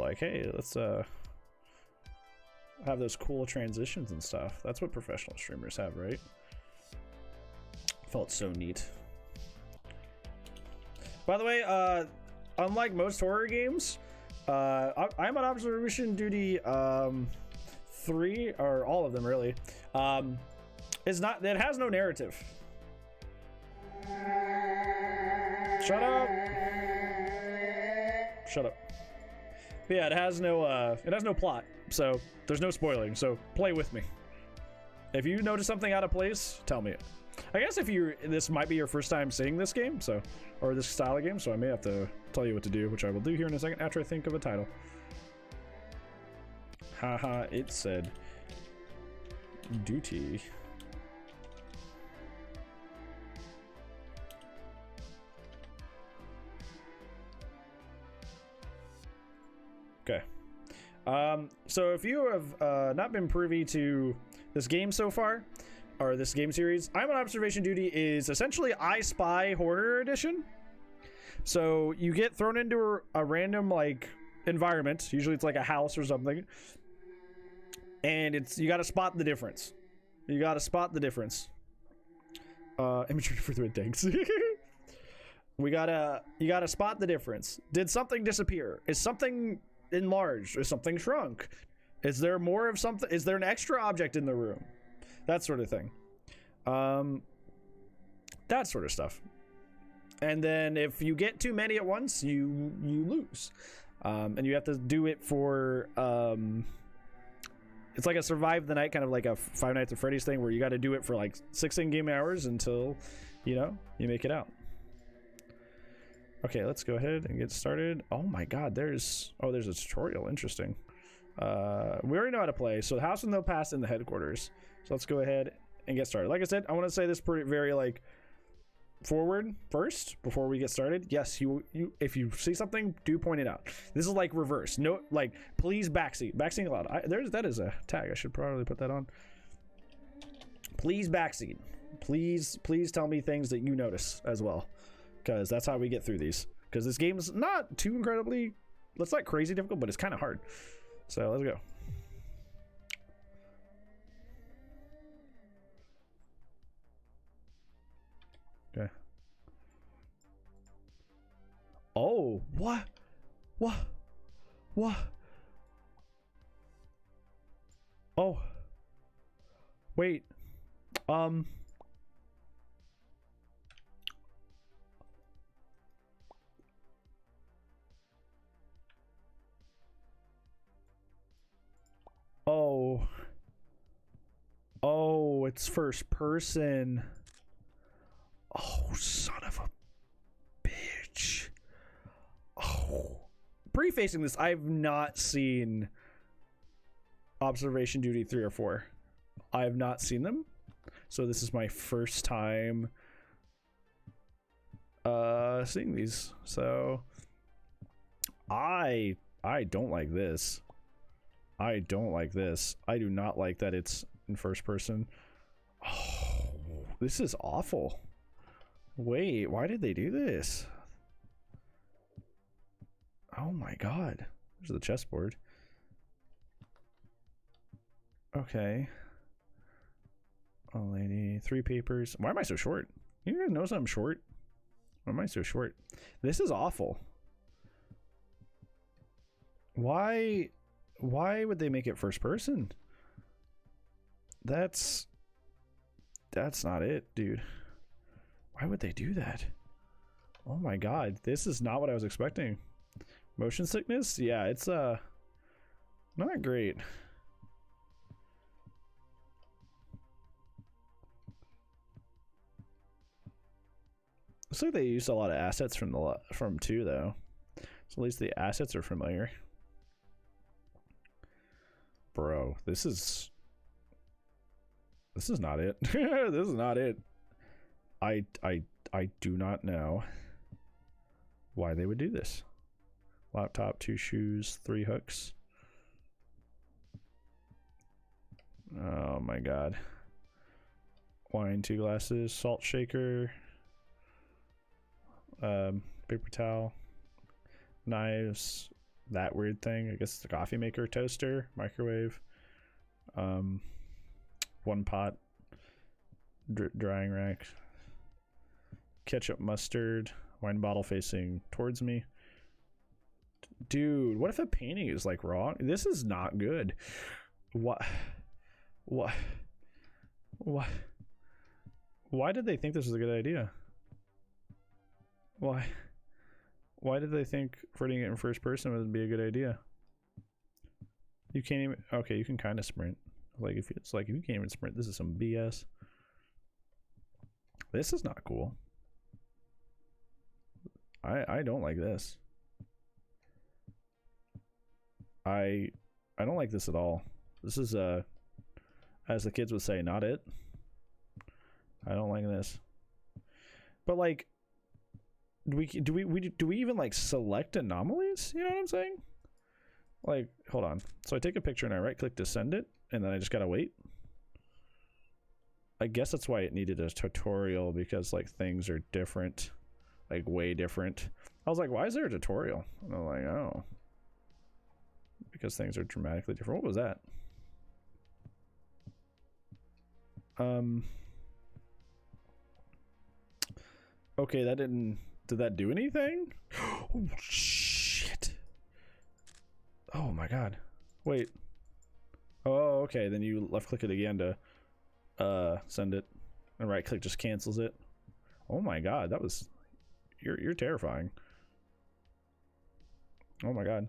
like, hey, let's have those cool transitions and stuff. That's what professional streamers have, right? Felt so neat. By the way, unlike most horror games, I'm on Observation Duty 3, or all of them really. It has no narrative. Shut up. Shut up. But yeah, it has no plot, so there's no spoiling. So play with me. If you notice something out of place, tell me it. I guess this might be your first time seeing this game, or this style of game, so I may have to tell you what to do, which I will do here in a second after I think of a title. Haha, it said duty. Okay. So if you have not been privy to this game so far, or this game series, I'm on Observation Duty is essentially I Spy Horror Edition. So you get thrown into a random like environment. Usually it's like a house or something, and you got to spot the difference. You got to spot the difference. Imagery for the thanks. You gotta spot the difference. Did something disappear? Is something enlarged? Is something shrunk? Is there more of something? Is there an extra object in the room? That sort of thing. That sort of stuff. And then if you get too many at once, you lose. And you have to do it for it's like a survive the night, kind of like a Five Nights at Freddy's thing, where you got to do it for like 6 in-game hours until you make it out. Okay, let's go ahead and get started. Oh my god, there's a tutorial. Interesting. We already know how to play. So the house with no past in the headquarters. So let's go ahead and get started. Like I said, I want to say this very like forward first before we get started. Yes, you if you see something, do point it out. This is like reverse. No, like please backseat allowed. That is a tag. I should probably put that on. Please backseat. Please tell me things that you notice as well, because that's how we get through these. Because this game is not too incredibly, it's not crazy difficult, but it's kind of hard. So let's go. Okay. Oh, what? Oh. Wait. Oh, it's first person. Oh, son of a bitch. Oh. Prefacing this, I've not seen Observation Duty 3 or 4. I have not seen them. So this is my first time seeing these. So I don't like this. I don't like this. I do not like that it's in first person. Oh, this is awful. Wait, why did they do this? Oh my god. There's the chessboard. Okay. Oh, lady. 3 papers. Why am I so short? You guys notice I'm short? Why am I so short? This is awful. Why would they make it first person? That's not it, dude. Why would they do that? Oh my god, this is not what I was expecting. Motion sickness? Yeah, it's not great. Looks like they used a lot of assets from 2 though. So at least the assets are familiar. Bro, this is not it. This is not it. I do not know why they would do this. Laptop, 2 shoes, 3 hooks. Oh my god. Wine, 2 glasses, salt shaker, paper towel, knives, that weird thing. I guess it's a coffee maker, toaster, microwave, one pot, drying rack, ketchup, mustard, wine bottle facing towards me. Dude, what if a painting is like wrong? This is not good. What? Why did they think this was a good idea? Why did they think putting it in first person would be a good idea? You can't even, okay, you can kind of sprint. Like if it's like, if you can't even sprint, this is some BS. This is not cool. I don't like this. I don't like this at all. This is as the kids would say, not it. I don't like this. But like, do we even like select anomalies? You know what I'm saying? Like, hold on. So I take a picture and I right click to send it, and then I just gotta wait. I guess that's why it needed a tutorial, because like things are different, like way different. I was like, why is there a tutorial? And I'm like, oh, because things are dramatically different. What was that? Okay, that didn't, did that do anything? Oh shit. Oh my god. Wait. Oh, okay, then you left click it again to send it, and right click just cancels it. Oh my god, that was, you're terrifying. Oh my god.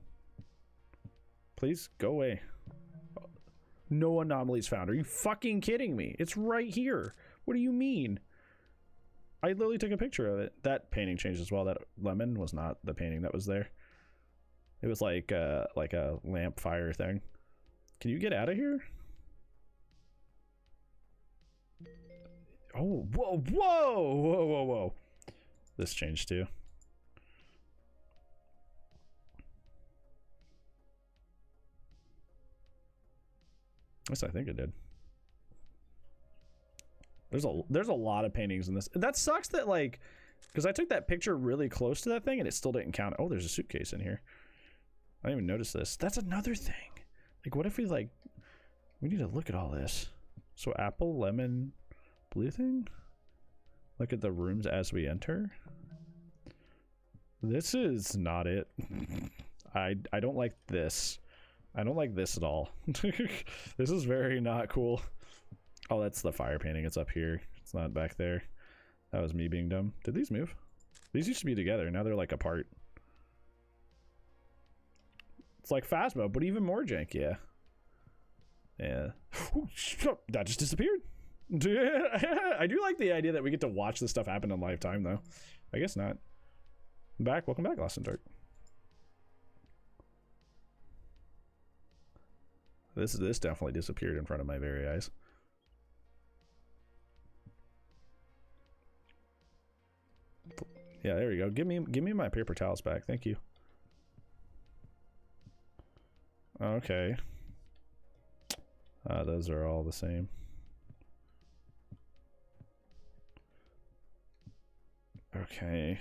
Please go away. No anomalies found. Are you fucking kidding me? It's right here. What do you mean? I literally took a picture of it. That painting changed as well. That lemon was not the painting that was there. It was like a lamp fire thing. Can you get out of here? Oh, whoa, whoa, whoa, whoa, whoa. This changed too. Yes, I think it did. There's a lot of paintings in this. That sucks that like, because I took that picture really close to that thing and it still didn't count. Oh, there's a suitcase in here. I didn't even notice this. That's another thing. Like, what if we like, we need to look at all this. So apple, lemon, blue thing. Look at the rooms as we enter. This is not it. I don't like this. I don't like this at all. This is very not cool. Oh, that's the fire painting. It's up here. It's not back there. That was me being dumb. Did these move? These used to be together. Now they're like apart. It's like Phasmo, but even more jank. Yeah. Yeah. That just disappeared. I do like the idea that we get to watch this stuff happen in live time, though. I guess not. I'm back. Welcome back, Lost in Dark. This definitely disappeared in front of my very eyes. Yeah, there we go. Give me my paper towels back. Thank you. Okay. Those are all the same. Okay.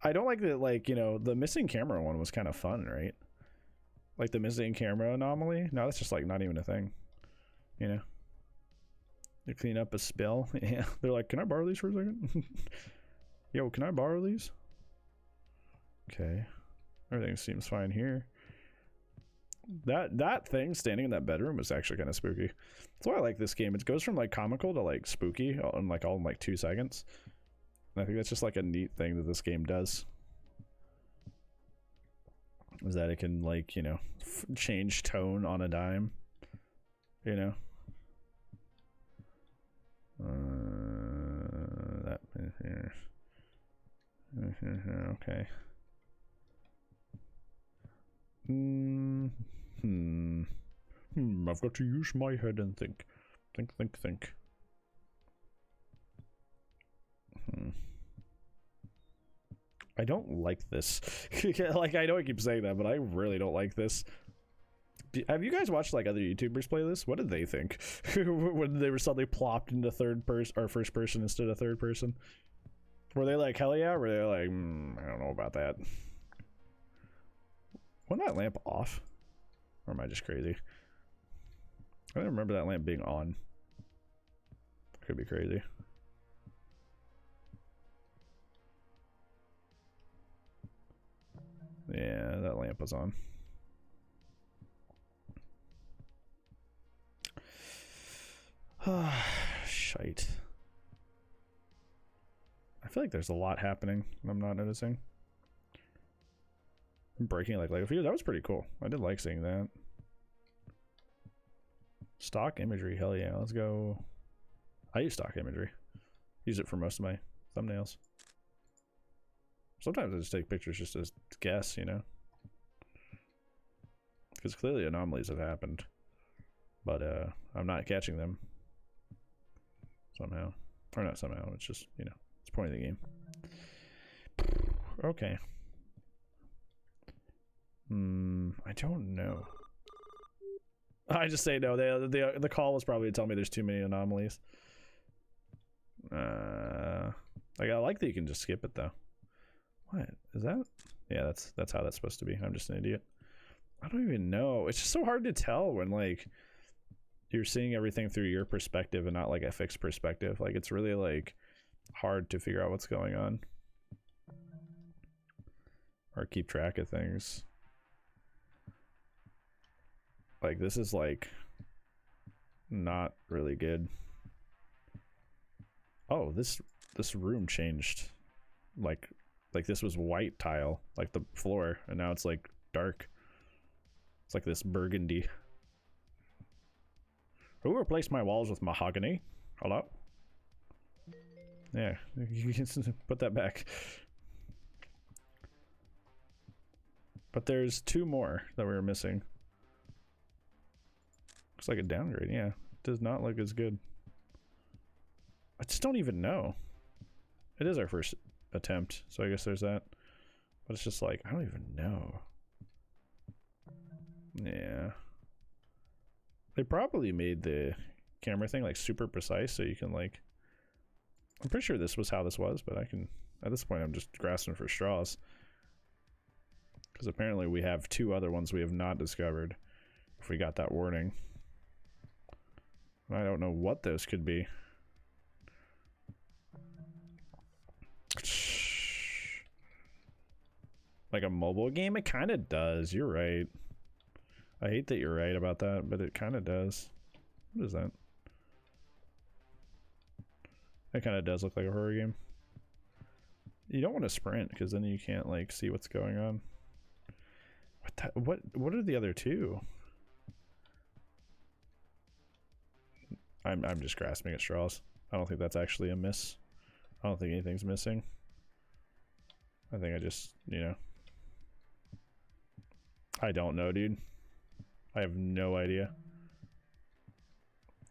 I don't like that, like, you know, the missing camera one was kind of fun, right? Like the missing camera anomaly. No, that's just like not even a thing. You know? They clean up a spill. Yeah. They're like, can I borrow these for a second? Yo, can I borrow these? Okay. Everything seems fine here. That thing standing in that bedroom was actually kind of spooky. That's why I like this game. It goes from like comical to like spooky all in like 2 seconds. And I think that's just like a neat thing that this game does. Is that it can like, you know, change tone on a dime. You know? That here. Okay. I've got to use my head and think. Think. I don't like this. Like, I know I keep saying that, but I really don't like this. Have you guys watched like other YouTubers play this? What did they think when they were suddenly plopped into third person or first person instead of third person? Were they like, hell yeah? Or were they like, I don't know about that? Wasn't that lamp off? Or am I just crazy? I don't remember that lamp being on. Could be crazy. Yeah, that lamp was on. Shite. I feel like there's a lot happening and I'm not noticing. I'm breaking like Lego Figures. That was pretty cool. I did like seeing that. Stock imagery, hell yeah. Let's go. I use stock imagery. Use it for most of my thumbnails. Sometimes I just take pictures just to guess, you know? Because clearly anomalies have happened. But I'm not catching them. Somehow. Or not somehow, it's just, you know, it's the point of the game. Okay. I don't know. I just say no. The call was probably to tell me there's too many anomalies. Like, I like that you can just skip it though. What is that? Yeah, that's how that's supposed to be. I'm just an idiot. I don't even know. It's just so hard to tell when like you're seeing everything through your perspective and not like a fixed perspective. Like it's really like hard to figure out what's going on or keep track of things. Like this is like not really good. Oh, this room changed. Like this was white tile, like the floor, and now it's like dark. It's like this burgundy. Who replaced my walls with mahogany? Hello? Yeah, you can put that back. But there's 2 more that we were missing. Looks like a downgrade, yeah. Does not look as good. I just don't even know. It is our first attempt, so I guess there's that. But it's just like, I don't even know. Yeah. They probably made the camera thing like super precise so you can like... I'm pretty sure this was how this was, but I can... At this point I'm just grasping for straws. Because apparently we have 2 other ones we have not discovered. If we got that warning. I don't know what those could be. Like a mobile game? It kind of does. You're right. I hate that you're right about that, but it kind of does. What is that? That kind of does look like a horror game. You don't want to sprint because then you can't like see what's going on. What are the other 2? I'm just grasping at straws. I don't think that's actually a miss. I don't think anything's missing. I think I just, you know. I don't know, dude. I have no idea.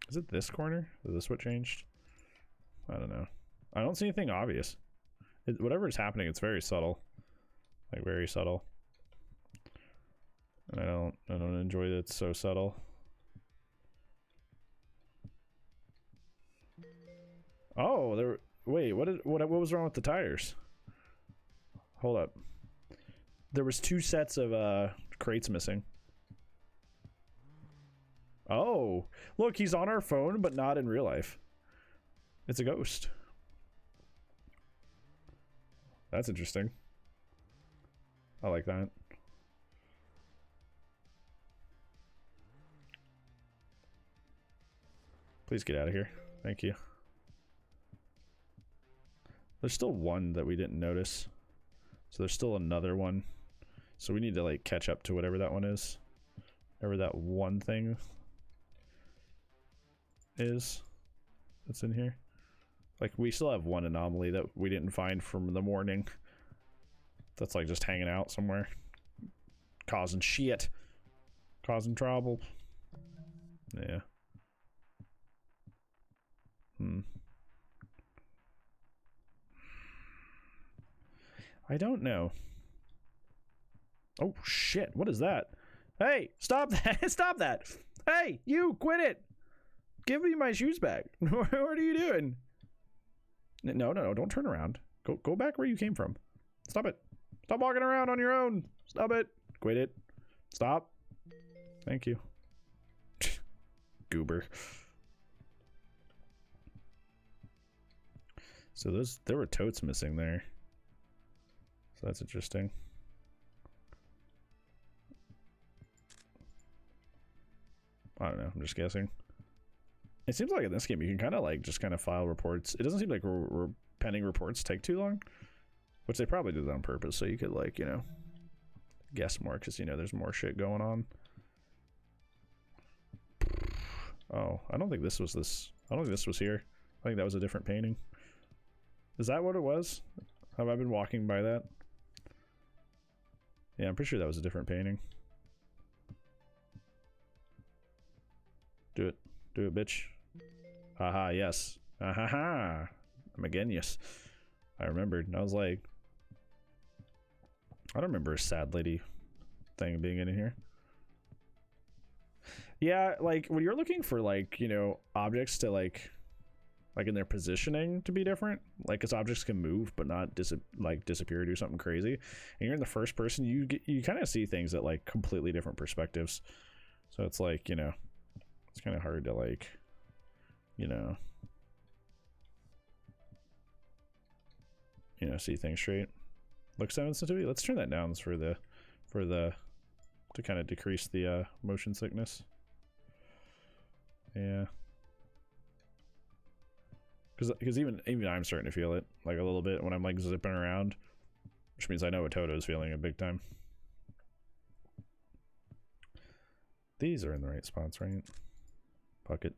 Is it this corner? Is this what changed? I don't know. I don't see anything obvious. Whatever is happening, it's very subtle. Like very subtle. And I don't enjoy that it's so subtle. Oh, wait, what was wrong with the tires? Hold up. There was 2 sets of crates missing. Oh, look, he's on our phone, but not in real life. It's a ghost. That's interesting. I like that. Please get out of here. Thank you. There's still 1 that we didn't notice. So there's still another one. So we need to like catch up to whatever that one is. Whatever that one thing is that's in here. Like we still have 1 anomaly that we didn't find from the morning. That's like just hanging out somewhere. Causing shit. Causing trouble. Yeah. I don't know. Oh shit, what is that? Hey, stop that. Stop that. Hey, you, quit it. Give me my shoes back. What are you doing? No, don't turn around. Go back where you came from. Stop it. Stop walking around on your own. Stop it. Quit it. Stop. Thank you. Goober. So there were totes missing there. So that's interesting. I don't know. I'm just guessing. It seems like in this game you can kind of like just kind of file reports. It doesn't seem like pending reports take too long, which they probably did on purpose so you could like, you know, guess more because, you know, there's more shit going on. Oh, I don't think this was this. I don't think this was here. I think that was a different painting. Is that what it was? Have I been walking by that? Yeah, I'm pretty sure that was a different painting. Do it. Do it, bitch. Haha, yes. Ahaha. I'm a genius. I remembered. I was like, I don't remember a sad lady thing being in here. Yeah, like when you're looking for like, you know, objects to like in their positioning to be different, like because objects can move but not disappear or do something crazy, and you're in the first person, you kind of see things at like completely different perspectives. So it's like, you know, it's kind of hard to like, you know, see things straight. Look sensitivity. Let's turn that down for the to kind of decrease the motion sickness. Yeah. Because even I'm starting to feel it like a little bit when I'm like zipping around, which means I know what Toto's feeling it big time. These are in the right spots, right? Bucket.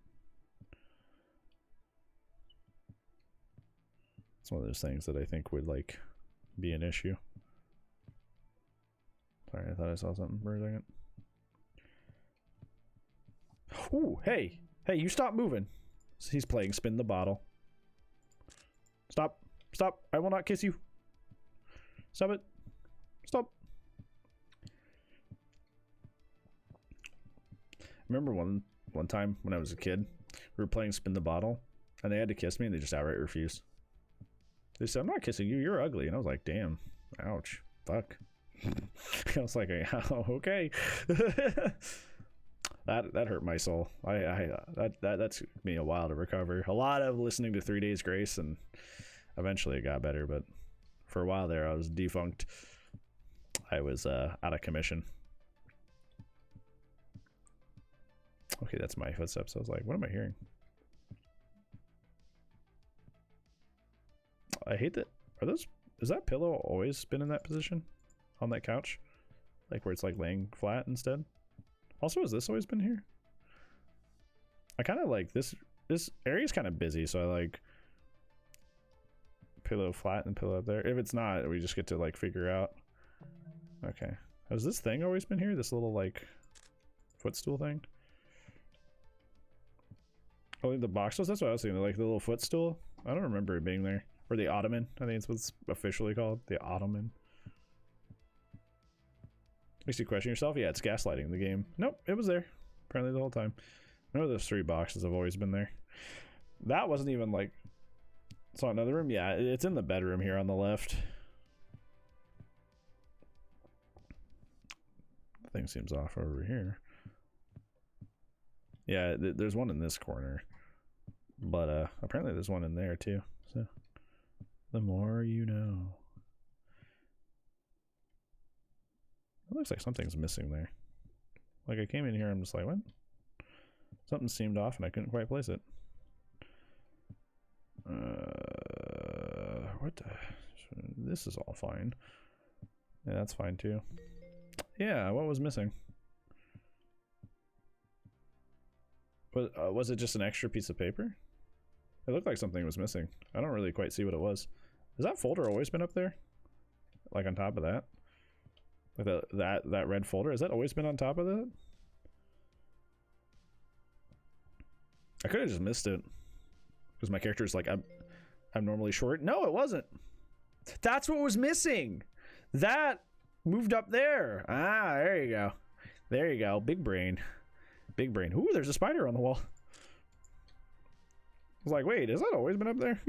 It's one of those things that I think would like be an issue. Sorry, I thought I saw something for a second. Ooh, hey, you stop moving. He's playing spin the bottle. Stop, I will not kiss you. Stop it. Stop. I remember one time when I was a kid, we were playing spin the bottle and they had to kiss me and they just outright refused. They said, I'm not kissing you, you're ugly. And I was like, damn, ouch, fuck. I was like, oh, okay. That hurt my soul. That took me a while to recover. A lot of listening to 3 Days Grace, and eventually it got better. But for a while there, I was defunct. I was out of commission. Okay, that's my footsteps. I was like, what am I hearing? I hate that. Is that pillow always been in that position on that couch, like where it's like laying flat instead? Also, has this always been here? I kind of like this area's kind of busy, so I like pillow flat and pillow up there. If it's not, we just get to like figure out. Okay, has this thing always been here? This little like footstool thing? Oh, the boxes? That's what I was thinking, like the little footstool. I don't remember it being there. Or the ottoman, I think it's what's officially called, the ottoman. Makes you question yourself. Yeah, it's gaslighting the game. Nope, it was there apparently the whole time. I know those 3 boxes have always been there. That wasn't even like, saw another room. Yeah, it's in the bedroom here on the left. The thing seems off over here. Yeah, there's one in this corner, but apparently there's one in there too. So the more you know. It looks like something's missing there. Like I came in here, I'm just like, what? Something seemed off and I couldn't quite place it. What the? This is all fine. Yeah, that's fine too. Yeah, what was missing? Was it just an extra piece of paper? It looked like something was missing. I don't really quite see what it was. Has that folder always been up there? Like on top of that? Like that red folder, has that always been on top of that? I could have just missed it because my character is like, I'm normally short. No, it wasn't. That's what was missing. That moved up there. Ah, there you go. There you go. Big brain. Big brain. Ooh, there's a spider on the wall. I was like, wait, has that always been up there?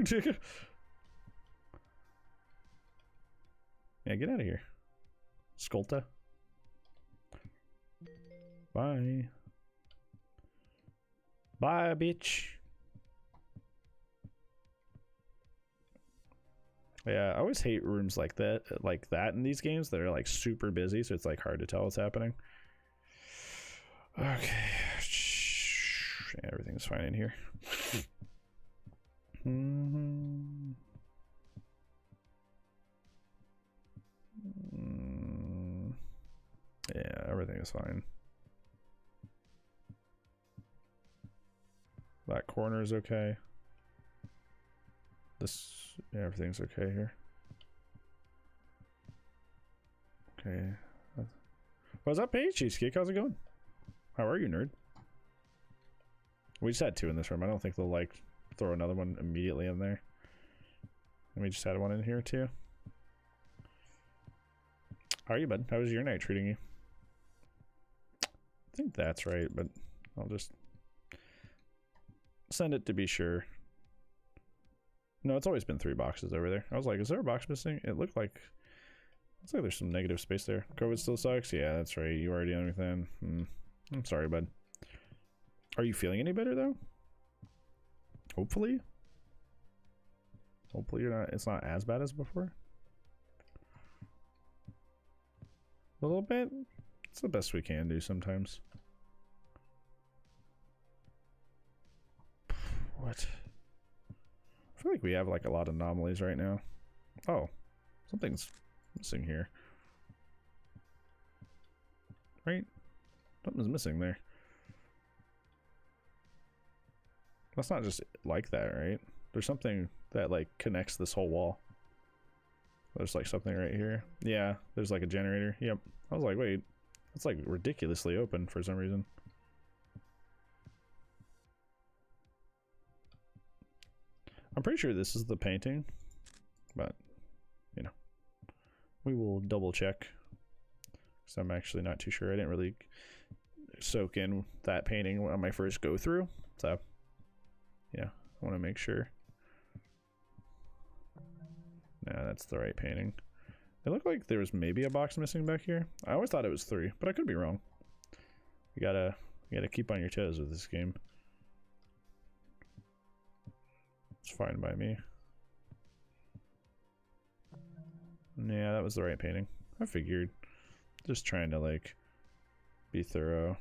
Yeah, get out of here. Skolta. Bye. Bye, bitch. Yeah, I always hate rooms like that in these games that are like super busy, so it's like hard to tell what's happening. Okay. Yeah, everything's fine in here. Yeah, everything is fine. That corner is okay. This, yeah, everything's okay here. Okay. What's up, Paige? Cheesecake, how's it going? How are you, nerd? We just had 2 in this room. I don't think they'll like throw another one immediately in there. And we just had one in here too. How are you, bud? How was your night treating you? I think that's right, but I'll just send it to be sure. No, it's always been 3 boxes over there. I was like, is there a box missing? It looked like, looks like there's some negative space there. COVID still sucks? Yeah, that's right. You already dealing with that. I'm sorry, bud. Are you feeling any better though? Hopefully. Hopefully you're not, it's not as bad as before. A little bit. It's the best we can do sometimes. What? I feel like we have like a lot of anomalies right now. Oh, something's missing here. Right? Something's missing there. That's not just like that, right? There's something that like connects this whole wall. There's like something right here. Yeah, there's like a generator. Yep. I was like, wait, it's like ridiculously open for some reason. I'm pretty sure this is the painting, but you know, we will double check. So I'm actually not too sure. I didn't really soak in that painting on my first go through. So yeah, I want to make sure. Nah, that's the right painting. It looked like there was maybe a box missing back here. I always thought it was 3, but I could be wrong. You gotta keep on your toes with this game. It's fine by me. Yeah, that was the right painting. I figured. Just trying to like be thorough.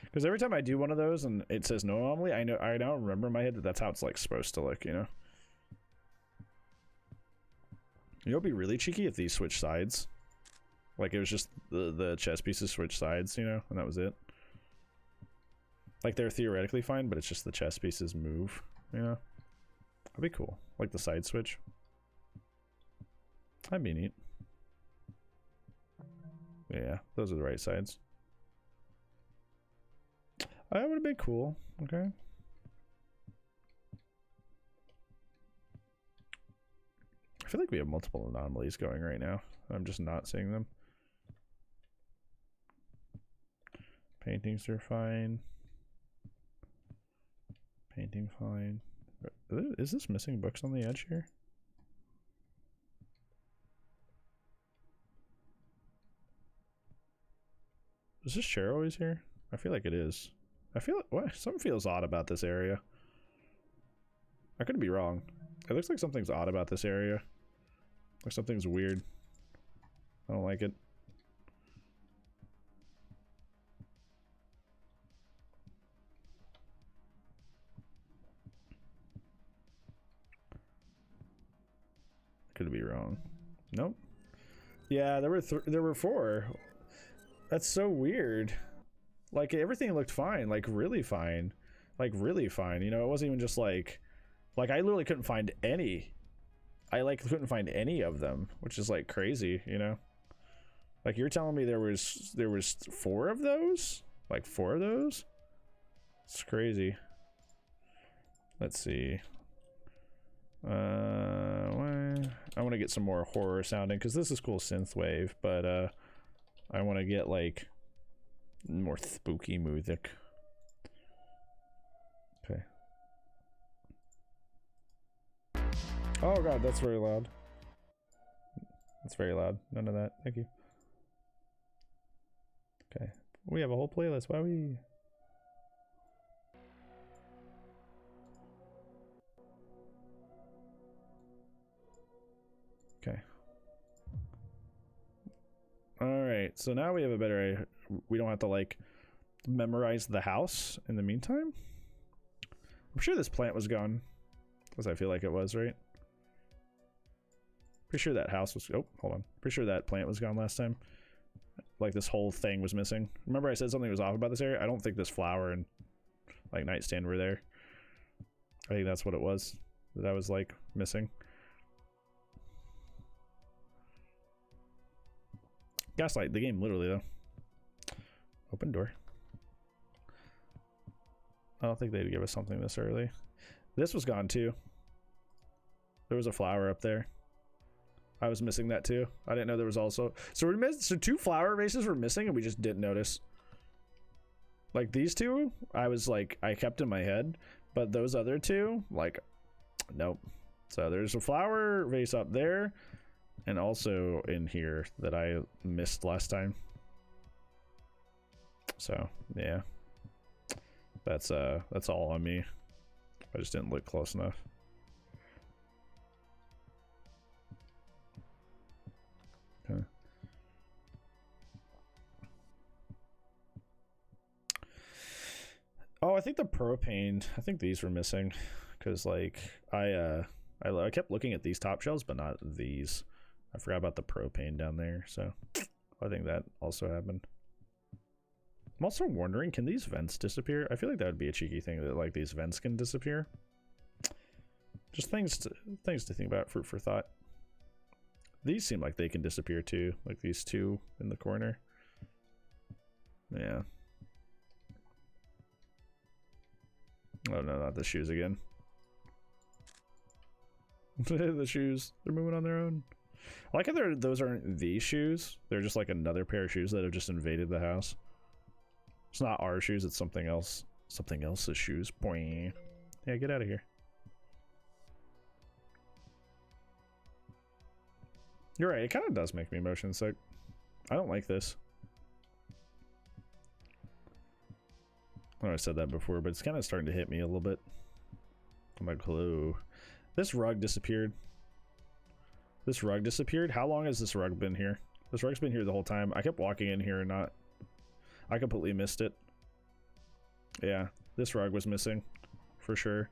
Because every time I do one of those and it says no anomaly, I now remember in my head that that's how it's like supposed to look, you know? You know, it'd be really cheeky if these switch sides. Like it was just the chess pieces switch sides, you know, and that was it. Like they're theoretically fine, but it's just the chess pieces move, you know? That'd be cool. Like the side switch. That'd be neat. Yeah, those are the right sides. That would have been cool. Okay. I feel like we have multiple anomalies going right now. I'm just not seeing them. Paintings are fine. Painting fine. Is this missing books on the edge here? Is this chair always here? I feel like it is. I feel like, what? Something feels odd about this area. I could be wrong. It looks like something's odd about this area. Like something's weird. I don't like it. Could be wrong. Nope. Yeah, there were 4. That's so weird. Like everything looked fine, like really fine. Like really fine. You know, it wasn't even just like I literally couldn't find any. I like couldn't find any of them, which is like crazy, you know? Like you're telling me there was 4 of those? Like 4 of those? It's crazy. Let's see. I want to get some more horror sounding because this is cool synthwave, but I want to get like more spooky music. Okay. Oh god, that's very loud. That's very loud. None of that. Thank you. Okay. We have a whole playlist. Why we... Okay. Alright, so now we have a better... We don't have to, like, memorize the house in the meantime. I'm sure this plant was gone. Because I feel like it was, right? Pretty sure that house was... Oh, hold on. Pretty sure that plant was gone last time. Like, this whole thing was missing. Remember I said something was off about this area? I don't think this flower and, like, nightstand were there. I think that's what it was. That I was, like, missing. Gaslight the game, literally, though. Open door. I don't think they'd give us something this early. This was gone, too. There was a flower up there. I was missing that, too. I didn't know there was also... So, so 2 flower vases were missing, and we just didn't notice. Like, these 2, I was, like... I kept in my head. But those other 2, like... Nope. So, there's a flower vase up there. And also in here that I missed last time. So, yeah. That's all on me. I just didn't look close enough. Okay. Oh, I think the propane, I think these were missing. Because, like, I kept looking at these top shelves, but not these. I forgot about the propane down there, so I think that also happened. I'm also wondering, can these vents disappear? I feel like that would be a cheeky thing that, like, these vents can disappear. Just things to think about, fruit for thought. These seem like they can disappear too, like these 2 in the corner. Yeah. Oh no, not the shoes again. The shoes, they're moving on their own. I like how those aren't these shoes. They're just like another pair of shoes that have just invaded the house. It's not our shoes, it's something else. Something else's shoes. Boing. Yeah, get out of here. You're right, it kind of does make me motion sick. I don't like this. I know I said that before, but it's kind of starting to hit me a little bit. I'm like, hello. This rug disappeared. This rug disappeared? How long has this rug been here? This rug's been here the whole time. I kept walking in here and not... I completely missed it. Yeah, this rug was missing. For sure.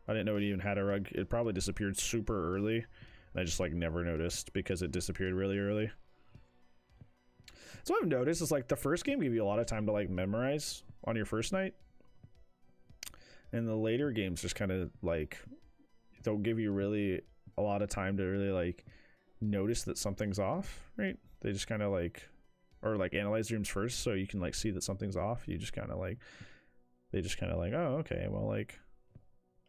I didn't know it even had a rug. It probably disappeared super early. And I just, like, never noticed because it disappeared really early. So what I've noticed is, like, the first game gave you a lot of time to, like, memorize on your first night. And the later games just kind of, like, don't give you really a lot of time to really, like, notice that something's off, right? They just kind of, like, or, like, analyze rooms first so you can, like, see that something's off. You just kind of, like, they just kind of, like, oh, okay, well, like,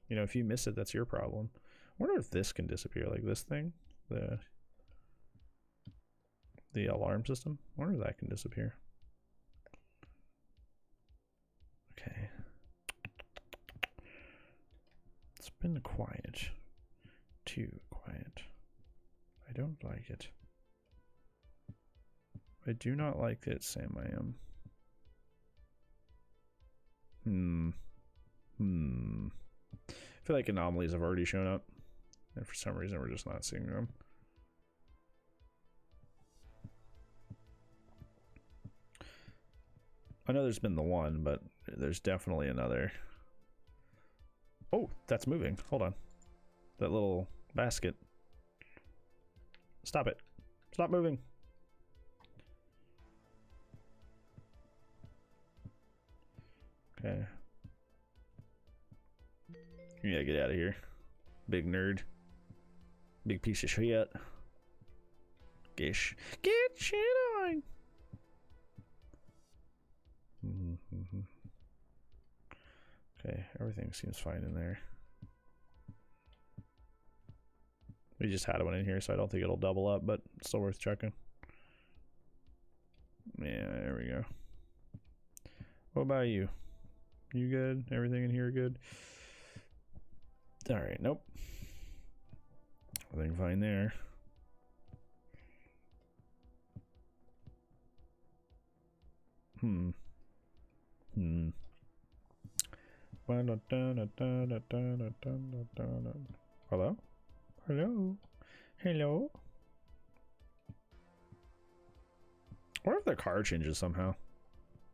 you know, if you miss it, that's your problem. I wonder if this can disappear, like this thing, the alarm system. I wonder if that can disappear. Okay. It's been quiet. Too quiet. I don't like it. I do not like it, Sam. I am. I feel like anomalies have already shown up. And for some reason, we're just not seeing them. I know there's been the one, but there's definitely another. Oh, that's moving. Hold on. That little basket. Stop it. Stop moving. Okay. Yeah, get out of here. Big nerd. Big piece of shit. Get shit on. Okay, everything seems fine in there. We just had one in here, so I don't think it'll double up, but it's still worth checking. Yeah, there we go. What about you? You good? Everything in here good? Alright, nope. Everything fine there. Hmm. Hello? Hello? Hello? Or if the car changes somehow.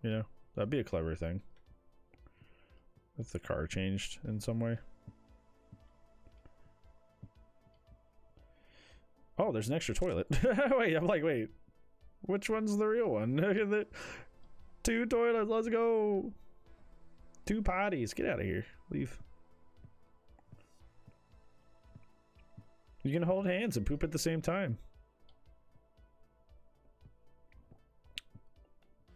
You know, that'd be a clever thing. If the car changed in some way. Oh, there's an extra toilet. Wait, I'm like, wait. Which one's the real one? 2 toilets, let's go. 2 potties. Get out of here. Leave. You can hold hands and poop at the same time.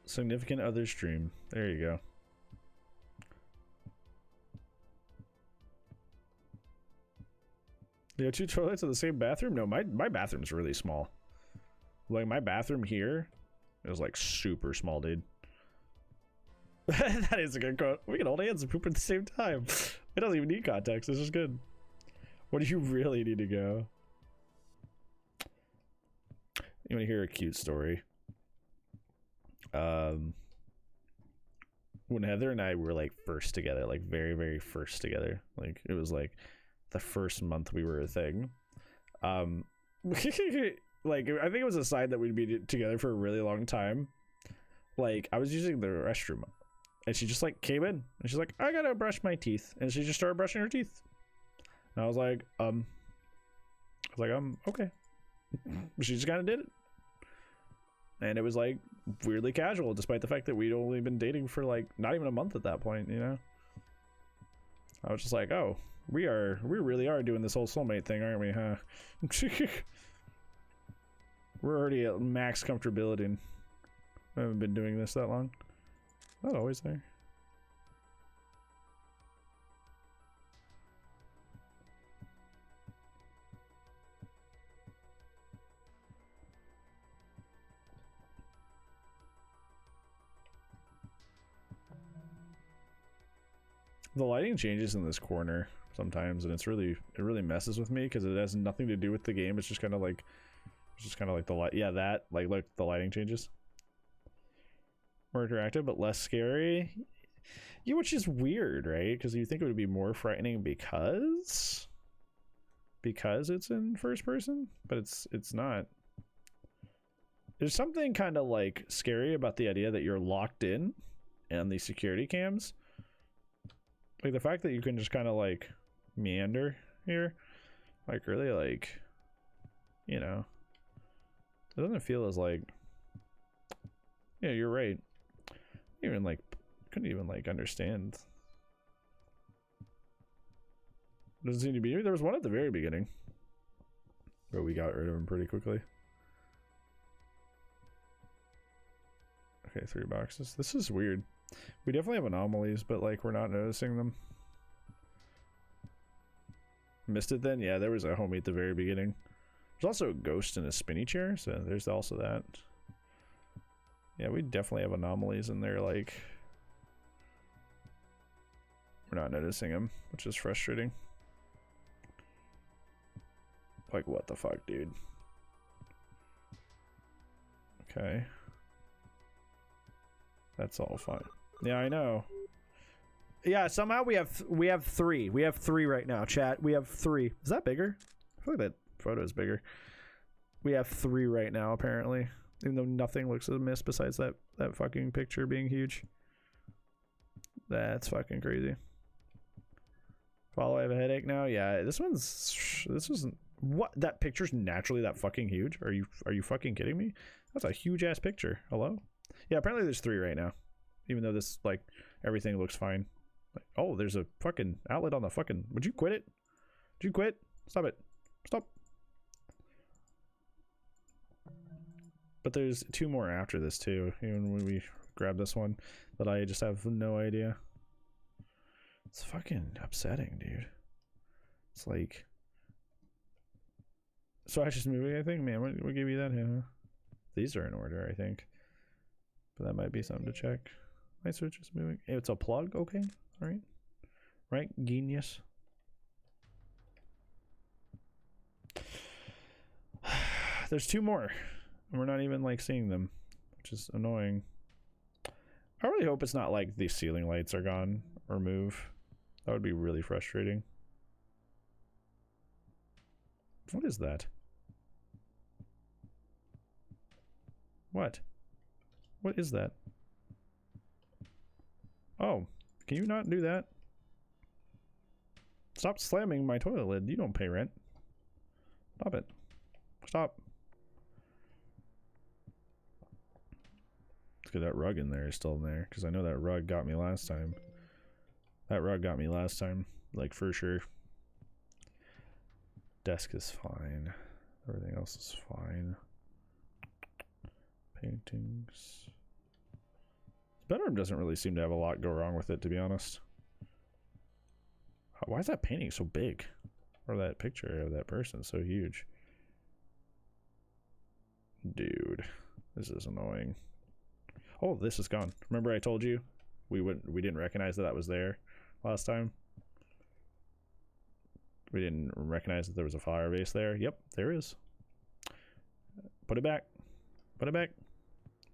Significant other stream. There you go. You have 2 toilets in the same bathroom? No, my bathroom's really small. Like, my bathroom here is like super small, dude. That is a good quote. We can hold hands and poop at the same time. It doesn't even need context. It's just good. What do you really need to go? You want to hear a cute story? When Heather and I were like first together, like very, very first together, like it was like the first month we were a thing. Like I think it was a sign that we'd be together for a really long time. Like I was using the restroom and she just like came in and she's like, I gotta brush my teeth, and she just started brushing her teeth. And I was like, okay. She just kind of did it. And it was like weirdly casual, despite the fact that we'd only been dating for like not even a month at that point, you know? I was just like, oh, we really are doing this whole soulmate thing, aren't we, huh? We're already at max comfortability and I haven't been doing this that long. Not always there. The lighting changes in this corner sometimes, and it really messes with me because it has nothing to do with the game. It's just kind of like the light. Yeah, that like the lighting changes. More interactive, but less scary. Yeah, which is weird, right? Because you think it would be more frightening because it's in first person, but it's not. There's something kind of like scary about the idea that you're locked in and the security cams. Like the fact that you can just kind of like meander here, like really like, you know, it doesn't feel as like, yeah, you're right. Even like, couldn't even like understand. Doesn't seem to be. There was one at the very beginning, but we got rid of him pretty quickly. Okay, 3 boxes. This is weird. We definitely have anomalies, but like we're not noticing them. Missed it then? Yeah, there was a homie at the very beginning. There's also a ghost in a spinny chair, so there's also that. Yeah, we definitely have anomalies in there, like we're not noticing them, which is frustrating. Like, what the fuck, dude? Okay. That's all fine. Yeah, I know. Yeah, somehow we have 3. We have 3 right now, chat. We have 3. Is that bigger? I feel like that photo is bigger. We have 3 right now, apparently. Even though nothing looks amiss besides that fucking picture being huge. That's fucking crazy. Follow, I have a headache now. Yeah, this wasn't what, that picture's naturally that fucking huge? Are you fucking kidding me? That's a huge ass picture. Hello? Yeah, apparently there's 3 right now. Even though this, like, everything looks fine. Like, oh, there's a fucking outlet on the fucking... Would you quit it? Would you quit? Stop it. Stop. But there's 2 more after this, too. Even when we grab this one. That I just have no idea. It's fucking upsetting, dude. It's like... So I just moving, I think? Man, what gave you that? Huh? These are in order, I think. But that might be something to check. My switch is moving. It's a plug? Okay. Alright. Right? Genius. There's 2 more. And we're not even like seeing them, which is annoying. I really hope it's not like the ceiling lights are gone or move. That would be really frustrating. What is that? What? What is that? Oh, can you not do that? Stop slamming my toilet lid. You don't pay rent. Stop it. Stop. Let's get that rug in there. Is still in there. Because I know that rug got me last time. That rug got me last time. Like, for sure. Desk is fine. Everything else is fine. Paintings. The bedroom doesn't really seem to have a lot go wrong with it, to be honest. Why is that painting so big? Or that picture of that person so huge? Dude, this is annoying. Oh, this is gone. Remember I told you we didn't recognize that was there last time? We didn't recognize that there was a fire base there. Yep, there is. Put it back. Put it back.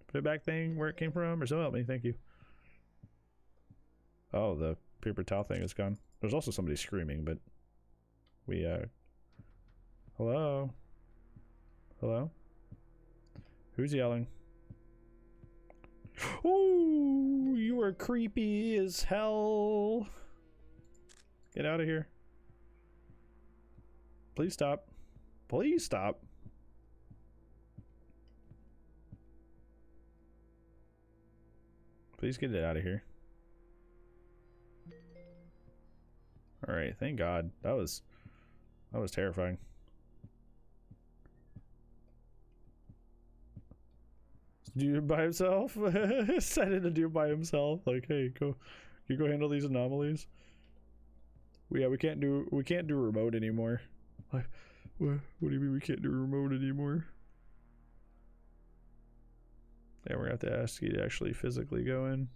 Put it back thing where it came from, or so help me, thank you. Oh, the paper towel thing is gone. There's also somebody screaming, but we hello? Hello? Who's yelling? Oh, you are creepy as hell. Get out of here. Please stop. Please stop. Please get it out of here. Alright, thank God. That was terrifying. Dude by himself? Set in a dude by himself. Like, hey, you go handle these anomalies. Yeah, we can't do remote anymore. What do you mean we can't do remote anymore? Yeah, we're gonna have to ask you to actually physically go in.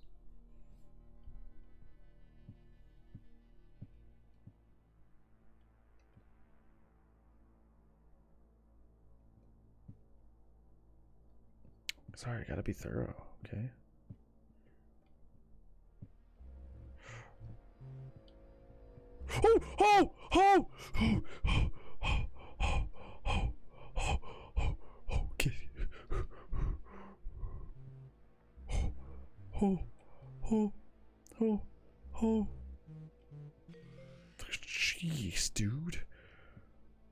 Sorry, gotta be thorough, okay? Oh! Oh! Oh! Oh! Oh! Oh! Oh! Oh! Oh! Okay. Oh! Oh! Oh! Oh! Jeez, dude.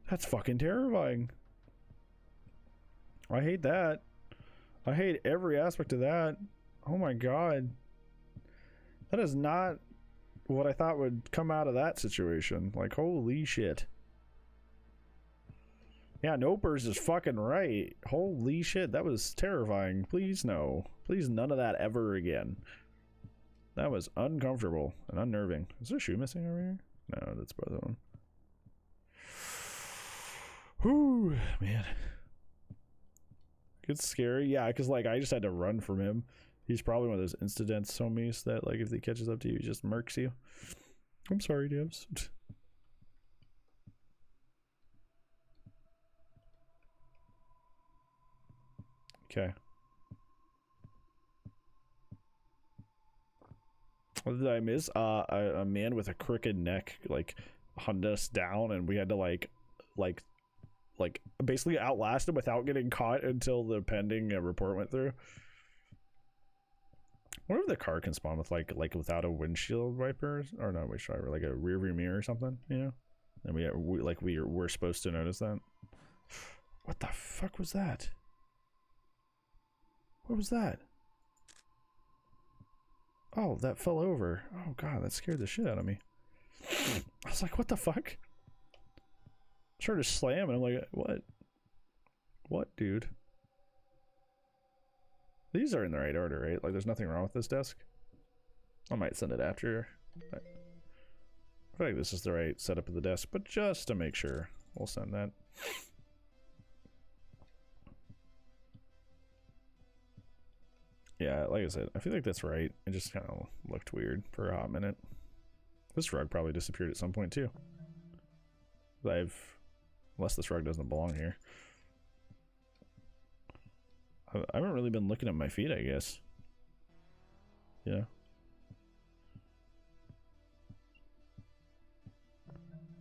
That's fucking terrifying. I hate that. I hate every aspect of that. Oh my God. That is not what I thought would come out of that situation. Like, holy shit. Yeah, Nopers is fucking right. Holy shit, that was terrifying. Please no. Please none of that ever again. That was uncomfortable and unnerving. Is there a shoe missing over here? No, that's the other one. Whew, man. It's scary. Yeah, because like I just had to run from him. He's probably one of those incidents homies that like if he catches up to you, he just murks you. I'm sorry, Dibs. Okay. What did I miss? A man with a crooked neck like hunted us down, and we had to like basically outlast him without getting caught until the pending report went through. I wonder if the car can spawn with like without a windshield wiper, or not windshield wiper, like a rear view mirror or something, you know? And we're supposed to notice that. What the fuck was that? What was that? Oh, that fell over. Oh God, that scared the shit out of me. I was like, what the fuck? I started to slam and I'm like, what? What, dude? These are in the right order, right? Like, there's nothing wrong with this desk. I might send it after. I feel like this is the right setup of the desk, but just to make sure, we'll send that. Yeah, like I said, I feel like that's right. It just kind of looked weird for a hot minute. This rug probably disappeared at some point too. Unless this rug doesn't belong here. I haven't really been looking at my feet, I guess. you know?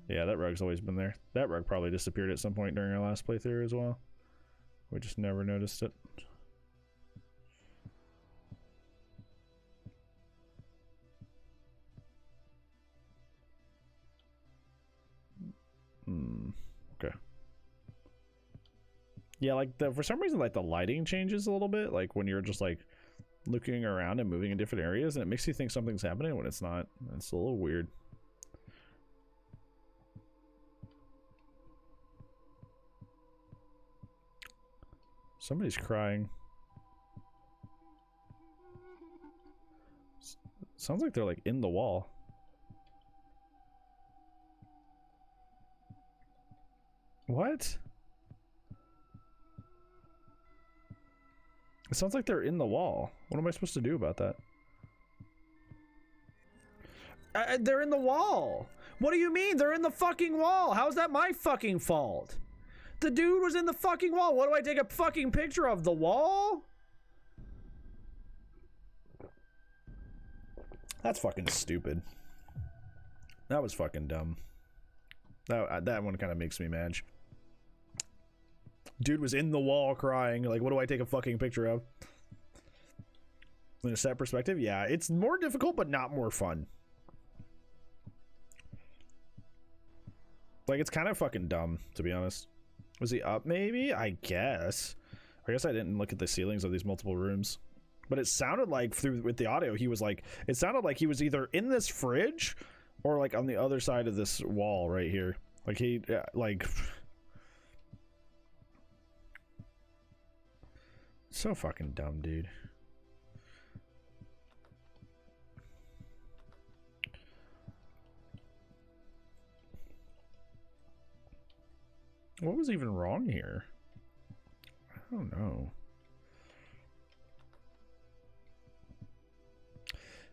Yeah, that rug's always been there. That rug probably disappeared at some point during our last playthrough as well. We just never noticed it. Okay. Yeah, like for some reason, like the lighting changes a little bit, like when you're just like looking around and moving in different areas, and it makes you think something's happening when it's not. It's a little weird. Somebody's crying. Sounds like they're like in the wall. What? It sounds like they're in the wall. What am I supposed to do about that? They're in the wall. What do you mean? They're in the fucking wall. How's that my fucking fault? The dude was in the fucking wall. What do I take a fucking picture of? The wall? That's fucking stupid. That was fucking dumb. That one kind of makes me mad. Dude was in the wall crying. Like, what do I take a fucking picture of? In a set perspective? Yeah, it's more difficult, but not more fun. Like, it's kind of fucking dumb, to be honest. Was he up, maybe? I guess. I didn't look at the ceilings of these multiple rooms. But it sounded like, with the audio, he was like... It sounded like he was either in this fridge or, like, on the other side of this wall right here. Like, he... like... So fucking dumb, dude. What was even wrong here? I don't know.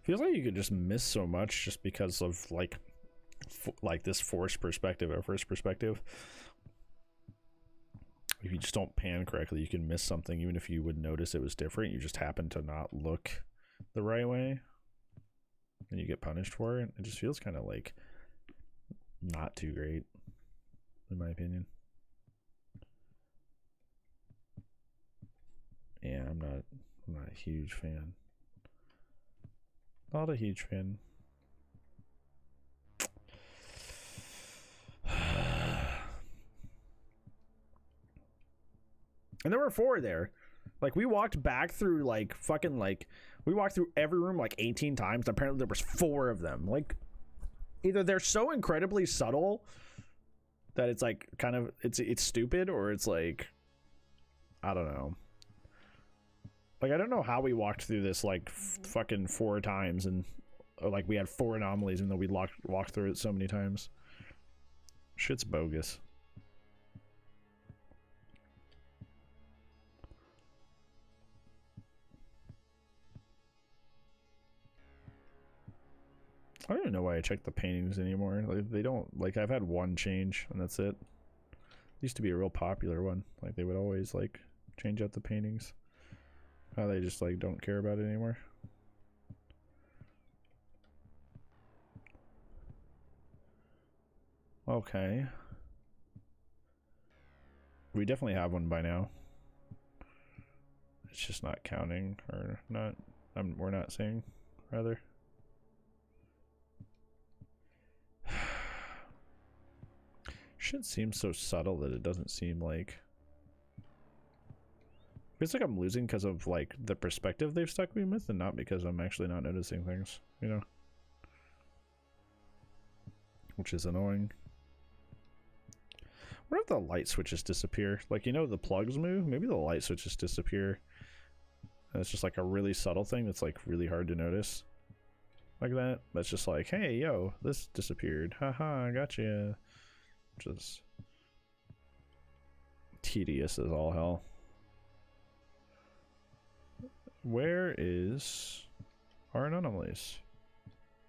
Feels like you could just miss so much just because of like this forced perspective or first perspective. If you just don't pan correctly, you can miss something even if you would notice it was different. You just happen to not look the right way and you get punished for it. It just feels kind of like not too great, in my opinion. Yeah, I'm not a huge fan. Not a huge fan. And there were 4 there. Like, we walked back through, like, fucking, like... We walked through every room, like, 18 times. And apparently there was 4 of them. Like, either they're so incredibly subtle that it's, like, kind of... It's stupid, or it's, like... I don't know. Like, I don't know how we walked through this, like, fucking 4 times. And, or, like, we had 4 anomalies, even though we walked through it so many times. Shit's bogus. I don't even know why I check the paintings anymore. Like, they don't, like, I've had 1 change and that's it. Used to be a real popular one. Like, they would always, like, change out the paintings. How they just, like, don't care about it anymore. Okay. We definitely have one by now. It's just not counting, or not. We're not seeing, rather. Shit seems so subtle that it doesn't seem like... It's like I'm losing because of, like, the perspective they've stuck me with, and not because I'm actually not noticing things, you know? Which is annoying. What if the light switches disappear? Like, you know, the plugs move? Maybe the light switches disappear. And it's just like a really subtle thing that's, like, really hard to notice. Like that. That's just like, hey, yo, this disappeared. Haha, I gotcha. Just tedious as all hell. Where is our anomalies?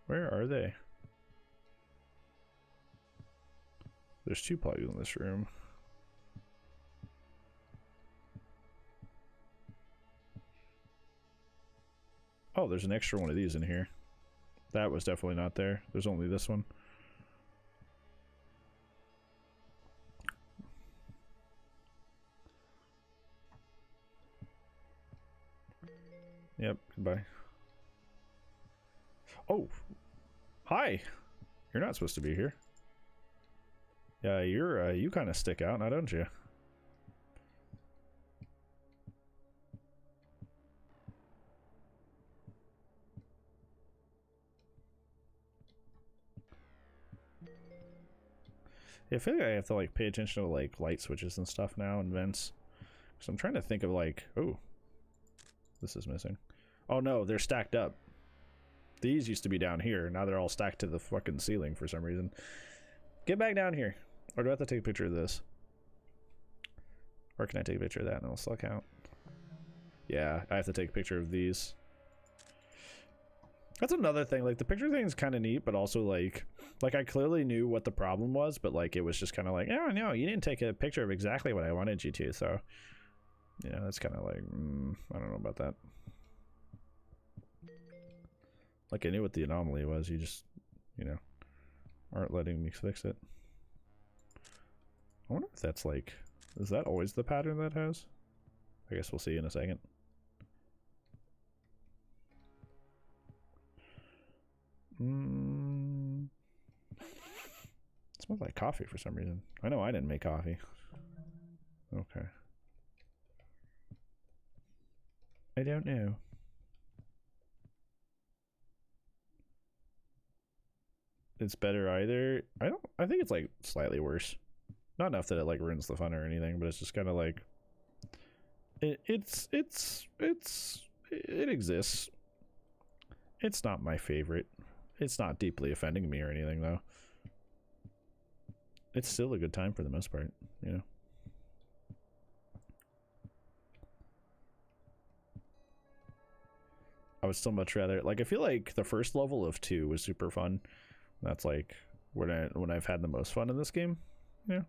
Where are they? There's 2 plugs in this room. Oh, there's an extra one of these in here. That was definitely not there. There's only this one. Yep, goodbye. Oh, hi. You're not supposed to be here. Yeah, you kind of stick out now, don't you? Yeah, I feel like I have to like pay attention to like light switches and stuff now and vents. So I'm trying to think of like, oh, this is missing. Oh no, they're stacked up. These used to be down here. Now they're all stacked to the fucking ceiling for some reason. Get back down here. Or do I have to take a picture of this? Or can I take a picture of that and it'll still count? Yeah, I have to take a picture of these. That's another thing. Like the picture thing is kind of neat, but also like I clearly knew what the problem was, but like it was just kind of like, oh no, you didn't take a picture of exactly what I wanted you to. So, you know, that's kind of like, I don't know about that. Like I knew what the anomaly was. You just, you know, aren't letting me fix it. I wonder if that's like, is that always the pattern that has? I guess we'll see in a second. It smells like coffee for some reason. I know I didn't make coffee. Okay. I don't know. It's better either. I think it's like slightly worse. Not enough that it like ruins the fun or anything, but it's just kind of like it exists. It's not my favorite. It's not deeply offending me or anything though. It's still a good time for the most part, you know. I would still much rather, like, I feel like the first level of 2 was super fun. That's like when I've had the most fun in this game. Yeah.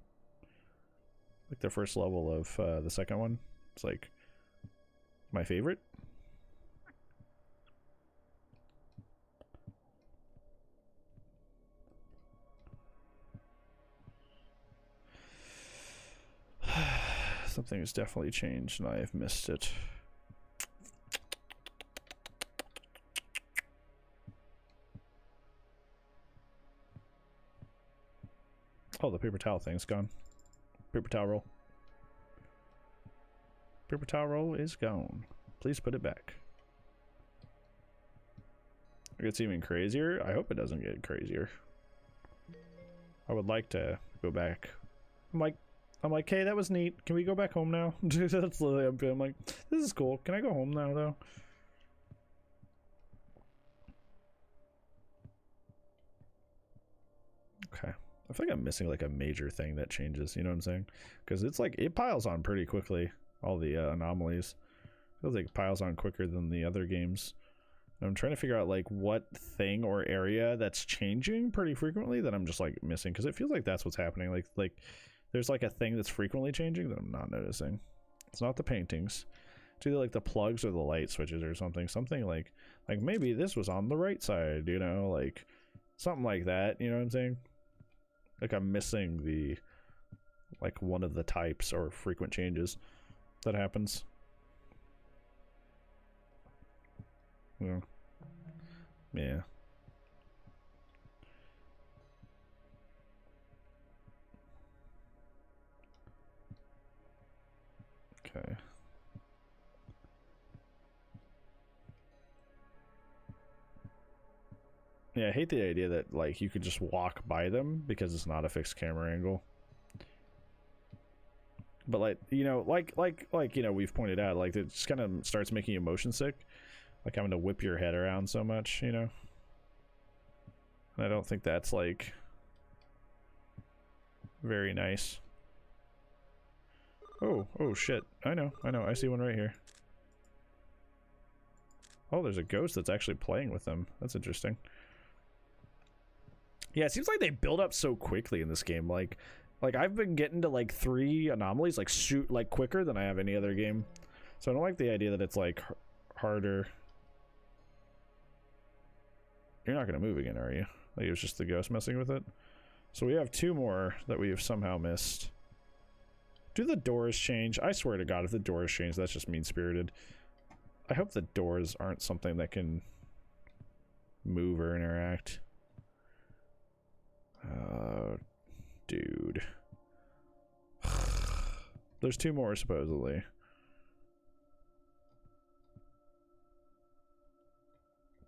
Like the first level of the second one, it's like my favorite. Something has definitely changed and I have missed it. Oh, the paper towel thing's gone. Paper towel roll. Paper towel roll is gone. Please put it back. It gets even crazier. I hope it doesn't get crazier. I would like to go back. I'm like, hey, that was neat. Can we go back home now? That's literally I'm like, this is cool. Can I go home now though? Okay. I feel like I'm missing like a major thing that changes, you know what I'm saying? Because it's like, it piles on pretty quickly, all the anomalies. It feels like it piles on quicker than the other games. And I'm trying to figure out like what thing or area that's changing pretty frequently that I'm just like missing. Because it feels like that's what's happening. Like there's like a thing that's frequently changing that I'm not noticing. It's not the paintings. It's either like the plugs or the light switches or something. Something like maybe this was on the right side, you know, like something like that, you know what I'm saying? Like I'm missing the like one of the types or frequent changes that happens. Yeah. Yeah. Okay. Yeah, I hate the idea that like you could just walk by them because it's not a fixed camera angle. But like, you know, like you know, we've pointed out, like it just kind of starts making you motion sick, like having to whip your head around so much, you know. And I don't think that's like very nice. Oh shit. I know. I see one right here. Oh, there's a ghost that's actually playing with them. That's interesting. Yeah, it seems like they build up so quickly in this game. Like I've been getting to like 3 anomalies like shoot like quicker than I have any other game. So I don't like the idea that it's like harder. You're not gonna move again, are you? Like it was just the ghost messing with it? So we have 2 more that we have somehow missed. Do the doors change? I swear to God, if the doors change, that's just mean-spirited. I hope the doors aren't something that can move or interact. Dude. There's 2 more, supposedly.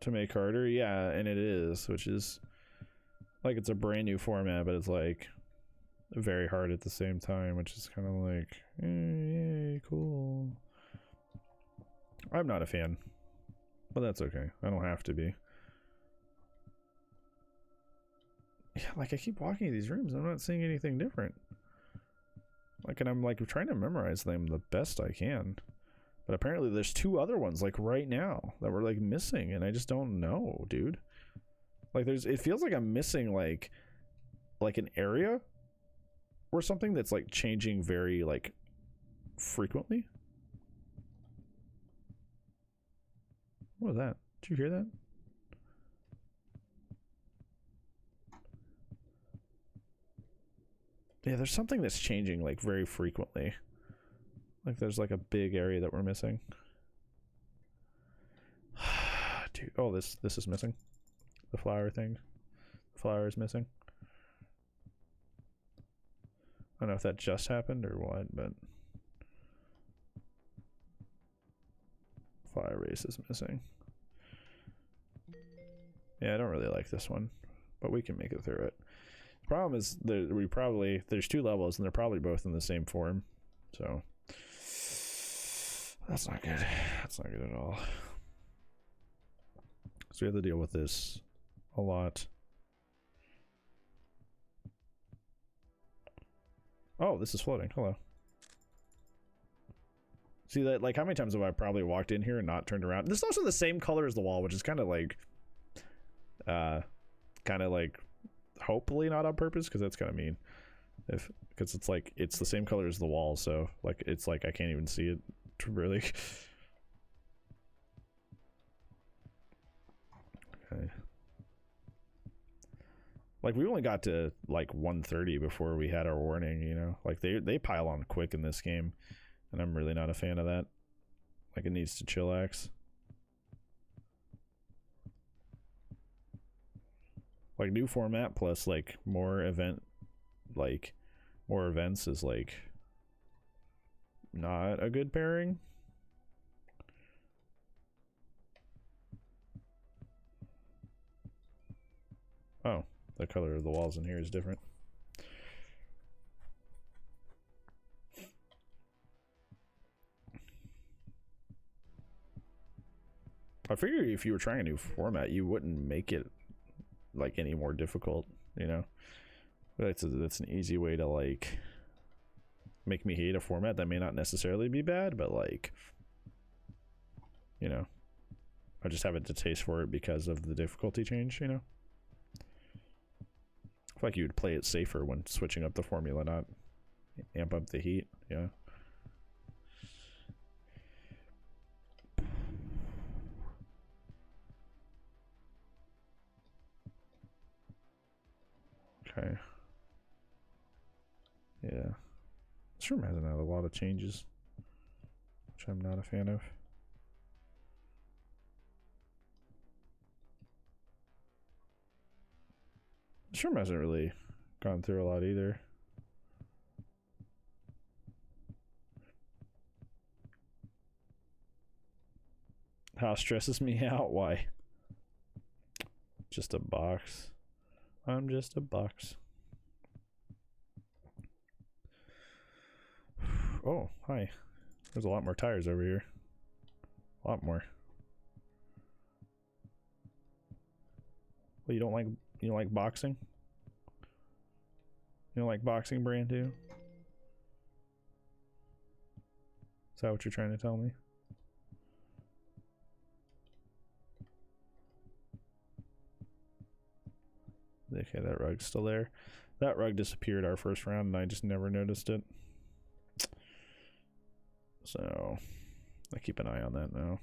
To make harder? Yeah, and it is, which is... Like, it's a brand new format, but it's, like... very hard at the same time, which is kind of like, yay, cool. I'm not a fan, but that's okay. I don't have to be. Yeah, like I keep walking in these rooms, I'm not seeing anything different. Like, and I'm like trying to memorize them the best I can, but apparently there's 2 other ones like right now that were like missing, and I just don't know, dude. Like, it feels like I'm missing like an area or something that's like changing very like frequently. What was that? Did you hear that? Yeah, there's something that's changing like very frequently. Like there's like a big area that we're missing. Dude, oh, this is missing. The flower thing. The flower is missing. I don't know if that just happened or what, but fire race is missing. Yeah, I don't really like this one, but we can make it through it. The problem is there's 2 levels and they're probably both in the same form, so that's not good. That's not good at all. So we have to deal with this a lot. Oh, this is floating. Hello. See that? Like, how many times have I probably walked in here and not turned around? This is also the same color as the wall, which is kind of like, hopefully not on purpose, because that's kind of mean. Because it's like it's the same color as the wall, so like it's like I can't even see it really. Okay. Like, we only got to like 130 before we had our warning, you know? Like they pile on quick in this game, and I'm really not a fan of that. Like, it needs to chillax. Like, new format plus like more events is like not a good pairing. Oh, the color of the walls in here is different. I figure if you were trying a new format, you wouldn't make it like any more difficult, you know? That's an easy way to like make me hate a format that may not necessarily be bad, but like, you know, I just have a distaste for it because of the difficulty change, you know? I feel like you would play it safer when switching up the formula, not amp up the heat, yeah. Okay. Yeah. This room hasn't had a lot of changes, which I'm not a fan of. This room hasn't really gone through a lot either. House stresses me out. Why? Just a box. I'm just a box. Oh, hi. There's a lot more tires over here. A lot more. Well, you don't like boxing? You don't like boxing, brand new? Is that what you're trying to tell me? Okay, that rug's still there. That rug disappeared our first round and I just never noticed it. So I keep an eye on that now.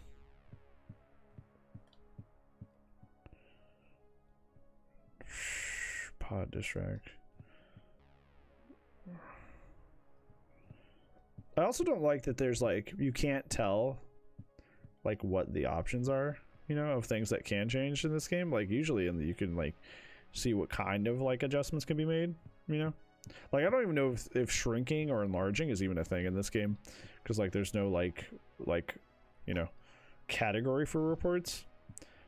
Pod distract. I also don't like that there's like, you can't tell like what the options are, you know, of things that can change in this game. Like usually you can like see what kind of like adjustments can be made, you know. Like I don't even know if shrinking or enlarging is even a thing in this game, because like there's no like you know, category for reports.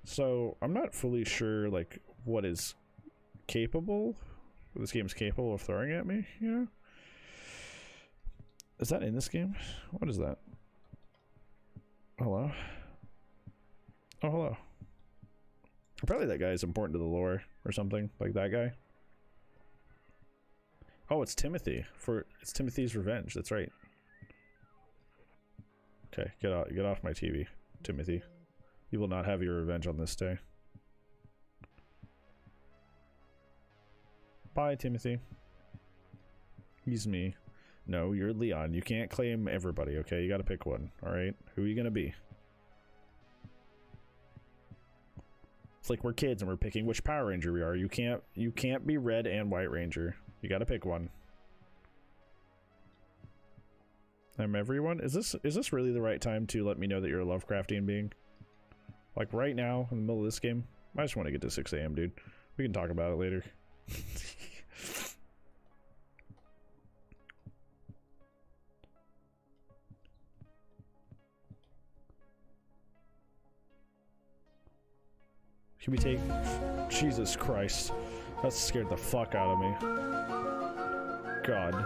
So I'm not fully sure like what is capable, what this game's capable of throwing at me, you know. Is that in this game? What is that? Hello? Oh, hello. Apparently that guy is important to the lore or something, like that guy. Oh, it's Timothy. It's Timothy's revenge, that's right. Okay, get off my TV, Timothy. You will not have your revenge on this day. Bye, Timothy. He's me. No, you're Leon. You can't claim everybody, okay? You gotta pick one, alright? Who are you gonna be? It's like we're kids and we're picking which Power Ranger we are. You can't be Red and White Ranger. You gotta pick one. I'm everyone? Is this really the right time to let me know that you're a Lovecraftian being? Like right now, in the middle of this game? I just want to get to 6 AM, dude. We can talk about it later. Can we take... Jesus Christ. That scared the fuck out of me. God.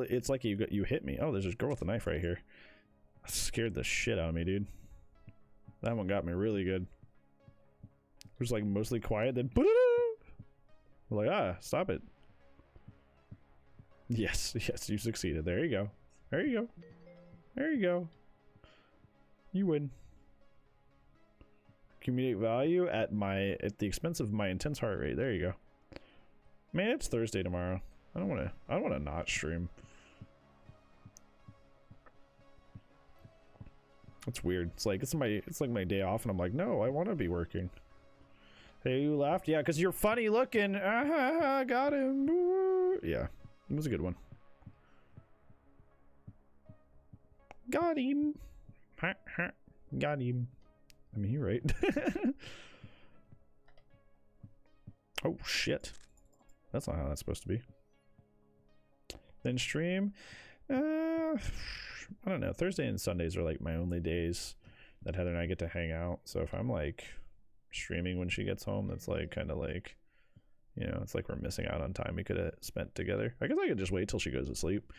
It's like you hit me. Oh, there's this girl with a knife right here. That scared the shit out of me, dude. That one got me really good. It was like mostly quiet, then... We're like, ah, stop it. Yes, yes, you succeeded. There you go. There you go. There you go. You win. Communicate value at the expense of my intense heart rate. There you go. Man, it's Thursday tomorrow. I don't wanna not stream. That's weird. It's like my day off and I'm like, no, I wanna be working. Hey, you laughed? Yeah, because you're funny looking. Got him. Woo. Yeah, it was a good one. Got him. Got him. I mean, you're right. Oh, shit. That's not how that's supposed to be. Then stream. I don't know. Thursday and Sundays are like my only days that Heather and I get to hang out. So if I'm like streaming when she gets home, that's like kind of like, you know, it's like we're missing out on time we could have spent together. I guess I could just wait till she goes to sleep.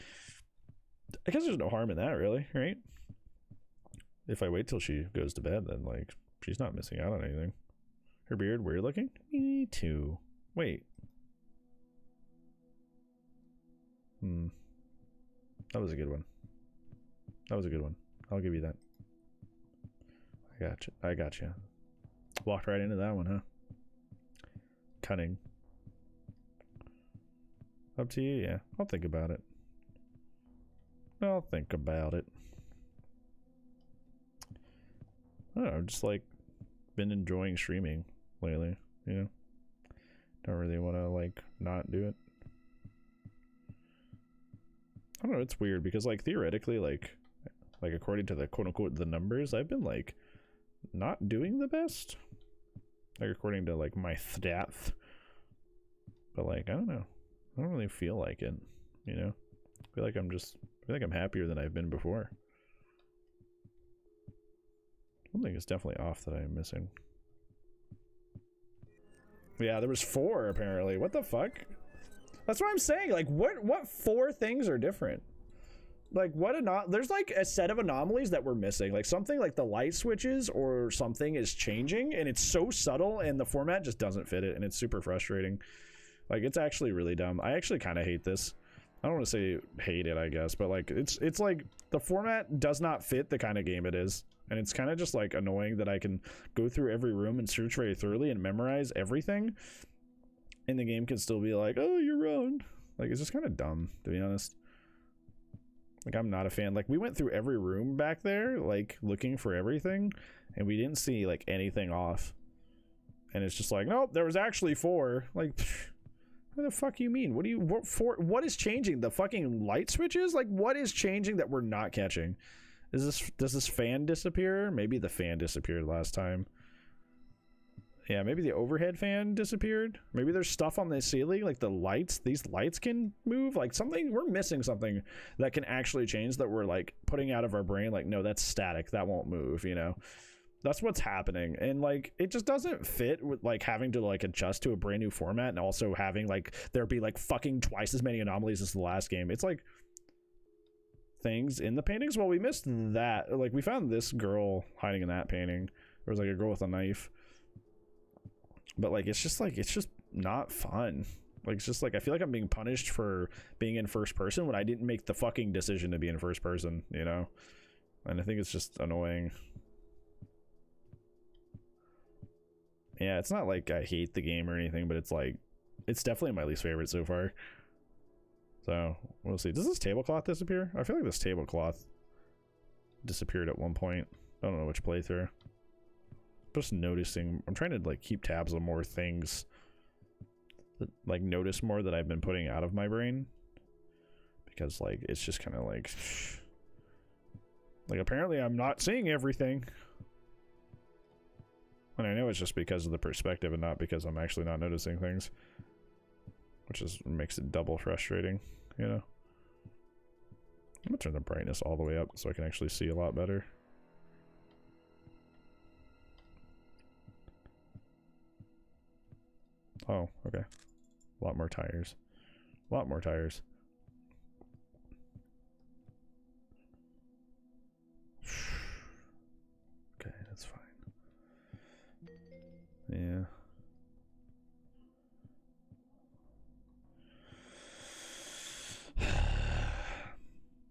I guess there's no harm in that, really, right? If I wait till she goes to bed, then like she's not missing out on anything. Her beard, weird looking? Me too. Wait. That was a good one. That was a good one. I'll give you that. I got you. Walked right into that one, huh? Cunning. Up to you, yeah. I'll think about it. I'll think about it. I don't know, just like been enjoying streaming lately, you know? Don't really want to like not do it. I don't know, it's weird because like theoretically like according to the quote unquote the numbers, I've been like not doing the best. Like according to like my stats. But like I don't know. I don't really feel like it, you know? I feel like I'm happier than I've been before. Something is definitely off that I'm missing. Yeah, there was 4 apparently. What the fuck? That's what I'm saying. Like, what 4 things are different? Like, there's like a set of anomalies that we're missing. Like something like the light switches or something is changing, and it's so subtle, and the format just doesn't fit it, and it's super frustrating. Like, it's actually really dumb. I actually kind of hate this. I don't want to say hate it, I guess, but like it's like the format does not fit the kind of game it is. And it's kind of just like annoying that I can go through every room and search very thoroughly and memorize everything. And the game can still be like, oh, you're wrong. Like, it's just kind of dumb, to be honest. Like, I'm not a fan. Like, we went through every room back there, like, looking for everything. And we didn't see, like, anything off. and it's just like, nope, there was actually 4. Like, what the fuck you mean? What is changing? The fucking light switches? Like, what is changing that we're not catching? Does this fan disappear? Maybe the fan disappeared last time. Yeah, maybe the overhead fan disappeared. Maybe there's stuff on the ceiling, like the lights. These lights can move. Like something, we're missing something that can actually change that we're like putting out of our brain. Like, no, that's static. That won't move, you know? That's what's happening. And like, it just doesn't fit with like having to like adjust to a brand new format and also having like, there be like fucking twice as many anomalies as the last game. It's like things in the paintings. Well, we missed that. Like we found this girl hiding in that painting. There was like a girl with a knife. But like it's just not fun. Like it's just like I feel like I'm being punished for being in first person when I didn't make the fucking decision to be in first person, you know? And I think it's just annoying. Yeah, it's not like I hate the game or anything, but it's like it's definitely my least favorite so far. So we'll see. Does this tablecloth disappear? I feel like this tablecloth disappeared at one point. I don't know which playthrough. Just noticing, I'm trying to like keep tabs on more things that, like notice more that I've been putting out of my brain, because like it's just kind of like apparently I'm not seeing everything, and I know it's just because of the perspective and not because I'm actually not noticing things, which is makes it double frustrating, you know. I'm gonna turn the brightness all the way up so I can actually see a lot better. Oh, okay. A lot more tires. A lot more tires. Okay, that's fine. Yeah.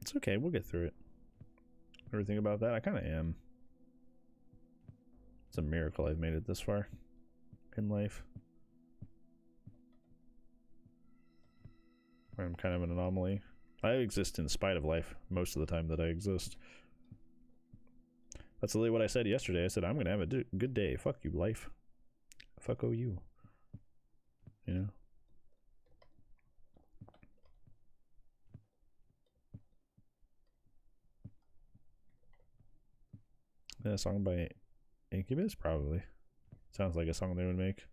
It's okay, we'll get through it. Everything about that, I kind of am. It's a miracle I've made it this far in life. I'm kind of an anomaly. I exist in spite of life most of the time that I exist. That's literally what I said yesterday. I said, I'm going to have a good day. Fuck you, life. Fuck you. You know? A song by Incubus? Probably. Sounds like a song they would make.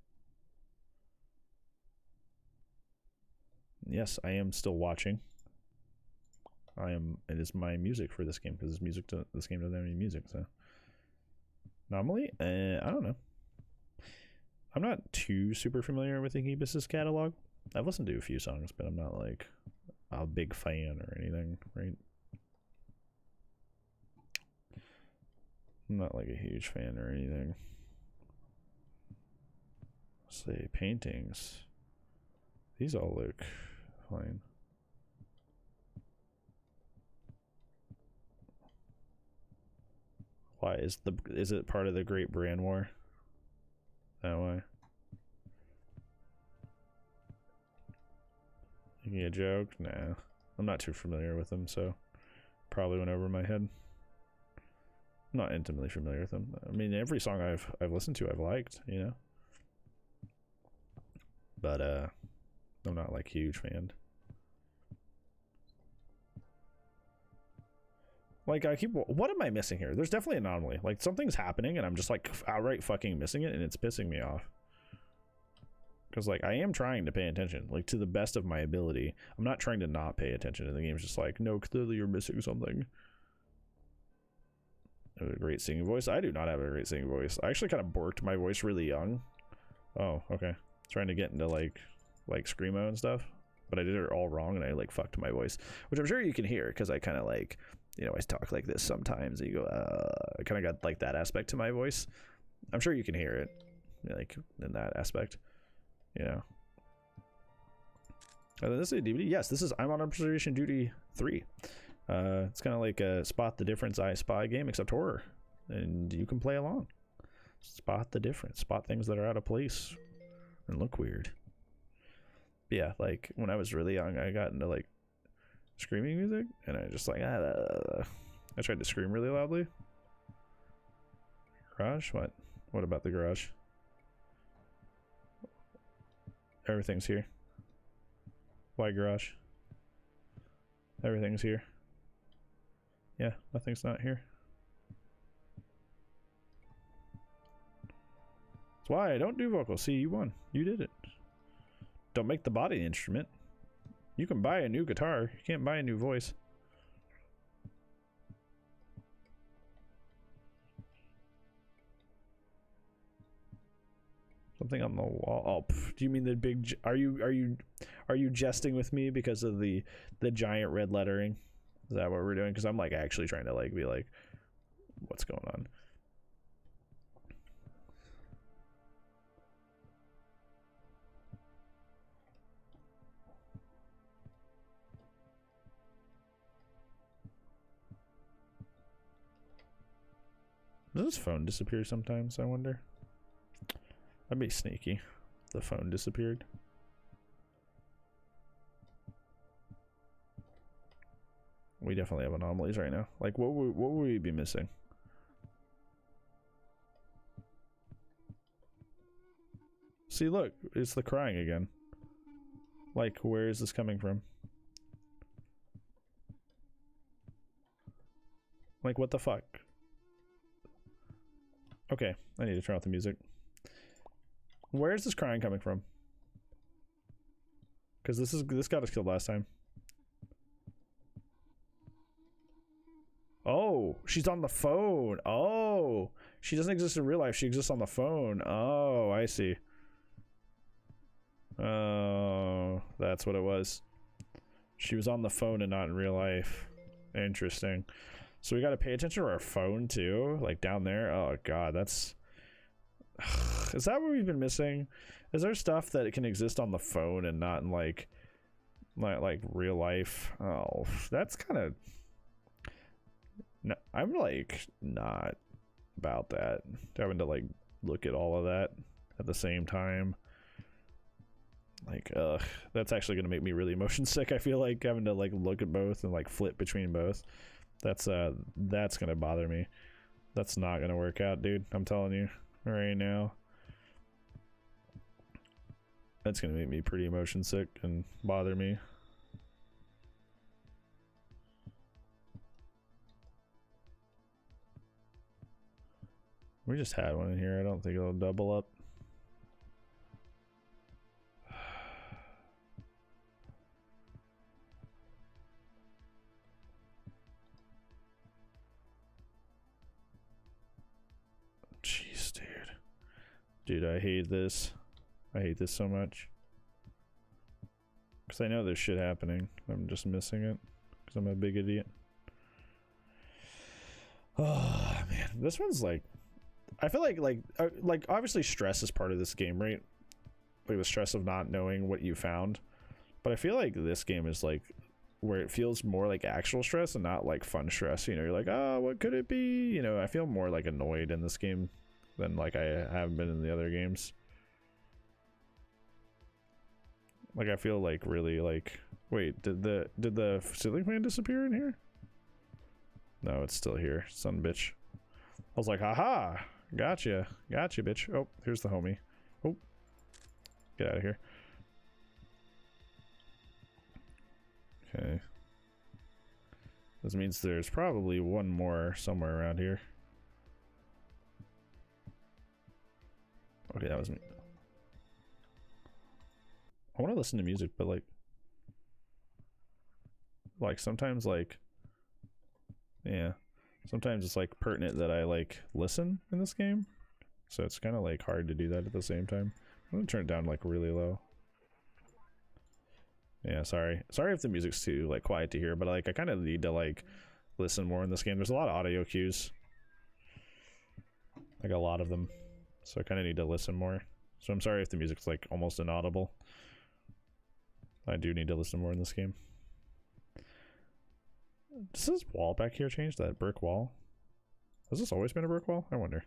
Yes, I am still watching. It is my music for this game, because this game doesn't have any music, so. Anomaly? I don't know. I'm not too super familiar with Incubus's catalog. I've listened to a few songs, but I'm not like a big fan or anything, right? I'm not like a huge fan or anything. Let's say paintings. These all look fine. Why is it part of the Great Brand War? That way. Making a joke? Nah. I'm not too familiar with them, so probably went over my head. I'm not intimately familiar with them. I mean, every song I've listened to I've liked, you know. But I'm not like huge fan. Like what am I missing here? There's definitely an anomaly. Like something's happening and I'm just like outright fucking missing it, and it's pissing me off. Because like I am trying to pay attention, like to the best of my ability. I'm not trying to not pay attention, and the game's just like, no, clearly you're missing something. I have a great singing voice. I do not have a great singing voice. I actually kind of borked my voice really young. Oh, okay. Trying to get into like screamo and stuff, but I did it all wrong and I like fucked my voice, which I'm sure you can hear because I kind of like, you know, I talk like this sometimes. And you go, I kind of got like that aspect to my voice. I'm sure you can hear it, like in that aspect, you know. This is a DVD. Yes, this is I'm on Observation Duty 3. It's kind of like a Spot the Difference I Spy game, except horror, and you can play along. Spot the difference. Spot things that are out of place and look weird. But yeah, like when I was really young, I got into like screaming music, and I just like I tried to scream really loudly. Garage? What about the garage? Everything's here. Why garage? Everything's here. Yeah, nothing's not here. That's why I don't do vocals. See, you won. You did it. Don't make the body an instrument. You can buy a new guitar. You can't buy a new voice. Something on the wall. Oh, do you mean the big? Are you jesting with me because of the giant red lettering? Is that what we're doing? Because I'm like actually trying to like be like, what's going on? Does this phone disappear sometimes? I wonder. That'd be sneaky. The phone disappeared. We definitely have anomalies right now. Like, what would we be missing? See, look, it's the crying again. Like, where is this coming from? Like, what the fuck? Okay, I need to turn off the music. Where is this crying coming from? Because this got us killed last time. Oh, she's on the phone. Oh, she doesn't exist in real life. She exists on the phone. Oh, I see. Oh, that's what it was. She was on the phone and not in real life. Interesting. So we got to pay attention to our phone too, like down there. Oh god, that's... Is that what we've been missing? Is there stuff that can exist on the phone and not in like real life? Oh, that's kind of... No, I'm like not about that. Having to like look at all of that at the same time. Like, that's actually gonna make me really motion sick. I feel like having to like look at both and like flip between both. That's gonna bother me. That's not gonna work out, dude. I'm telling you right now. That's gonna make me pretty motion sick and bother me. We just had one in here. I don't think it'll double up. Jeez, dude. Dude, I hate this. I hate this so much. Because I know there's shit happening. I'm just missing it. Because I'm a big idiot. Oh, man. This one's like... I feel like obviously stress is part of this game, right? Like the stress of not knowing what you found. But I feel like this game is like where it feels more like actual stress and not like fun stress. You know, you're like, oh, what could it be? You know, I feel more like annoyed in this game than like I have been in the other games. Like I feel like really like, wait, did the ceiling fan disappear in here? No, it's still here, son bitch. I was like, haha, gotcha, bitch. Oh, here's the homie. Oh, get out of here. Okay. This means there's probably one more somewhere around here. Okay, that was me. I want to listen to music, but like sometimes like, yeah. Sometimes it's like pertinent that I like listen in this game. So it's kind of like hard to do that at the same time. I'm gonna turn it down like really low. Yeah, sorry if the music's too like quiet to hear, but like I kind of need to like listen more in this game. There's a lot of audio cues, like a lot of them, so I kind of need to listen more. So I'm sorry if the music's like almost inaudible. I do need to listen more in this game. Does this wall back here change? That brick wall? Has this always been a brick wall? I wonder.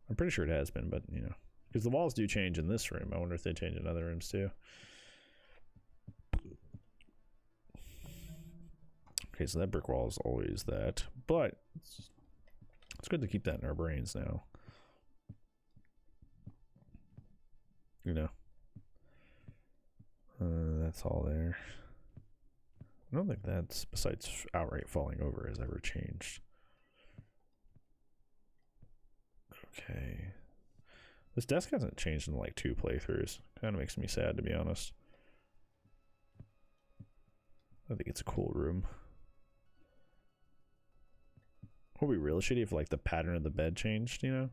I'm pretty sure it has been, but you know, because the walls do change in this room. I wonder if they change in other rooms too. Okay, so that brick wall is always that, but it's good to keep that in our brains now. You know, that's all there. I don't think that's, besides outright falling over, has ever changed. Okay. This desk hasn't changed in like 2 playthroughs. Kind of makes me sad, to be honest. I think it's a cool room. It would be real shitty if like the pattern of the bed changed, you know?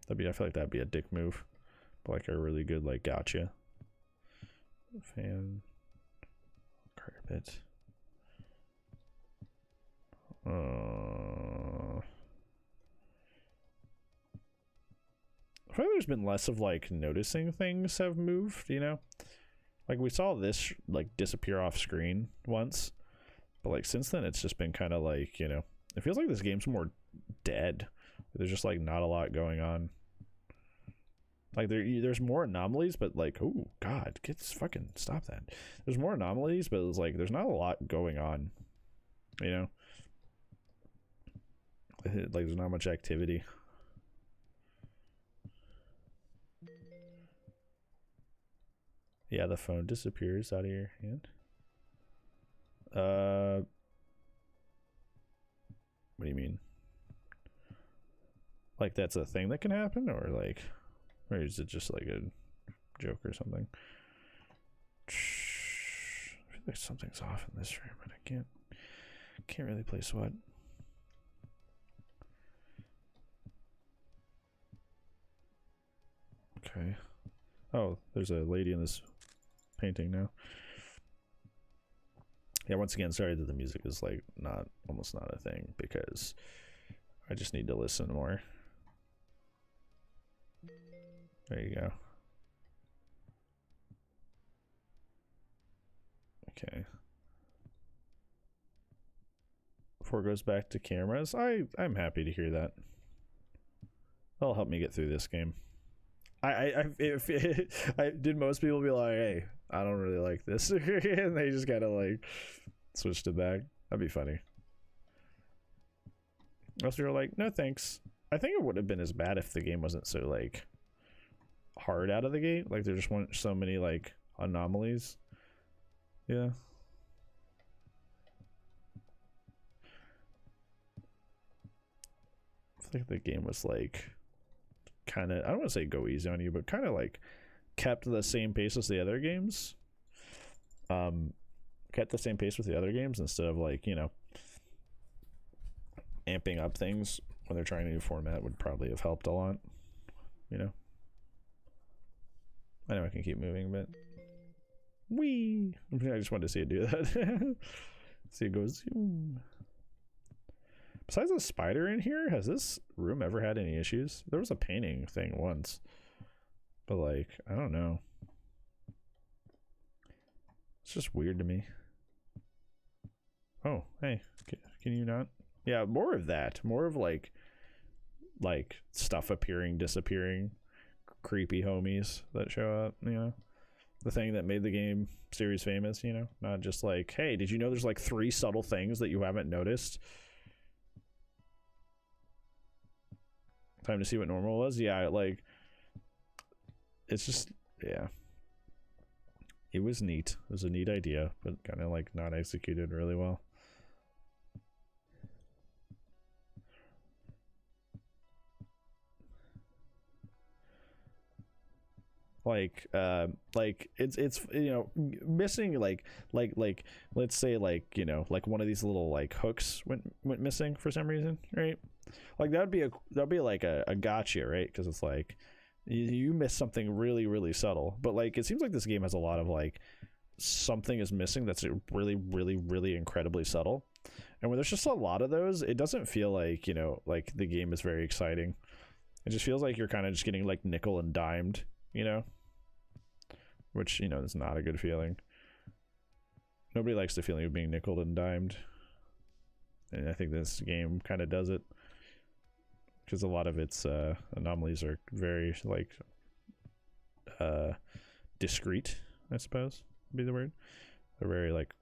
I feel like that'd be a dick move. But like a really good like gotcha. Fan. Carpet. I feel like there's been less of like noticing things have moved, you know? Like we saw this like disappear off screen once, but like since then it's just been kind of like, you know, it feels like this game's more dead. There's just like not a lot going on. Like there's more anomalies, but like, oh god, fucking stop that. There's more anomalies, but it's like there's not a lot going on, you know? Like there's not much activity. Yeah, the phone disappears out of your hand. What do you mean? Like that's a thing that can happen, or like, or is it just like a joke or something? I feel like something's off in this room, but I can't really place what. Okay. Oh, there's a lady in this painting now. Yeah, once again, sorry that the music is like almost not a thing, because I just need to listen more. There you go. Okay. Before it goes back to cameras, I'm happy to hear that. That'll help me get through this game. Did most people be like, hey, I don't really like this, and they just kind of like switched it back? That'd be funny. Most people are like, no thanks. I think it would have been as bad if the game wasn't so like hard out of the gate. Like there just weren't so many like anomalies. Yeah. I think the game was like kind of, I don't want to say go easy on you, but kind of like kept the same pace as the other games. Kept the same pace with the other games instead of like, you know, amping up things when they're trying a new format would probably have helped a lot, you know. I know I can keep moving, but wee. I just wanted to see it do that. See it goes. Besides the spider in here, has this room ever had any issues? There was a painting thing once, but like, I don't know. It's just weird to me. Oh, hey, can you not? Yeah, more of that. More of like stuff appearing, disappearing, creepy homies that show up, you know? The thing that made the game series famous, you know? Not just like, hey, did you know there's like 3 subtle things that you haven't noticed? Time to see what normal was? Yeah, like, it's just, yeah. It was neat. It was a neat idea, but kind of like not executed really well. Like it's you know, missing like let's say like, you know, like one of these little like hooks went missing for some reason, right? Like that'd be like a gotcha, right? Because it's like you miss something really, really subtle, but like it seems like this game has a lot of like something is missing that's really, really, really incredibly subtle, and when there's just a lot of those, it doesn't feel like, you know, like the game is very exciting. It just feels like you're kind of just getting like nickel and dimed, you know, which, you know, is not a good feeling. Nobody likes the feeling of being nickel and dimed, and I think this game kind of does it, because a lot of its anomalies are very like discreet, I suppose would be the word. They're very like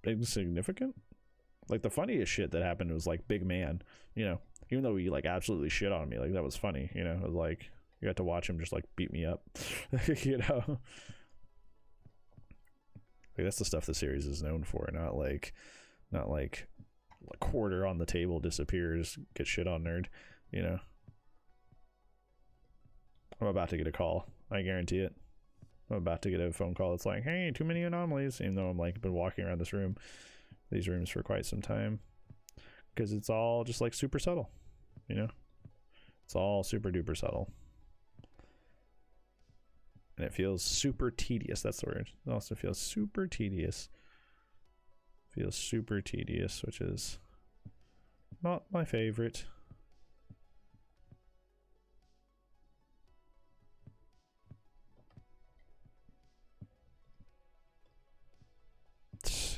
insignificant. Like the funniest shit that happened was like Big Man, you know, even though he like absolutely shit on me, like that was funny, you know. It was like, You got to watch him just like beat me up. You know, like that's the stuff the series is known for, not like a quarter on the table disappears, get shit on, nerd. You know, I'm about to get a call, I guarantee it. I'm about to get a phone call that's like, hey, too many anomalies, even though I'm like been walking around these rooms for quite some time, because it's all just like super subtle, you know. It's all super duper subtle, and it feels super tedious. That's the word. It also feels super tedious. Feels super tedious, which is not my favorite.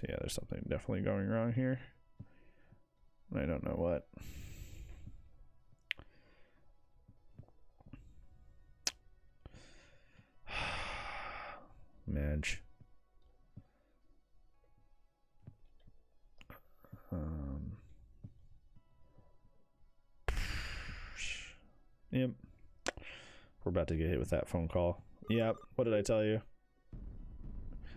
Yeah, there's something definitely going wrong here. I don't know what. Madge. Yep. We're about to get hit with that phone call. Yep. What did I tell you?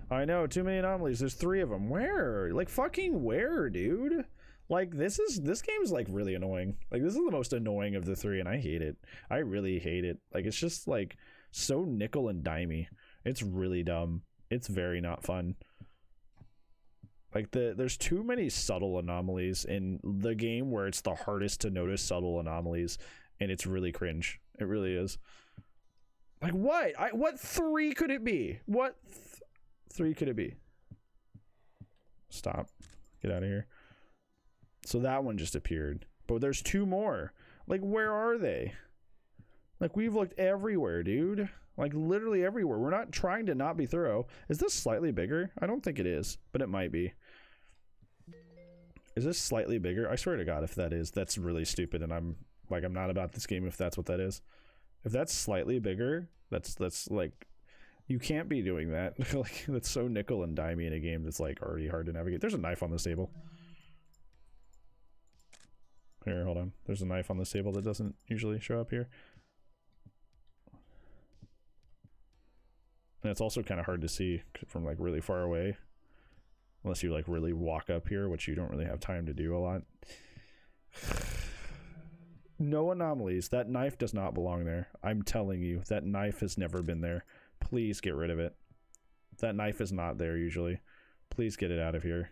I know, too many anomalies. There's 3 of them. Where? Like, fucking where, dude? Like, this game's like really annoying. Like, this is the most annoying of the 3, and I hate it. I really hate it. Like, it's just like so nickel and dimey. It's really dumb. It's very not fun. Like, there's too many subtle anomalies in the game where it's the hardest to notice subtle anomalies, and it's really cringe. It really is. Like, what 3 could it be? What 3 could it be? Stop. Get out of here. So that one just appeared. But there's 2 more. Like, where are they? Like, we've looked everywhere, dude. Like, literally everywhere. We're not trying to not be thorough. Is this slightly bigger? I don't think it is, but it might be. Is this slightly bigger? I swear to God, if that is, that's really stupid, and I'm not about this game if that's what that is. If that's slightly bigger, that's like, you can't be doing that. Like, that's so nickel and dimey in a game that's like already hard to navigate. There's a knife on this table. Here, hold on. There's a knife on this table that doesn't usually show up here. And it's also kind of hard to see from like really far away, unless you like really walk up here, which you don't really have time to do a lot. No anomalies. That knife does not belong there. I'm telling you, that knife has never been there. Please get rid of it. That knife is not there usually. Please get it out of here.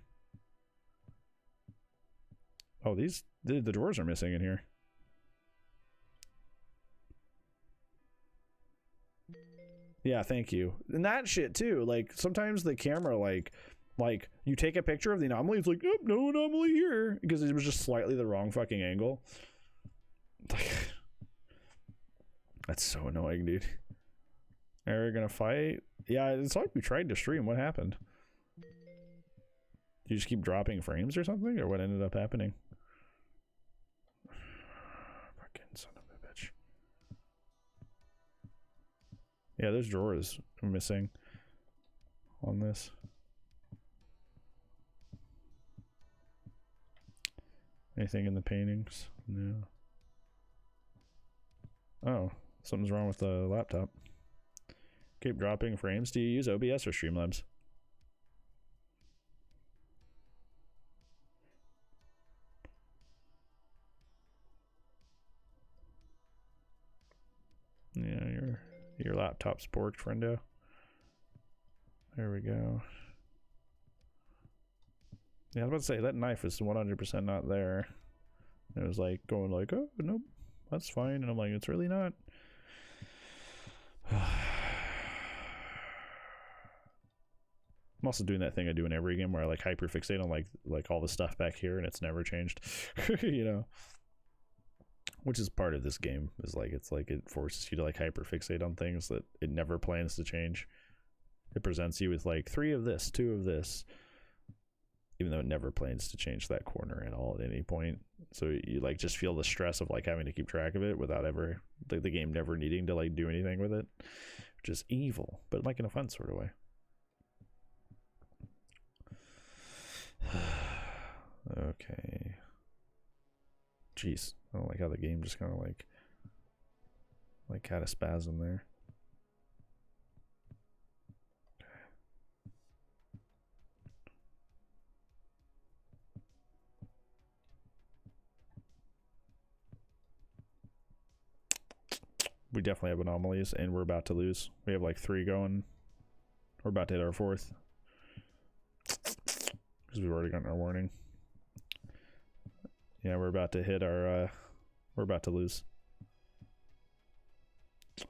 Oh, the drawers are missing in here. Yeah, thank you. And that shit too. Like, sometimes the camera like you take a picture of the anomaly, it's like, nope, no anomaly here, because it was just slightly the wrong fucking angle. That's so annoying, dude. Are we gonna fight? Yeah, it's like we tried to stream. What happened? You just keep dropping frames or something, or what ended up happening? Fucking son of a bitch. Yeah, those drawers are missing on this. Anything in the paintings? No. Oh, something's wrong with the laptop. Keep dropping frames. Do you use OBS or Streamlabs? Yeah, your laptop's porked, friendo. There we go. Yeah, I was about to say, that knife is 100% not there. It was like going like, oh, nope, that's fine. And I'm like, it's really not. I'm also doing that thing I do in every game where I like hyperfixate on like all the stuff back here, and it's never changed. You know, which is part of this game, is like, it's like it forces you to like hyperfixate on things that it never plans to change. It presents you with like 3 of this, 2 of this, even though it never plans to change that corner at all at any point. So you like just feel the stress of like having to keep track of it without ever the game never needing to like do anything with it, which is evil, but like in a fun sort of way. Okay. Jeez, I don't like how the game just kind of like Like had a spasm there. We definitely have anomalies, and we're about to lose. We have like 3 going. We're about to hit our 4th. Because we've already gotten our warning. Yeah, we're about to hit our, we're about to lose.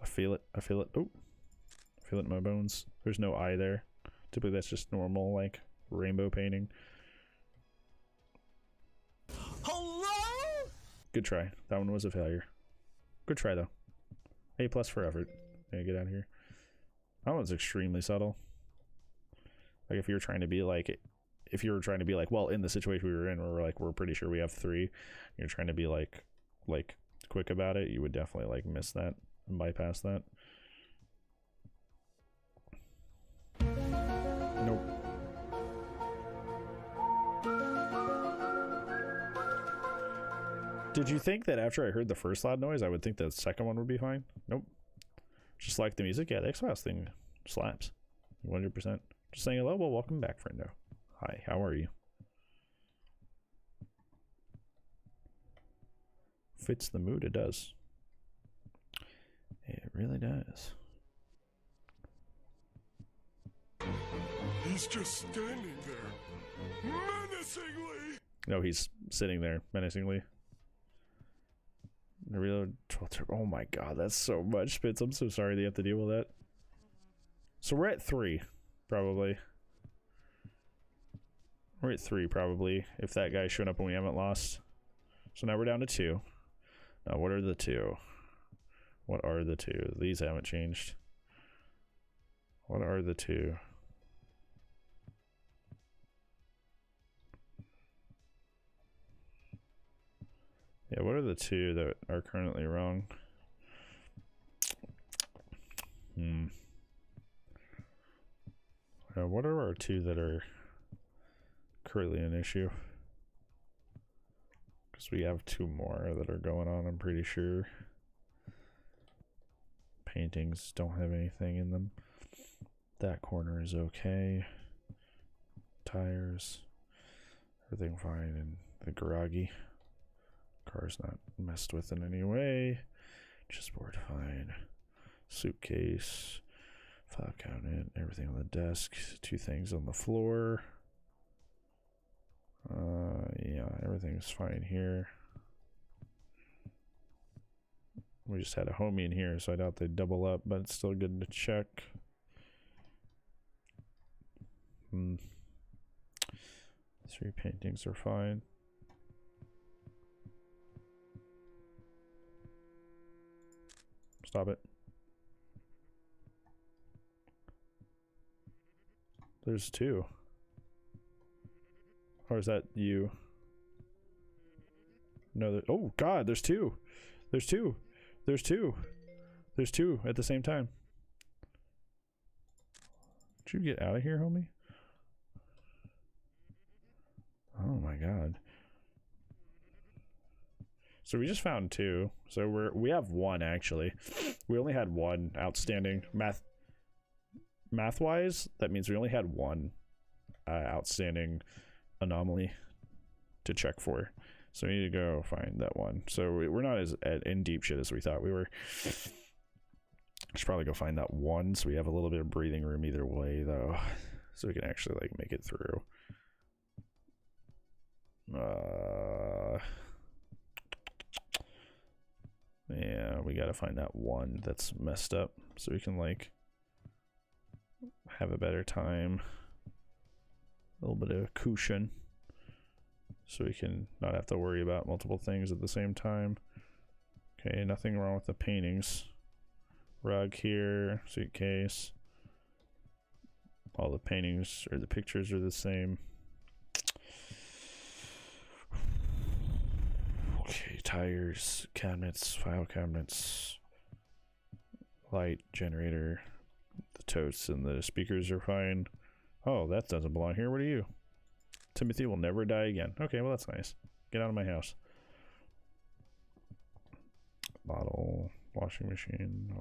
I feel it. I feel it. Oh. I feel it in my bones. There's no eye there. Typically that's just normal, like, rainbow painting. Hello? Good try. That one was a failure. Good try, though. A+ for effort. Yeah, get out of here. That one's extremely subtle. Like, if you're trying to be like... If you were trying to be like, well, in the situation we were in, where we're like, we're pretty sure we have 3, you're trying to be like quick about it, you would definitely like miss that and bypass that. Nope. Did you think that after I heard the first loud noise, I would think the second one would be fine? Nope. Just like the music, yeah, the X-Files thing slaps. 100%. Just saying hello, well, welcome back, friendo. Hi, how are you? Fits the mood, it does. It really does. He's just standing there, menacingly. No, he's sitting there menacingly. The reload. Oh my god, that's so much, Spitz. I'm so sorry that you have to deal with that. So we're at 3, probably. We're at 3, probably, if that guy's showing up and we haven't lost. So now we're down to 2. Now, what are the 2? What are the 2? These haven't changed. What are the 2? Yeah, what are the 2 that are currently wrong? What are our 2 that are currently an issue? Because we have 2 more that are going on, I'm pretty sure. Paintings don't have anything in them. That corner is okay. Tires, everything fine. And the garage, car's not messed with in any way. Chessboard fine. Suitcase, file cabinet, everything on the desk. 2 things on the floor. Yeah, everything's fine here. We just had a homie in here, so I doubt they'd double up, but it's still good to check. 3 paintings are fine. Stop it. There's 2. Or is that you? No, oh god, there's 2. There's 2. There's 2. There's 2 at the same time. Did you get out of here, homie? Oh my god. So we just found 2. So we have 1 actually. We only had 1 outstanding math wise. That means we only had 1 outstanding anomaly to check for. So we need to go find that one. So we're not as in deep shit as we thought we were. Should probably go find that one so we have a little bit of breathing room either way though, so we can actually like make it through. Yeah, we gotta find that one that's messed up so we can like have a better time. A little bit of cushion so we can not have to worry about multiple things at the same time. Okay, nothing wrong with the paintings. Rug here, suitcase. All the paintings or the pictures are the same. Okay, tires, cabinets, file cabinets, light, generator, the totes and the speakers are fine. Oh, that doesn't belong here. What are you? Timothy will never die again. Okay, well that's nice. Get out of my house. Bottle, Washing machine.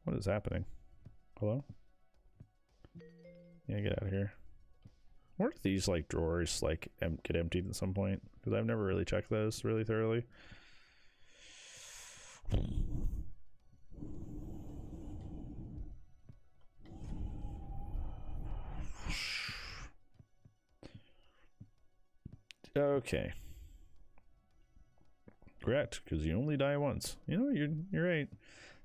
What is happening? Hello? Yeah, get out of here. I wonder if these like drawers like get emptied at some point, because I've never really checked those really thoroughly. Okay. Correct, because you only die once. You know, you're right.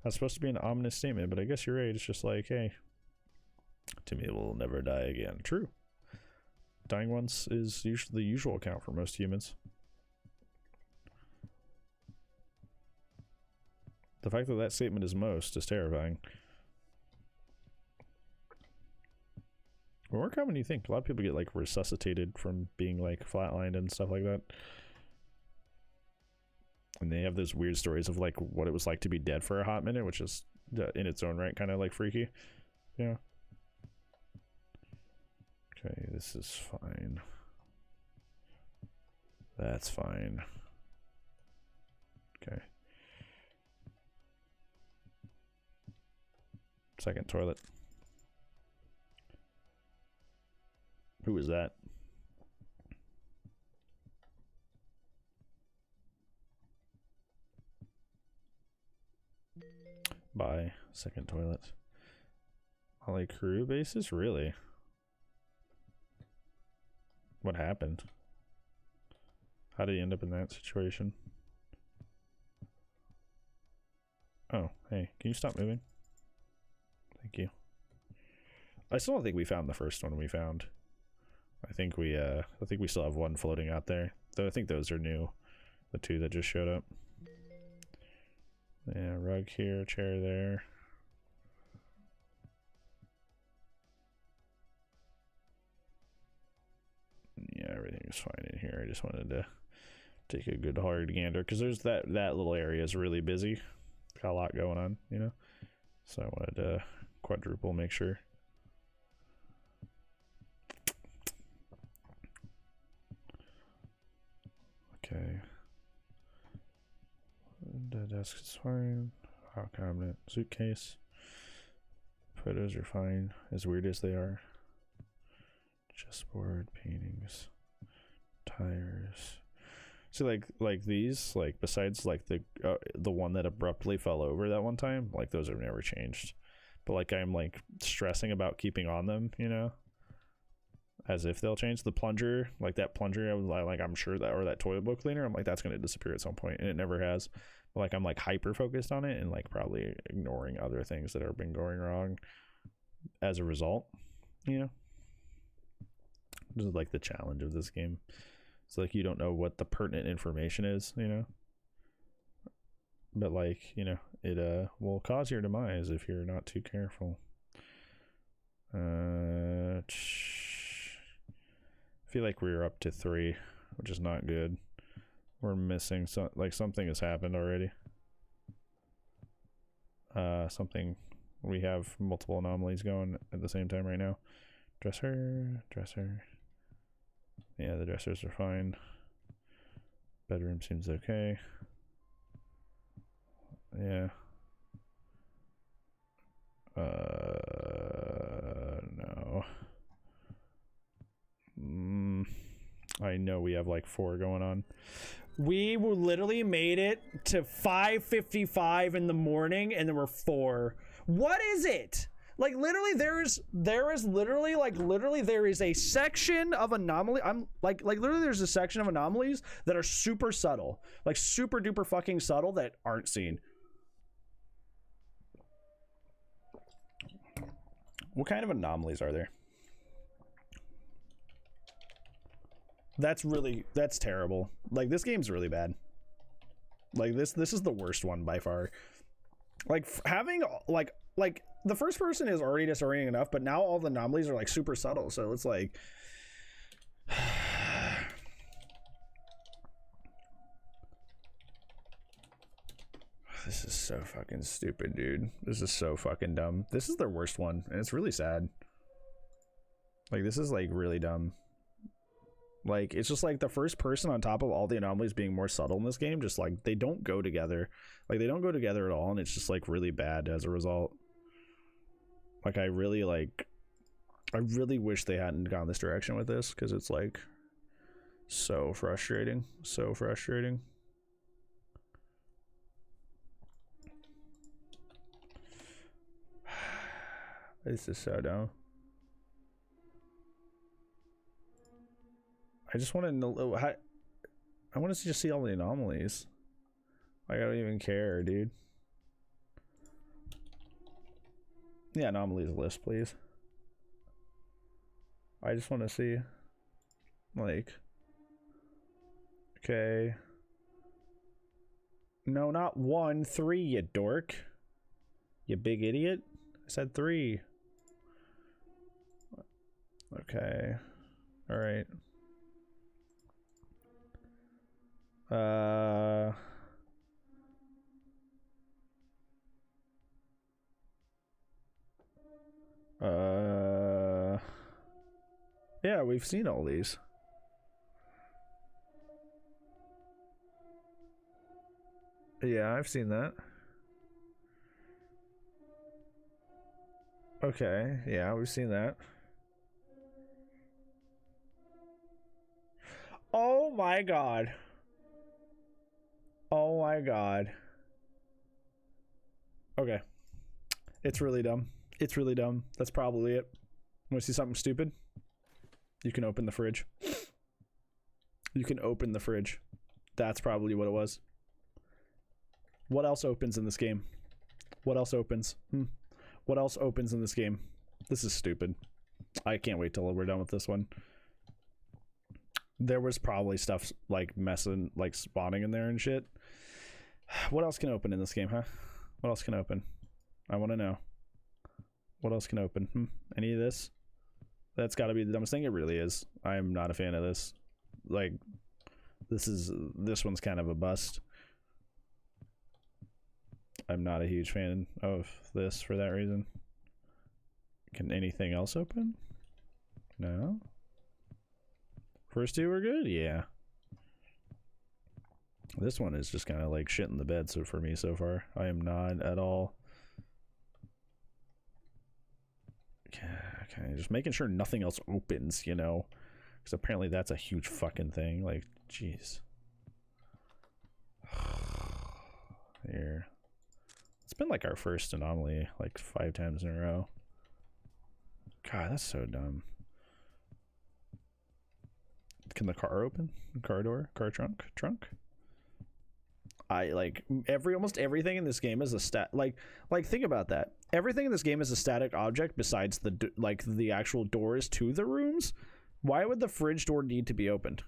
That's supposed to be an ominous statement, but I guess you're right. It's just like, hey, Timmy will never die again. True. Dying once is usually the usual count for most humans. The fact that that statement is most is terrifying. More common than you think. A lot of people get like resuscitated from being like flatlined and stuff like that. And they have those weird stories of like what it was like to be dead for a hot minute, which is in its own right kind of like freaky. Yeah. Okay, this is fine. That's fine. Okay. Second toilet. Who was that? Bye. Second toilet. Holly crew basis? Really? What happened? How did he end up in that situation? Oh, hey, can you stop moving? Thank you. I still don't think we found the first one we found. I think we still have one floating out there. Though I think those are new. The two that just showed up. Yeah, rug here, chair there. Yeah, everything is fine in here. I just wanted to take a good hard gander because there's that little area is really busy. Got a lot going on, you know. So I wanted to quadruple make sure. Okay. The desk is fine. File cabinet, suitcase. Photos are fine, as weird as they are. Chessboard, paintings, tires. See, like these, like besides like the one that abruptly fell over that one time, like those have never changed. But like I'm like stressing about keeping on them, you know, as if they'll change. The plunger, like that plunger, I was like I'm sure that, or that toilet bowl cleaner, I'm like that's gonna disappear at some point, and it never has. But like I'm like hyper focused on it and like probably ignoring other things that have been going wrong as a result, you know. This is like the challenge of this game. It's like you don't know what the pertinent information is, you know. But like, you know, it will cause your demise if you're not too careful. I feel like we're up to 3, which is not good. We're missing something has happened already. We have multiple anomalies going at the same time right now. Dresser. Yeah, the dressers are fine. Bedroom seems okay. Yeah. No. I know we have like 4 going on. We were literally made it to 5:55 in the morning and there were 4. What is it? Like literally there is a section of anomaly. I'm like literally there's a section of anomalies that are super subtle, like super duper fucking subtle that aren't seen. What kind of anomalies are there? That's terrible. Like this game's really bad. Like this is the worst one by far. Like having like the first person is already disorienting enough, but now all the anomalies are like super subtle, so it's like this is so fucking stupid, dude. This is so fucking dumb. This is their worst one, and it's really sad. Like this is like really dumb. Like, it's just like the first person on top of all the anomalies being more subtle in this game, just like they don't go together. Like, they don't go together at all, and it's just like really bad as a result. Like, I really wish they hadn't gone this direction with this, because it's like so frustrating. So frustrating. This is so dumb. I just want to know. I want to just see all the anomalies. Like, I don't even care, dude. Yeah, anomalies list, please. I just want to see. Like. Okay. No, not 1, 3, you dork. You big idiot. I said 3. Okay. All right. Yeah, we've seen all these. Yeah, I've seen that. Okay, yeah, we've seen that. Oh my god. Oh my god. Okay. It's really dumb. It's really dumb. That's probably it. Want to see something stupid? You can open the fridge. You can open the fridge. That's probably what it was. What else opens in this game? What else opens? What else opens in this game? This is stupid. I can't wait till we're done with this one. There was probably stuff like messing, like spawning in there and shit. What else can open in this game, huh? What else can open? I want to know. What else can open? Any of this? That's got to be the dumbest thing. It really is. I am not a fan of this. Like, this one's kind of a bust. I'm not a huge fan of this for that reason. Can anything else open? No. First two were good? Yeah. This one is just kind of like shit in the bed so for me so far. I am not at all. Okay, just making sure nothing else opens, you know? Because apparently that's a huge fucking thing. Like, jeez. Here. It's been like our first anomaly like 5 times in a row. God, that's so dumb. Can the car open? Car door? Car trunk? Trunk? I like almost everything in this game is a like think about that. Everything in this game is a static object besides the actual doors to the rooms. Why would the fridge door need to be opened?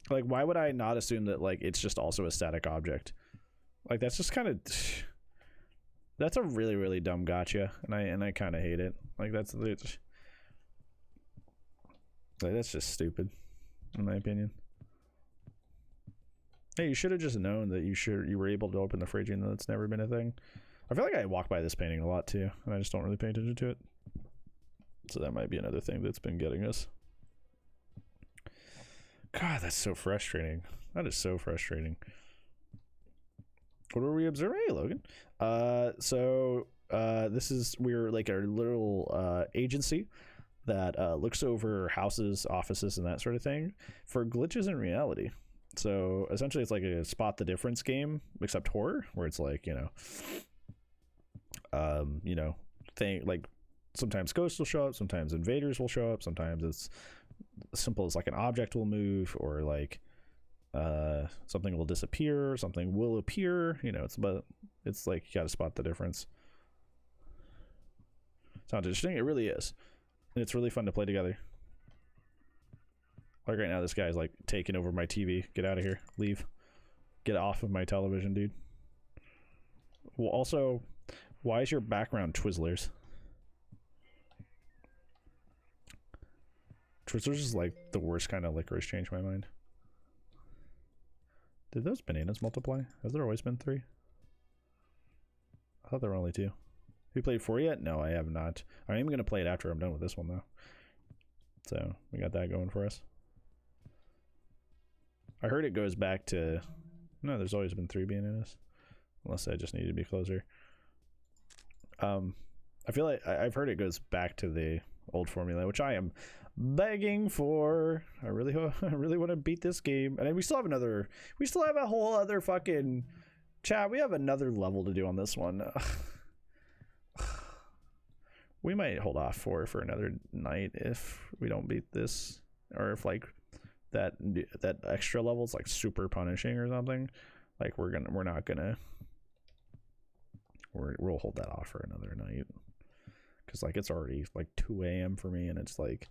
Like, why would I not assume that like it's just also a static object? Like, that's just kind of that's a really, really dumb gotcha, and I kind of hate it. Like, that's just stupid, in my opinion. Hey, you should have just known that you were able to open the fridge, and that's never been a thing. I feel like I walk by this painting a lot too, and I just don't really pay attention to it. So that might be another thing that's been getting us. God, that's so frustrating. That is so frustrating. What were we observing? Hey, Logan. We're like our little agency that looks over houses, offices, and that sort of thing for glitches in reality. So essentially it's like a spot the difference game, except horror, where it's like, thing like sometimes ghosts will show up, sometimes invaders will show up, sometimes it's as simple as like an object will move, or like something will disappear, something will appear, it's like you gotta spot the difference. Sounds interesting. It really is, and it's really fun to play together. Like right now, this guy's like taking over my TV. Get out of here. Leave. Get off of my television, dude. Well, also, why is your background Twizzlers? Twizzlers is like the worst kind of licorice. Changed my mind. Did those bananas multiply? Has there always been 3? I thought there were only 2. Have you played 4 yet? No, I have not. I am going to play it after I'm done with this one, though. So, we got that going for us. I heard it goes back to... No, there's always been 3 bananas. Unless I just need to be closer. I feel like I've heard it goes back to the old formula, which I am begging for. I really want to beat this game. And we still have a whole other fucking... Chat, we have another level to do on this one. We might hold off for another night if we don't beat this, or if like that extra level is like super punishing or something. Like we'll hold that off for another night, because like it's already like 2 a.m. for me, and it's like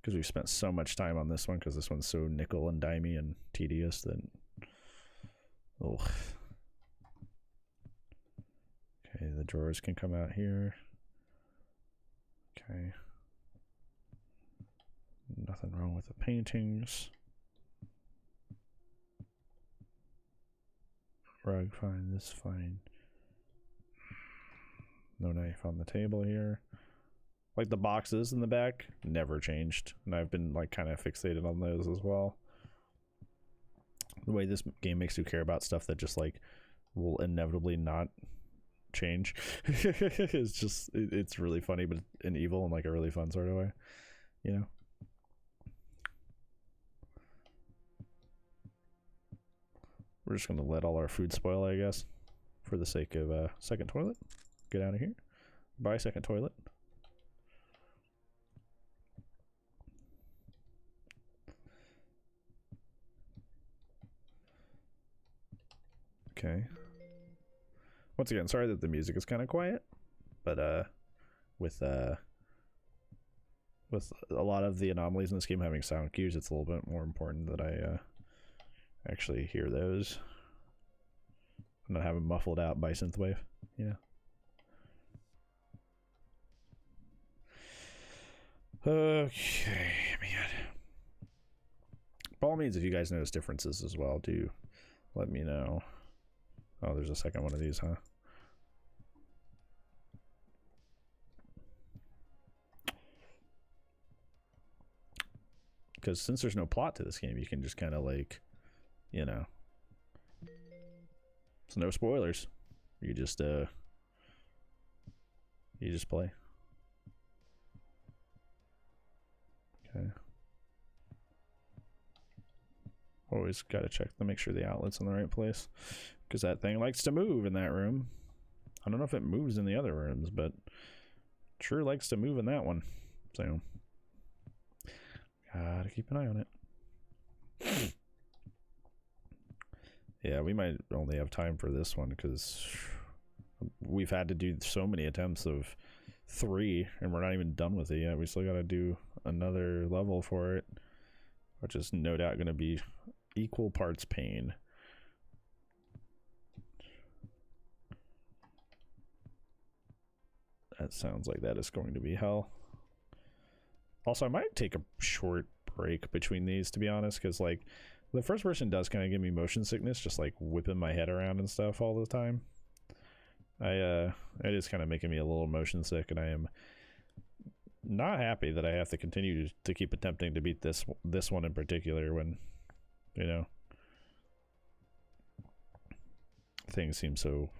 because we've spent so much time on this one, because this one's so nickel and dimey and tedious that. Oh. Okay, the drawers can come out here. Okay. Nothing wrong with the paintings. Rug fine, this fine. No knife on the table here. Like the boxes in the back never changed, and I've been like kind of fixated on those as well. The way this game makes you care about stuff that just like will inevitably not change is just it's really funny, but an evil in like a really fun sort of way, you know. We're just gonna let all our food spoil, I guess, for the sake of second toilet. Get out of here. Bye, second toilet. Okay. Once again, sorry that the music is kind of quiet, but with a lot of the anomalies in this game having sound cues, it's a little bit more important that I actually hear those. I'm not having muffled out by synthwave, you know. Okay, man. By all means, if you guys notice differences as well, do let me know. Oh, there's a second one of these, huh? Because since there's no plot to this game, you can just kind of like, you know, it's no spoilers. You just play. Okay. Always got to check to make sure the outlet's in the right place, because that thing likes to move in that room. I don't know if it moves in the other rooms, but sure likes to move in that one. So gotta keep an eye on it. Yeah, we might only have time for this one because we've had to do so many attempts of 3 and we're not even done with it yet. We still gotta do another level for it, which is no doubt gonna be equal parts pain. That sounds like that is going to be hell. Also, I might take a short break between these, to be honest, because like the first person does kind of give me motion sickness, just like whipping my head around and stuff all the time. It is kind of making me a little motion sick, and I am not happy that I have to continue to keep attempting to beat this one in particular when, you know, things seem so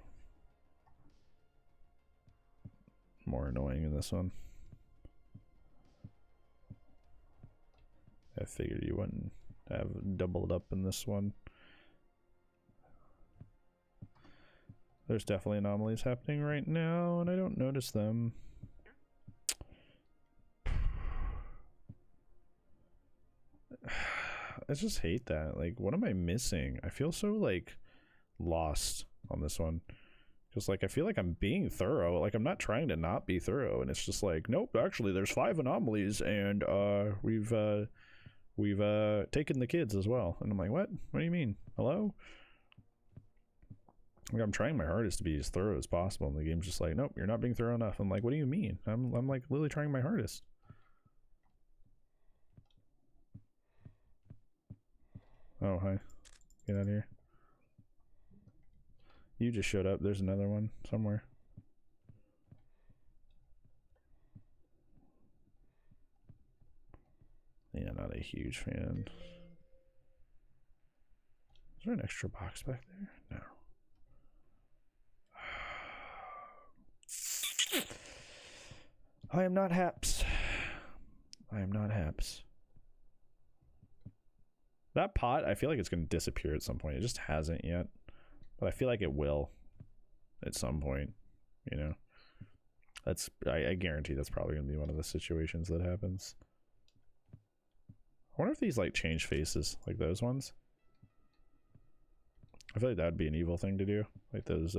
more annoying in this one. I figured you wouldn't have doubled up in this one. There's definitely anomalies happening right now, and I don't notice them. I just hate that. Like, what am I missing? I feel so, like, lost on this one. Because, like, I feel like I'm being thorough. Like, I'm not trying to not be thorough, and it's just like, nope, actually, there's 5 anomalies, and we've taken the kids as well. And I'm like, what? What do you mean? Hello? Like, I'm trying my hardest to be as thorough as possible, and the game's just like, nope, you're not being thorough enough. I'm like, what do you mean? I'm like literally trying my hardest. Oh, hi. Get out of here. You just showed up. There's another one somewhere. Yeah, not a huge fan. Is there an extra box back there? No. I am not Haps. I am not Haps. That pot, I feel like it's going to disappear at some point. It just hasn't yet. But I feel like it will at some point, you know. I guarantee that's probably going to be one of the situations that happens. I wonder if these like change faces, like those ones. I feel like that would be an evil thing to do, like those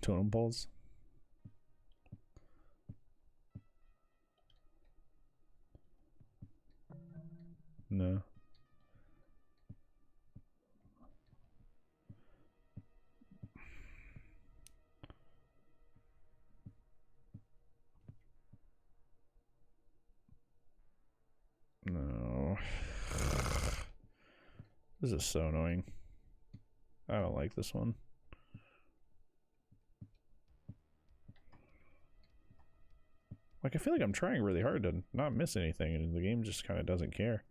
totem poles. No. No. This is so annoying. I don't like this one. Like, I feel like I'm trying really hard to not miss anything, and the game just kind of doesn't care.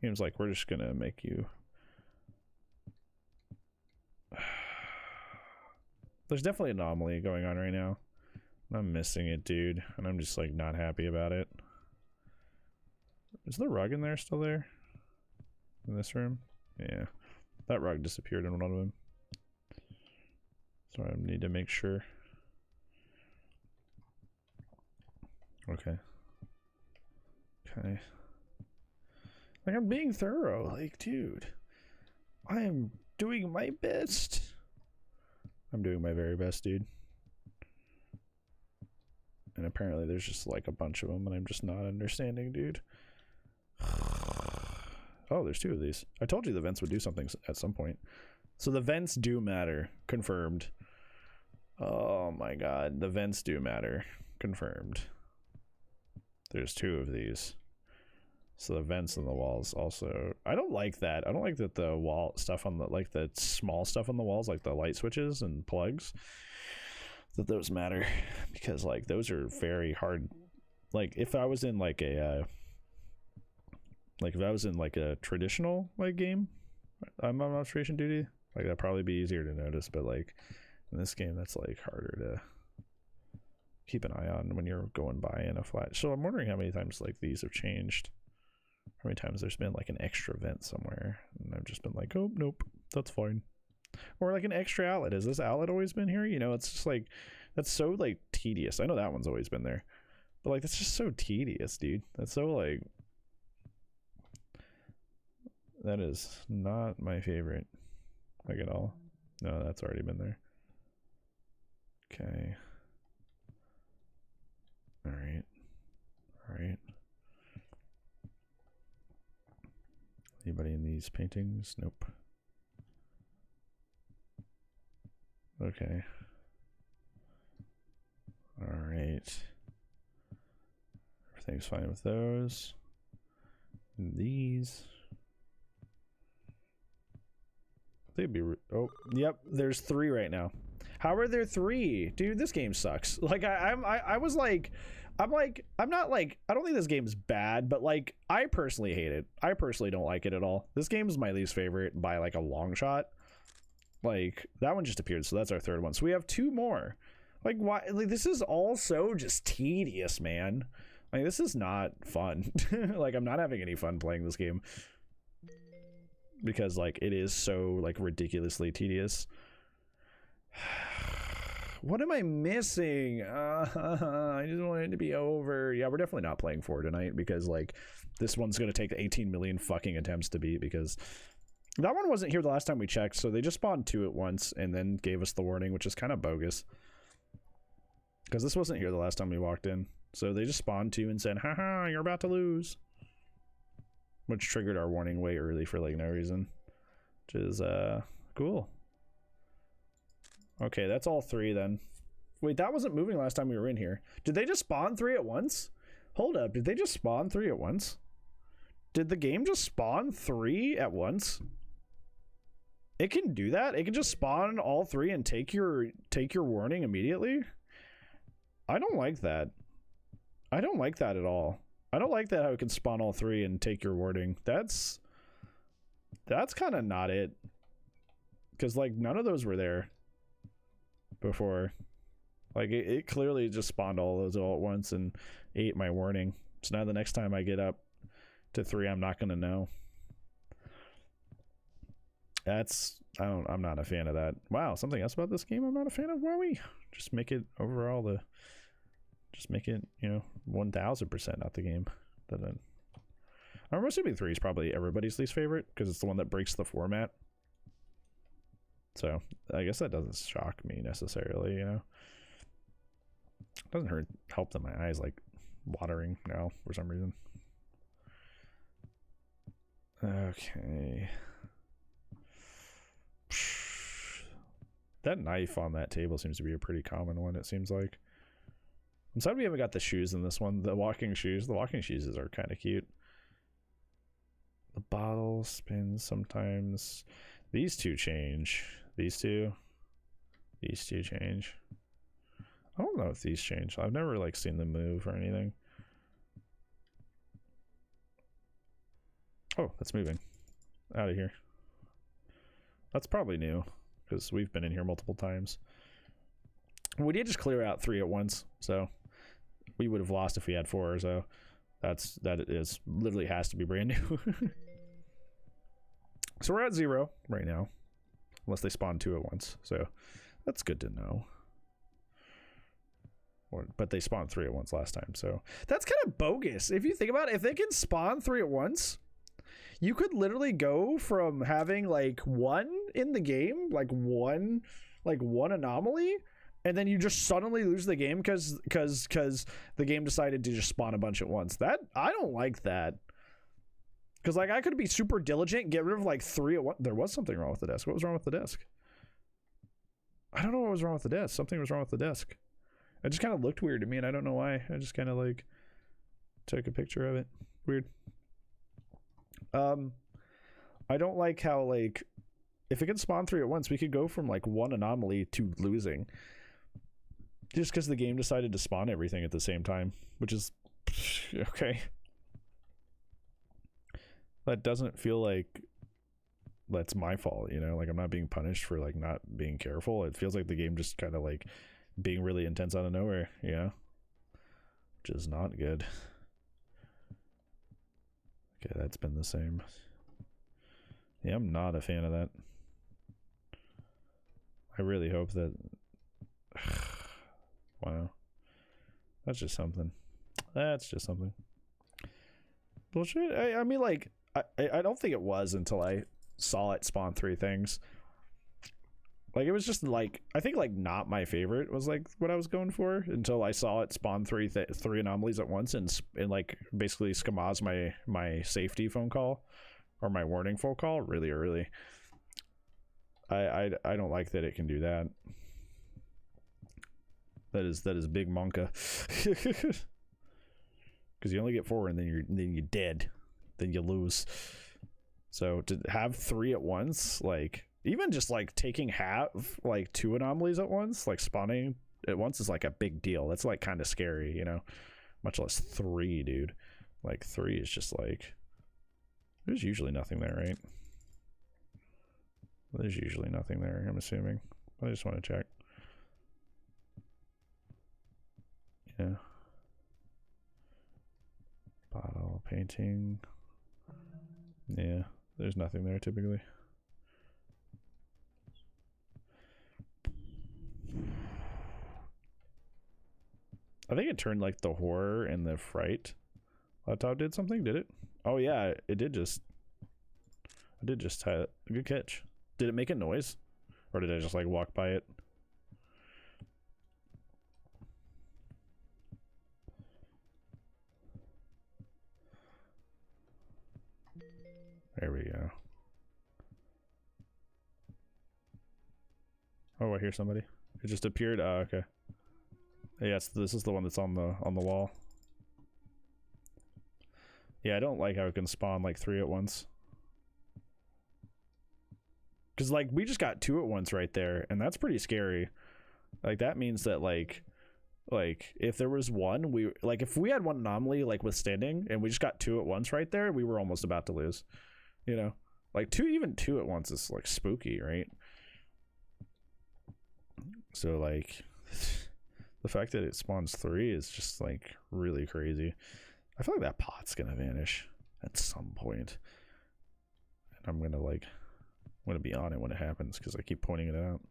Game's like, we're just gonna make you... There's definitely an anomaly going on right now. I'm missing it, dude, and I'm just, like, not happy about it. Is the rug in there still there? In this room? Yeah. That rug disappeared in one of them. So I need to make sure. Okay. Okay. Like, I'm being thorough. Like, dude. I am doing my best. I'm doing my very best, dude. And apparently there's just, like, a bunch of them, and I'm just not understanding, dude. Oh, there's two of these. I told you the vents would do something at some point. So the vents do matter. Confirmed. Oh, my God. The vents do matter. Confirmed. There's two of these. So the vents in the walls also. I don't like that. I don't like that the wall stuff on the, like the small stuff on the walls, like the light switches and plugs, that those matter, because like those are very hard. Like if I was in like a traditional like game, I'm on observation duty, like that'd probably be easier to notice, but like in this game that's like harder to keep an eye on when you're going by in a flat. So I'm wondering how many times like these have changed. How many times there's been like an extra vent somewhere and I've just been like, oh nope, that's fine. Or like an extra outlet. Has this outlet always been here? You know, it's just like, that's so like tedious. I know that one's always been there, but like that's just so tedious, dude. That's so like, that is not my favorite, like at all. No, that's already been there. Okay. All right. All right. Anybody in these paintings? Nope. Okay. All right. Everything's fine with those. And these. They'd be. Oh, yep. There's 3 right now. How are there 3, dude? This game sucks. Like I was like. I'm not like, I don't think this game's bad, but like, I personally hate it. I personally don't like it at all. This game is my least favorite by like a long shot. Like, that one just appeared, so that's our 3rd one. So we have 2 more. Like, why? Like, this is all so just tedious, man. Like, this is not fun. Like, I'm not having any fun playing this game. Because, like, it is so, like, ridiculously tedious. What am I missing? I just want it to be over. Yeah, we're definitely not playing 4 tonight because, like, this one's going to take 18 million fucking attempts to beat because that one wasn't here the last time we checked, so they just spawned 2 at once and then gave us the warning, which is kind of bogus. Because this wasn't here the last time we walked in. So they just spawned 2 and said, haha, you're about to lose. Which triggered our warning way early for, like, no reason. Which is, cool. Okay, that's all 3 then. Wait, that wasn't moving last time we were in here. Did they just spawn 3 at once? Hold up, did they just spawn 3 at once? Did the game just spawn 3 at once? It can do that? It can just spawn all 3 and take your warning immediately? I don't like that. I don't like that at all. I don't like that how it can spawn all 3 and take your warding. That's kind of not it. Because, like, none of those were there before. Like, it clearly just spawned all those all at once and ate my warning. So now the next time I get up to 3, I'm not going to know. I'm not a fan of that. Wow, something else about this game I'm not a fan of, Wowie? Just make it overall just make it, 1000% not the game. I'm assuming 3 is probably everybody's least favorite because it's the one that breaks the format. So I guess that doesn't shock me necessarily, It doesn't help that my eyes like watering now for some reason. Okay. That knife on that table seems to be a pretty common one, it seems like. I'm sad we haven't got the shoes in this one. The walking shoes. The walking shoes are kind of cute. The bottle spins sometimes. These 2 change. These two change. I don't know if these change. I've never like seen them move or anything. Oh, that's moving. Out of here. That's probably new because we've been in here multiple times. We did just clear out 3 at once, so we would have lost if we had 4. So that is literally has to be brand new. So we're at 0 right now, unless they spawn 2 at once. So that's good to know. But they spawned 3 at once last time, so that's kind of bogus. If you think about it, if they can spawn 3 at once, you could literally go from having like 1 in the game, like one anomaly, and then you just suddenly lose the game because the game decided to just spawn a bunch at once. That I don't like that. Because like I could be super diligent, get rid of like 3 at once. There was something wrong with the desk. What was wrong with the desk? I don't know what was wrong with the desk. Something was wrong with the desk. It just kind of looked weird to me, and I don't know why. I just kind of like took a picture of it. Weird. I don't like how like if it can spawn 3 at once, we could go from like 1 anomaly to losing. Just because the game decided to spawn everything at the same time, which is okay. That doesn't feel like that's my fault, like I'm not being punished for like not being careful. It feels like the game just kind of like being really intense out of nowhere, which is not good. Okay, that's been the same. Yeah, I'm not a fan of that. I really hope that wow. That's just something. Bullshit. I mean, like, I don't think it was until I saw it spawn 3 things. Like, it was just, like, I think, like, not my favorite was, like, what I was going for until I saw it spawn 3 anomalies at once and like, basically schemaz my safety phone call or my warning phone call really early. I don't like that it can do that. That is big monka. Because you only get 4 and then you're dead. Then you lose. So to have 3 at once, like even just like taking half, like 2 anomalies at once, like spawning at once is like a big deal. That's like kind of scary, much less 3, dude. Like 3 is just like, there's usually nothing there, right? There's usually nothing there, I'm assuming. I just want to check. Yeah. Bottle painting. Yeah, there's nothing there typically. I think it turned like the horror and the fright. Laptop did something, did it? Oh yeah, it did just. I did just have a good catch. Did it make a noise? Or did I just like walk by it? There we go. Oh, I hear somebody. It just appeared. Oh, okay. Yes, this is the one that's on the wall. Yeah, I don't like how it can spawn like 3 at once. Because like we just got 2 at once right there, and that's pretty scary. Like that means that like Like if there was one, if we had one anomaly like withstanding and we just got two at once right there, we were almost about to lose. You know, like even two at once is like spooky, right? So like the fact that it spawns 3 is just like really crazy. I feel like that pot's gonna vanish at some point, and I'm gonna be on it when it happens because I keep pointing it out.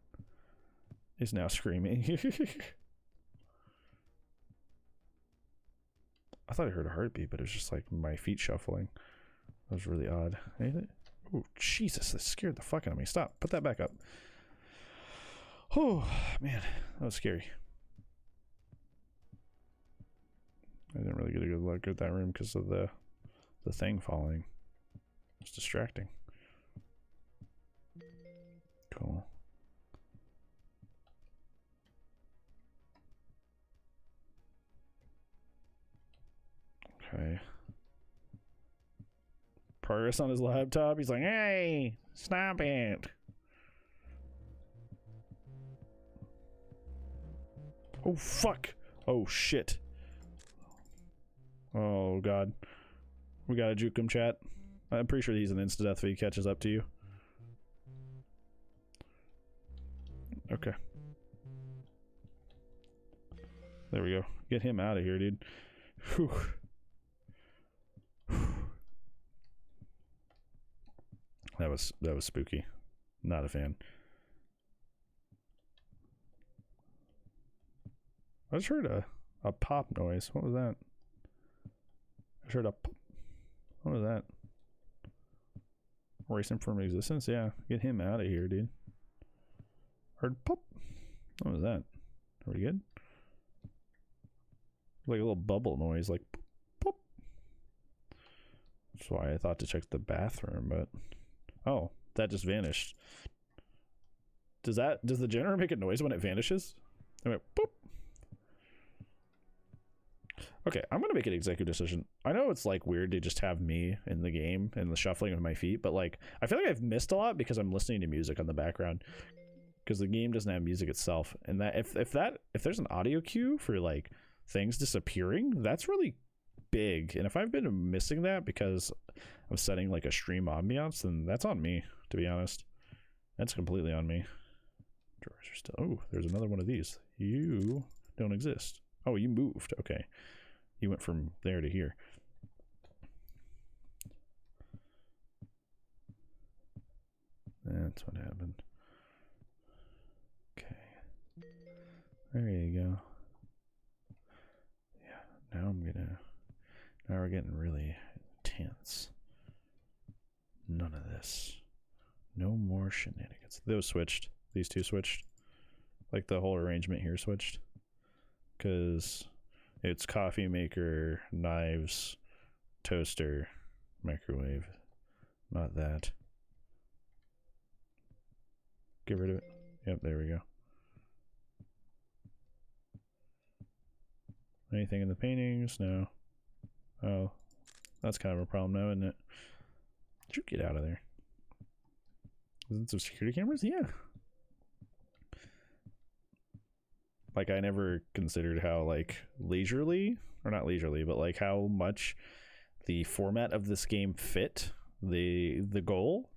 He's now screaming. I thought I heard a heartbeat, but it was just like my feet shuffling. That was really odd. Anything? Oh, Jesus, that scared the fuck out of me. Stop. Put that back up. Oh, man, that was scary. I didn't really get a good look at that room because of the thing falling. It's distracting. Cool. Okay. Progress on his laptop. He's like, hey, stop it. Oh, fuck. Oh, shit. Oh, God. We gotta juke him, chat. I'm pretty sure he's an insta-death if he catches up to you. Okay. There we go. Get him out of here, dude. Whew. That was spooky. Not a fan. I just heard a pop noise. What was that? I just heard a pop. What was that? Erasing from existence? Yeah. Get him out of here, dude. Heard pop. What was that? Are we good? Like a little bubble noise, like pop. That's why I thought to check the bathroom, but oh, that just vanished. Does the generator make a noise when it vanishes? I went boop. Okay, I'm gonna make an executive decision. I know it's like weird to just have me in the game and the shuffling of my feet, but like I feel like I've missed a lot because I'm listening to music on the background because the game doesn't have music itself. And that if there's an audio cue for like things disappearing, that's really big. And if I've been missing that because I'm setting like a stream ambiance, then that's on me, to be honest. That's completely on me. Drawers are still. Oh, there's another one of these. You don't exist. Oh, you moved. Okay. You went from there to here. That's what happened. Okay. There you go. Yeah, now now we're getting really tense. None of this. No more shenanigans. Those switched. These two switched. Like the whole arrangement here switched. Because it's coffee maker, knives, toaster, microwave. Not that. Get rid of it. Yep, there we go. Anything in the paintings? No. Oh, that's kind of a problem now, isn't it? Did you get out of there? Isn't some security cameras? Yeah. Like, I never considered how, like, leisurely, or not leisurely, but, like, how much the format of this game fit the goal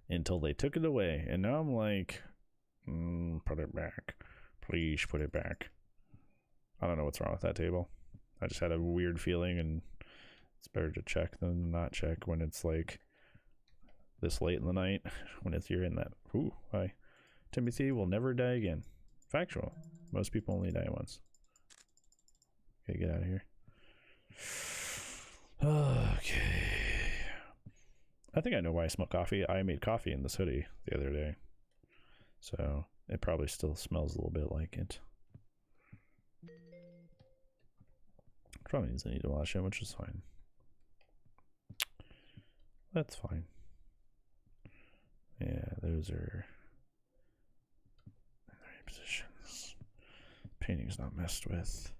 until they took it away. And now I'm like, put it back. Please put it back. I don't know what's wrong with that table. I just had a weird feeling, and it's better to check than not check when it's, like, this late in the night, when you're in that. Ooh, hi. Timothy will never die again. Factual. Most people only die once. Okay, get out of here. Okay. I think I know why I smell coffee. I made coffee in this hoodie the other day. So it probably still smells a little bit like it. Probably means I need to wash it, which is fine. That's fine. Yeah, those are in the right positions. Painting's not messed with.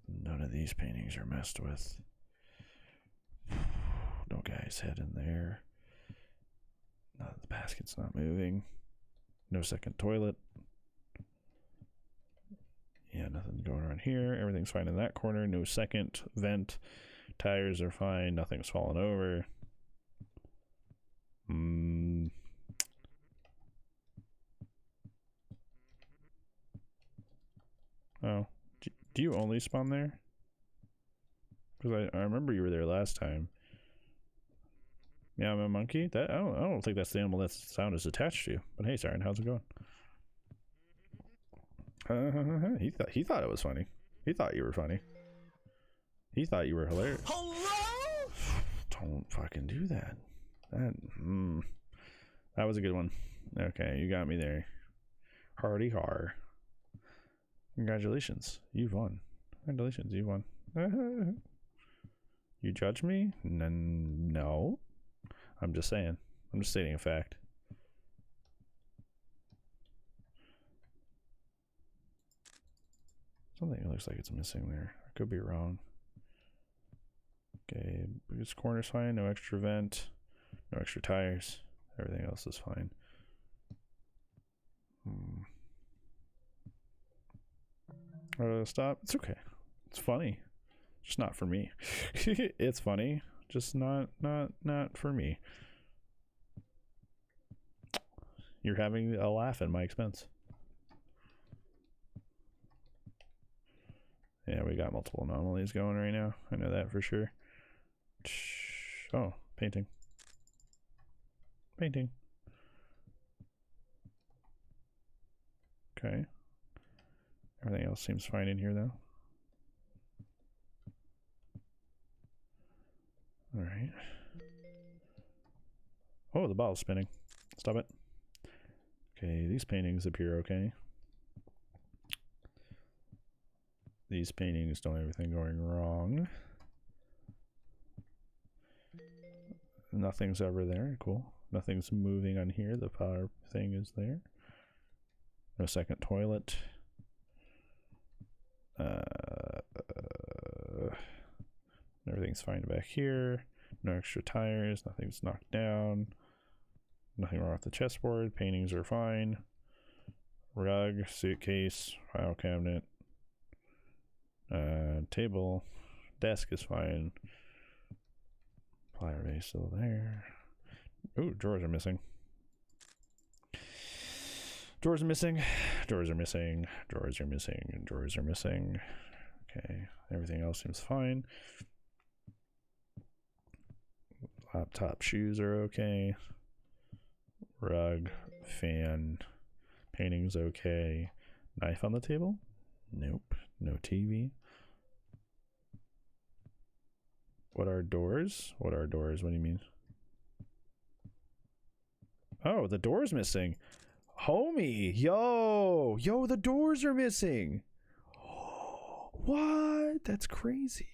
None of these paintings are messed with. No guy's head in there. The basket's not moving. No second toilet. Yeah, nothing going on here. Everything's fine in that corner. No second vent. Tires are fine. Nothing's fallen over. Oh. Do you only spawn there? Because I remember you were there last time. Yeah, I'm a monkey. That I don't think that's the animal that sound is attached to. But hey, Siren, how's it going? He thought it was funny. He thought you were funny. He thought you were hilarious. Hello? Don't fucking do that. That was a good one. Okay, you got me there. Hardy har. Congratulations, you've won. Congratulations, you won. You judge me? No. I'm just saying. I'm just stating a fact. Something looks like it's missing there. I could be wrong. Okay, this corner's fine. No extra vent. No extra tires. Everything else is fine. Stop. It's okay. It's funny. Just not for me. It's funny. Just not for me. You're having a laugh at my expense. Yeah, we got multiple anomalies going right now. I know that for sure. Oh, painting. Painting. Okay. Everything else seems fine in here though. Alright. Oh, the bottle's spinning. Stop it. Okay, these paintings appear okay. These paintings don't have anything going wrong. Nothing's ever there. Cool. Nothing's moving on here. The power thing is there. No second toilet. Everything's fine back here. No extra tires. Nothing's knocked down. Nothing wrong with the chessboard. Paintings are fine. Rug, suitcase, file cabinet. Table, desk is fine. Plier base still there. Ooh, drawers are missing. Drawers are missing. Drawers are missing. Drawers are missing. Drawers are missing. Okay, everything else seems fine. Laptop, shoes are okay. Rug, fan, painting's okay. Knife on the table? Nope. No TV. What are doors? What are doors? What do you mean? Oh, the door's missing. Homie, yo, the doors are missing. What? That's crazy.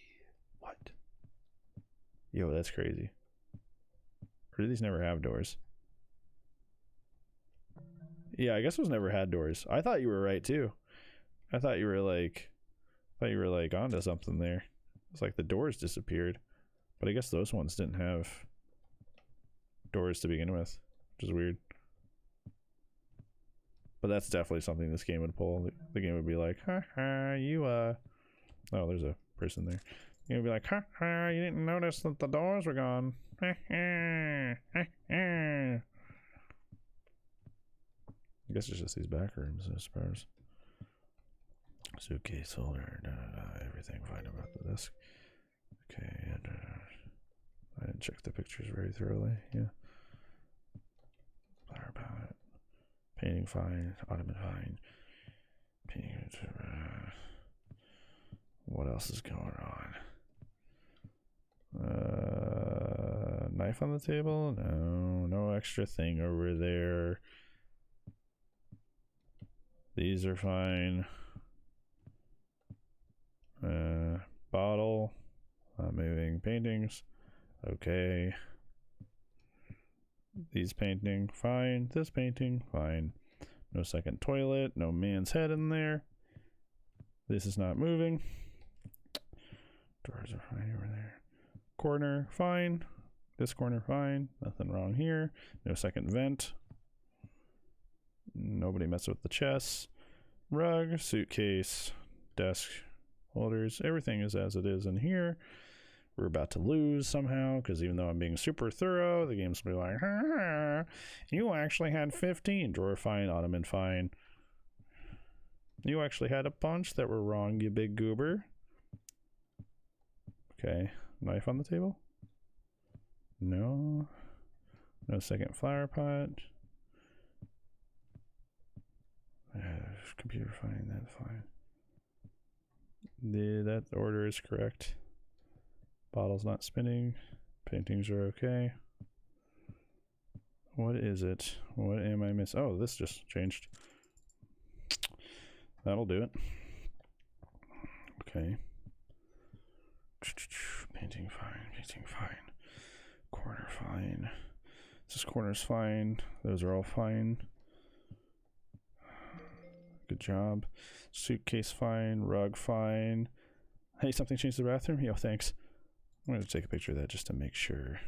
What? Yo, that's crazy. Or do these never have doors? Yeah, I guess those never had doors. I thought you were right too. I thought you were like onto something there. It's like the doors disappeared. But I guess those ones didn't have doors to begin with, which is weird. But that's definitely something this game would pull. The game would be like, haha, you, oh, there's a person there. The game would be like, haha, you didn't notice that the doors were gone. I guess it's just these back rooms, I suppose. Suitcase holder, everything fine about the desk. Okay, and I didn't check the pictures very thoroughly. Yeah. Flower palette. Painting fine. Ottoman fine. Painting. What else is going on? Knife on the table? No. No extra thing over there. These are fine. Bottle. Moving paintings. Okay. These painting, fine. This painting, fine. No second toilet. No man's head in there. This is not moving. Drawers are fine over there. Corner, fine. This corner, fine. Nothing wrong here. No second vent. Nobody messed with the chest. Rug, suitcase. desk holders. Everything is as it is in here. We're about to lose somehow, because even though I'm being super thorough, the game's gonna be like, ha, ha, you actually had 15. Drawer fine, ottoman fine. You actually had a bunch that were wrong, you big goober. Okay, knife on the table? No. No second flower pot. Computer fine, that's fine. That order is correct. Bottle's not spinning. Paintings are okay. What is it? What am I missing? Oh, this just changed. That'll do it. Okay. Painting fine, painting fine. Corner fine. This corner's fine. Those are all fine. Good job. Suitcase fine. Rug fine. Hey, something changed the bathroom? Yo, thanks. I'm going to take a picture of that just to make sure.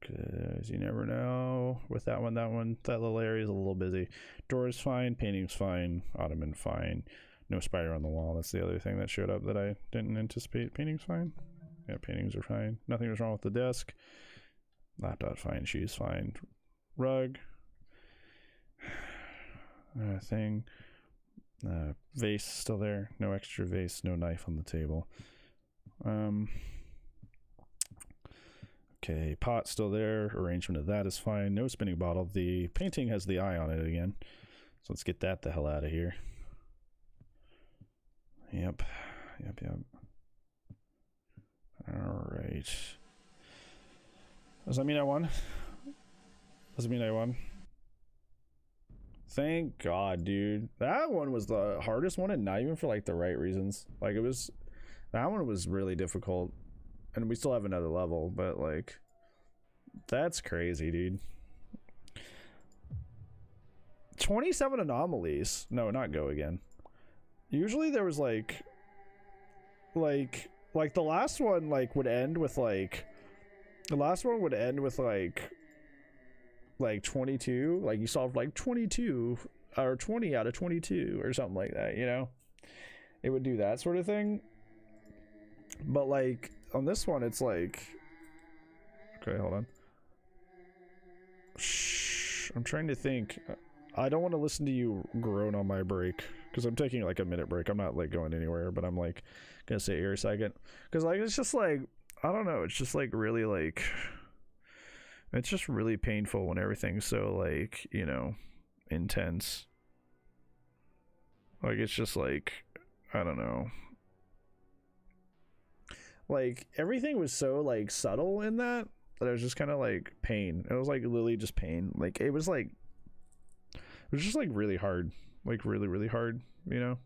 Because you never know. With that one, that little area is a little busy. Door's fine. Painting's fine. Ottoman fine. No spider on the wall. That's the other thing that showed up that I didn't anticipate. Painting's fine. Yeah, paintings are fine. Nothing was wrong with the desk. Laptop fine. Shoes fine. Rug. Thing. Vase still there. No extra vase. No knife on the table. Okay, pot still there. Arrangement of that is fine. No spinning bottle. The painting has the eye on it again. So let's get that the hell out of here. Yep. Alright. Does that mean I won? Does it mean I won? Thank God, dude. That one was the hardest one, and not even for like the right reasons. Like that one was really difficult. And we still have another level, but like, that's crazy, dude. 27 anomalies. No, not go again. Usually there was like the last one would end with like 22. Like you solved like 22 or 20 out of 22 or something like that, you know? It would do that sort of thing. But like on this one, it's like, okay, hold on. Shh, I'm trying to think. I don't want to listen to you groan on my break, because I'm taking like a minute break. I'm not like going anywhere, but I'm like gonna sit here a second, because like it's just like, I don't know, it's just like really like, it's just really painful when everything's so like, you know, intense. Like it's just like, I don't know. Like everything was so like subtle in that it was just kind of like pain. It was like literally just pain. Like it was just like really hard, like really hard, you know,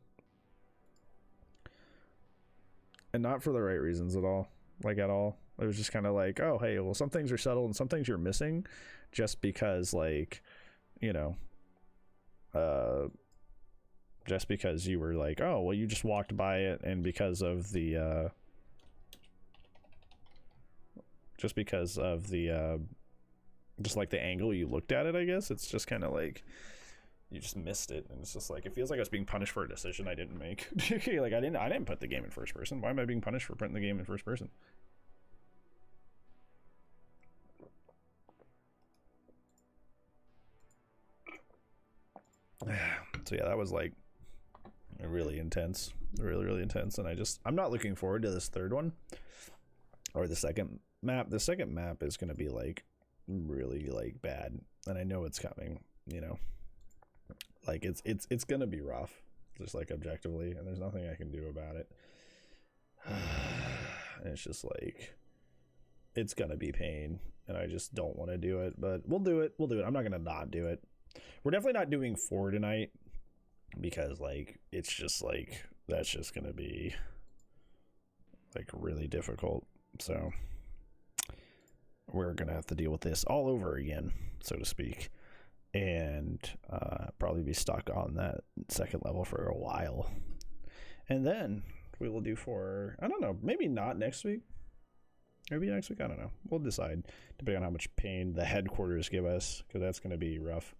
and not for the right reasons at all. Like at all. It was just kind of like, oh hey, well some things are subtle and some things you're missing just because, like, you know, just because you were like, oh well you just walked by it, and because of the just because of the just like the angle you looked at it, I guess it's just kind of like you just missed it, and it's just like it feels like I was being punished for a decision I didn't make. Like I didn't put the game in first person. Why am I being punished for putting the game in first person? So yeah, that was like really intense, really intense, and I'm not looking forward to this third one or the second map. The second map is going to be like really like bad, and I know it's coming, you know, like it's going to be rough, just like objectively, and there's nothing I can do about it. And it's just like, it's going to be pain, and I just don't want to do it, but we'll do it. I'm not going to not do it. We're definitely not doing 4 tonight, because like it's just like that's just going to be like really difficult. So we're gonna have to deal with this all over again, so to speak, and probably be stuck on that second level for a while, and then we will do for, I don't know, maybe not next week, maybe next week, I don't know, we'll decide depending on how much pain the headquarters give us, because that's gonna be rough.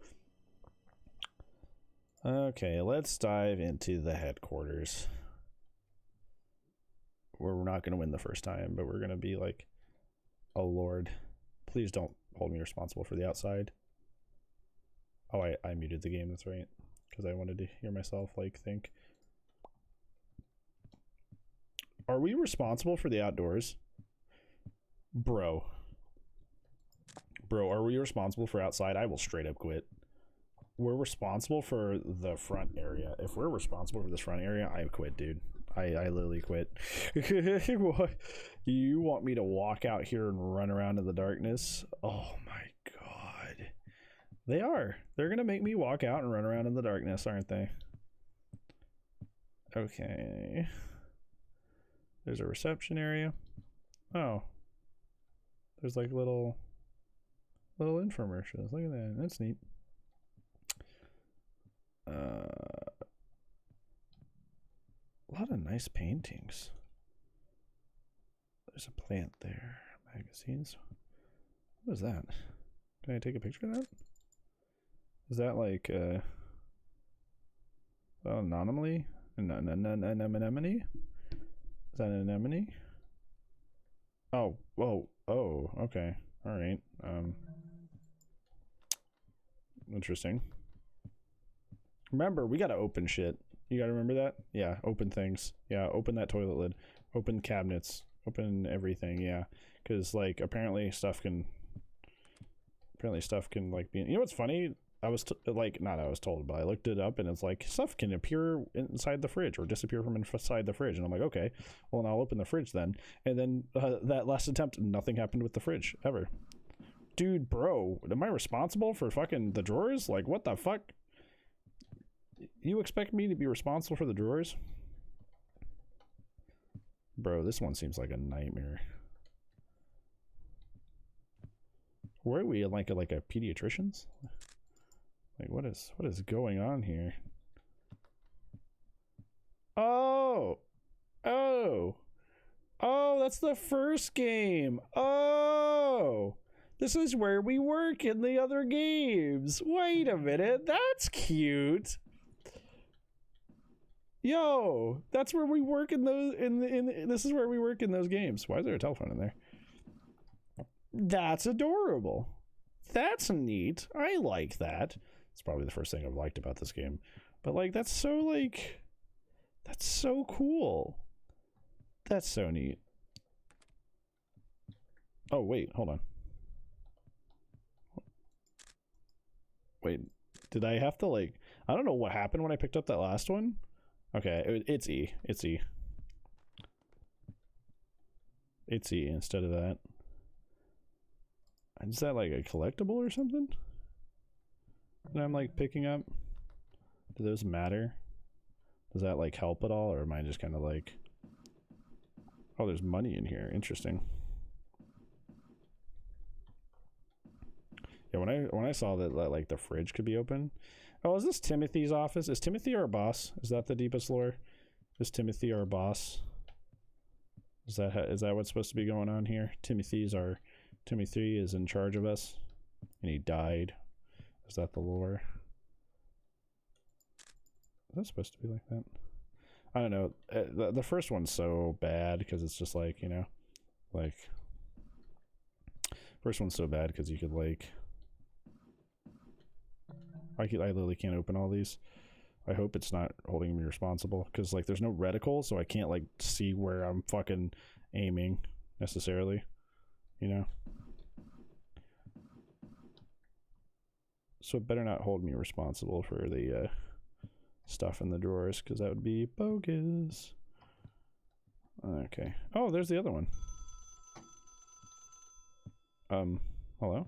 Okay, let's dive into the headquarters. Where we're not going to win the first time, but we're going to be like, oh lord, please don't hold me responsible for the outside. Oh, I muted the game, that's right. Because I wanted to hear myself like think. Are we responsible for the outdoors? Bro, are we responsible for outside? I will straight up quit. We're responsible for the front area. If we're responsible for this front area, I quit, dude. I literally quit. You want me to walk out here and run around in the darkness? Oh my god. They are. They're gonna make me walk out and run around in the darkness, aren't they? Okay. There's a reception area. Oh. There's like little infomercials. Look at that. That's neat. A lot of nice paintings. There's a plant there. Magazines. What is that? Can I take a picture of that? Is that like an anomaly? An anemone? Is that an anemone? Oh, whoa. Oh, okay. All right. Interesting. Remember, we gotta open shit. You gotta remember that? Yeah, open things. Yeah, open that toilet lid. Open cabinets. Open everything, yeah. Because, like, apparently stuff can like be... You know what's funny? I was, not I was told, but I looked it up and it's like, stuff can appear inside the fridge or disappear from inside the fridge. And I'm like, okay, well, I'll open the fridge then. And then that last attempt, nothing happened with the fridge, ever. Dude, bro, am I responsible for fucking the drawers? Like, what the fuck? You expect me to be responsible for the drawers? Bro, this one seems like a nightmare. Where are we, like a pediatrician's? Like, what is going on here? Oh, that's the first game. Oh, this is where we work in the other games. Wait a minute, that's cute. Yo, that's where we work in those. This is where we work in those games. Why is there a telephone in there? That's adorable. That's neat. I like that. It's probably the first thing I've liked about this game. But like, that's so cool. That's so neat. Oh wait, hold on. Wait, did I have to like? I don't know what happened when I picked up that last one. Okay, it's E. It's E. It's E instead of that. Is that like a collectible or something that I'm like picking up? Do those matter? Does that like help at all, or am I just kind of like, oh, there's money in here. Interesting. Yeah, when I saw that like the fridge could be open. Oh, is this Timothy's office? Is Timothy our boss? Is that the deepest lore? Is Timothy our boss? Is that what's supposed to be going on here? Timothy is in charge of us, and he died. Is that the lore? Is that supposed to be like that? I don't know. The first one's so bad because it's just like, you know, like, first one's so bad because you could like, I literally can't open all these. I hope it's not holding me responsible because like there's no reticle, so I can't like see where I'm fucking aiming necessarily, you know. So it better not hold me responsible for the stuff in the drawers because that would be bogus. Okay. Oh, there's the other one. Hello?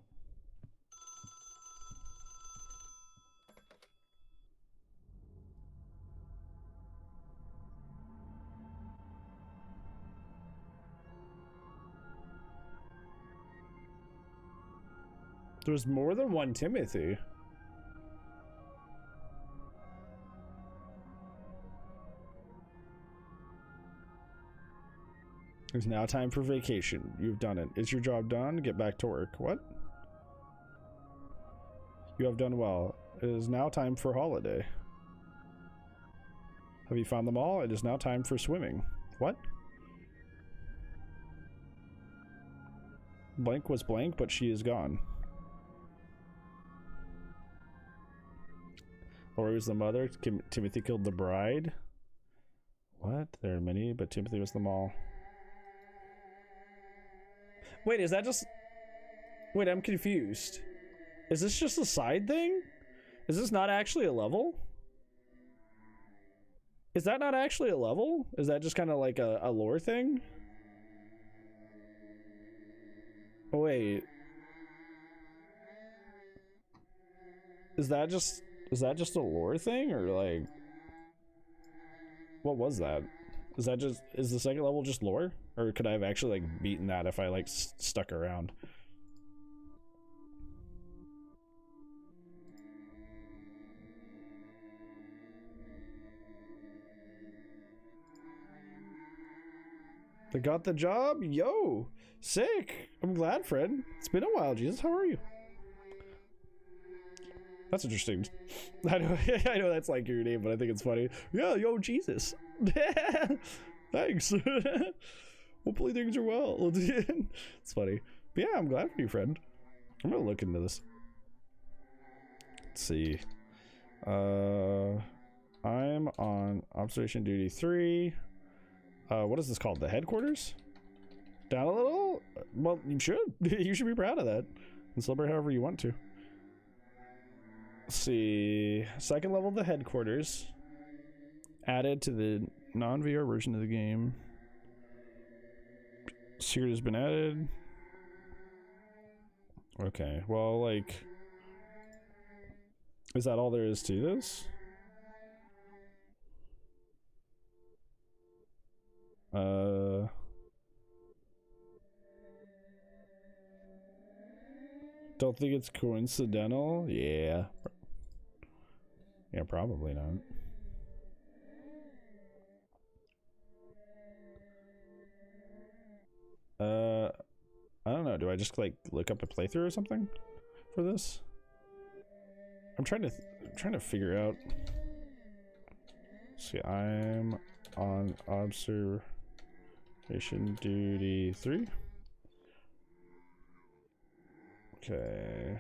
There's more than one Timothy. It's now time for vacation. You've done it. Is your job done? Get back to work. What? You have done well. It is now time for holiday. Have you found them all? It is now time for swimming. What? Blank was blank, but she is gone. Lori was the mother. Timothy killed the bride. What? There are many, but Timothy was them all. Wait, is that just... Wait, I'm confused. Is this just a side thing? Is this not actually a level? Is that not actually a level? Is that just kind of like a lore thing? Oh, wait. Is that just a lore thing, or like... What was that? Is that just... Is the second level just lore? Or could I have actually like beaten that if I like stuck around? They got the job? Yo! Sick! I'm glad, Fred. It's been a while, Jesus. How are you? That's interesting. I know that's like your name, but I think it's funny. Yeah, yo, Jesus. Thanks. Hopefully things are well. It's funny. But yeah, I'm glad for you, friend. I'm gonna look into this. Let's see. I'm on observation duty 3. What is this called? The headquarters? Down a little? Well, you should. You should be proud of that. And celebrate however you want to. Let's see. Second level of the headquarters. Added to the non-VR version of the game. Secret has been added. Okay, well, like... Is that all there is to this? Don't think it's coincidental? Yeah. Yeah, probably not. I don't know. Do I just like look up a playthrough or something for this? I'm trying to figure out. See, I'm on observation duty 3. Okay.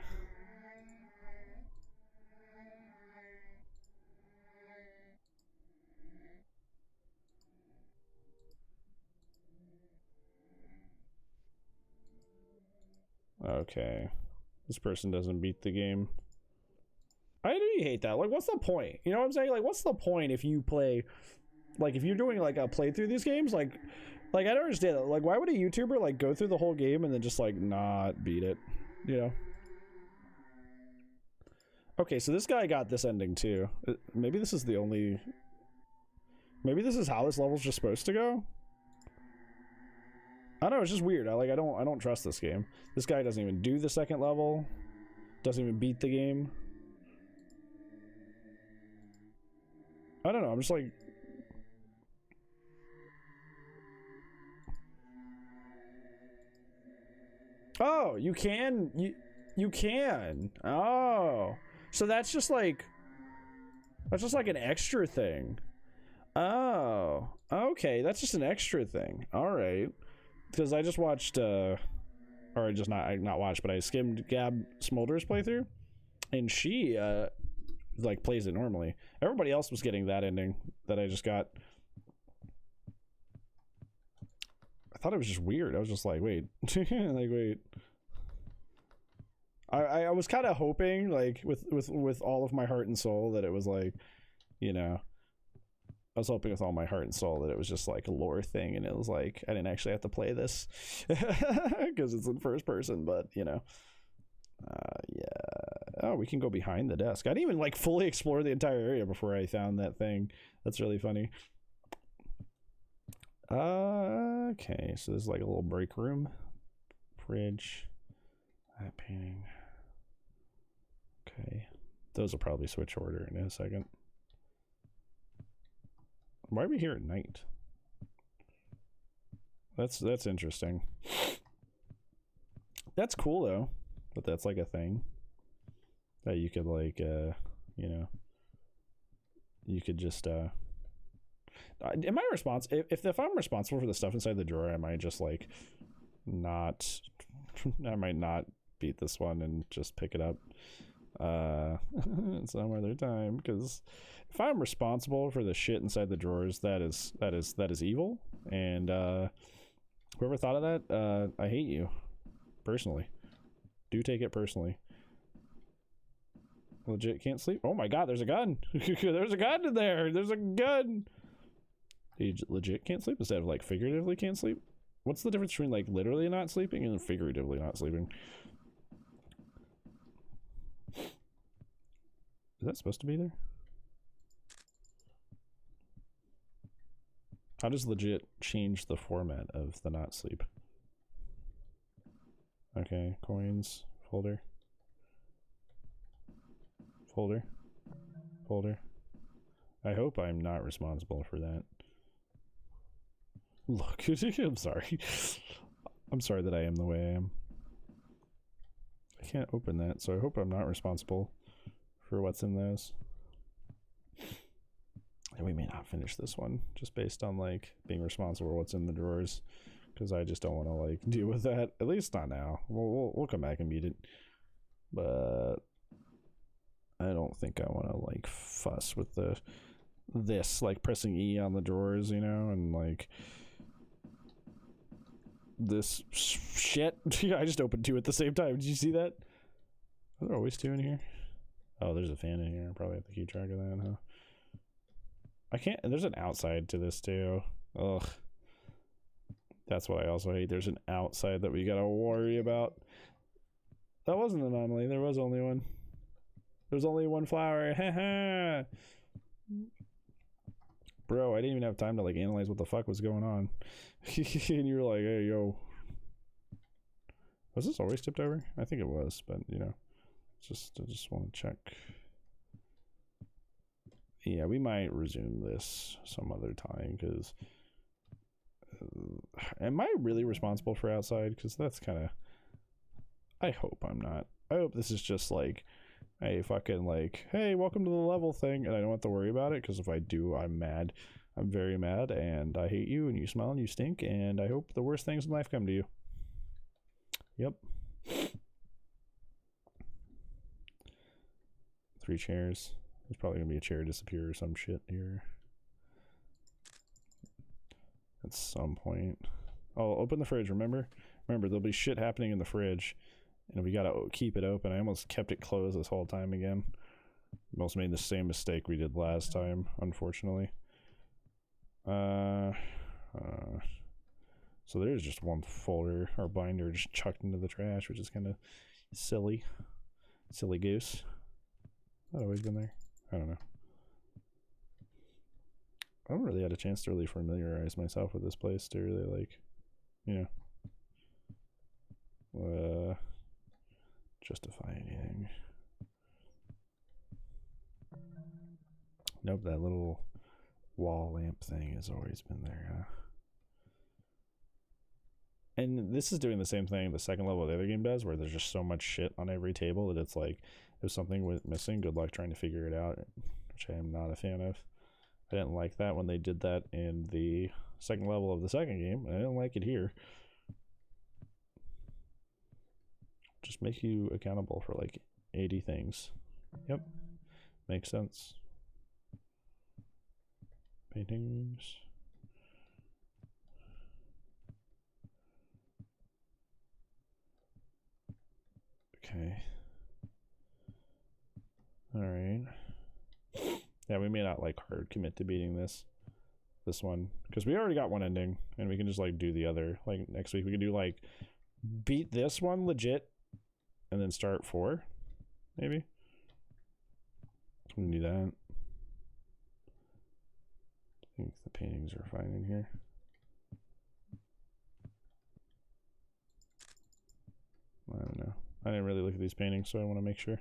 Okay. This person doesn't beat the game. I really hate that. Like, what's the point? You know what I'm saying? Like, what's the point if you play... Like, if you're doing, like, a playthrough of these games, like, I don't understand that. Like, why would a YouTuber, like, go through the whole game and then just, like, not beat it? You know? Okay, so this guy got this ending, too. Maybe this is the only... Maybe this is how this level's just supposed to go? I don't know, it's just weird. I don't trust this game. This guy doesn't even do the second level. Doesn't even beat the game. I don't know, I'm just like... Oh, you can? You can. Oh. So that's just like an extra thing. Oh. Okay, that's just an extra thing. All right. Because I just watched or just not watched, but I skimmed Gab Smolder's playthrough, and she like plays it normally. Everybody else was getting that ending that I just got. I thought it was just weird. I was just like, wait. Like, wait. I was kind of hoping, like, with all of my heart and soul, that it was like, you know, I was hoping with all my heart and soul that it was just like a lore thing, and it was like I didn't actually have to play this because it's in first person. But you know, yeah. Oh, we can go behind the desk. I didn't even like fully explore the entire area before I found that thing. That's really funny. Okay, so there's like a little break room, fridge, that painting. Okay, those will probably switch order in a second. Why are we here at night? That's interesting. That's cool though, but that's like a thing that you could like you know, you could just Am I responsible? If I'm responsible for the stuff inside the drawer, I might just like not. I might not beat this one and just pick it up some other time. Because if I'm responsible for the shit inside the drawers, that is evil. And whoever thought of that, I hate you personally. Do take it personally. Legit can't sleep. Oh my god, there's a gun. There's a gun in there. There's a gun. You legit can't sleep instead of like figuratively can't sleep. What's the difference between like literally not sleeping and figuratively not sleeping? Is that supposed to be there? How does legit change the format of the not sleep? Okay, coins, folder. Folder. I hope I'm not responsible for that. Look, I'm sorry. I'm sorry that I am the way I am. I can't open that, so I hope I'm not responsible for what's in those. And we may not finish this one, just based on like being responsible for what's in the drawers, because I just don't want to like deal with that. At least not now. We'll come back and beat it, but I don't think I want to like fuss with this like pressing E on the drawers, you know, and like this shit. I just opened two at the same time. Did you see that? Are there always two in here? Oh, there's a fan in here. I probably have to keep track of that, huh? I can't. There's an outside to this too. Ugh. That's what I also hate. There's an outside that we gotta worry about. That wasn't an anomaly. There was only one. There's only one flower. Haha. Bro, I didn't even have time to like analyze what the fuck was going on. And you were like, hey, yo. Was this always tipped over? I think it was, but you know, I just want to check. Yeah, we might resume this some other time, because am I really responsible for outside? Because that's kind of, I hope I'm not. I hope this is just like a fucking like, hey, welcome to the level thing, and I don't have to worry about it, because if I do, I'm mad. I'm very mad, and I hate you, and you smell, and you stink, and I hope the worst things in life come to you. Yep. 3 chairs. There's probably gonna be a chair disappear or some shit here at some point. Oh, open the fridge. Remember, there'll be shit happening in the fridge, and we gotta keep it open. I almost kept it closed this whole time again. Almost made the same mistake we did last time, unfortunately. So there's just one folder or binder just chucked into the trash, which is kind of silly. Silly goose. That always been there. I don't know. I haven't really had a chance to really familiarize myself with this place to really like, you know, justify anything. Nope, that little wall lamp thing has always been there, huh? And this is doing the same thing the second level of the other game does, where there's just so much shit on every table that it's like, if something was missing, good luck trying to figure it out, which I am not a fan of. I didn't like that when they did that in the second level of the second game. I didn't like it here. Just make you accountable for like 80 things. Yep. Makes sense. Paintings. Okay. Alright. Yeah, we may not like hard commit to beating this one, because we already got one ending, and we can just like do the other. Like next week we can do like beat this one legit and then start 4, maybe. We can do that. I think the paintings are fine in here. I don't know. I didn't really look at these paintings, so I want to make sure.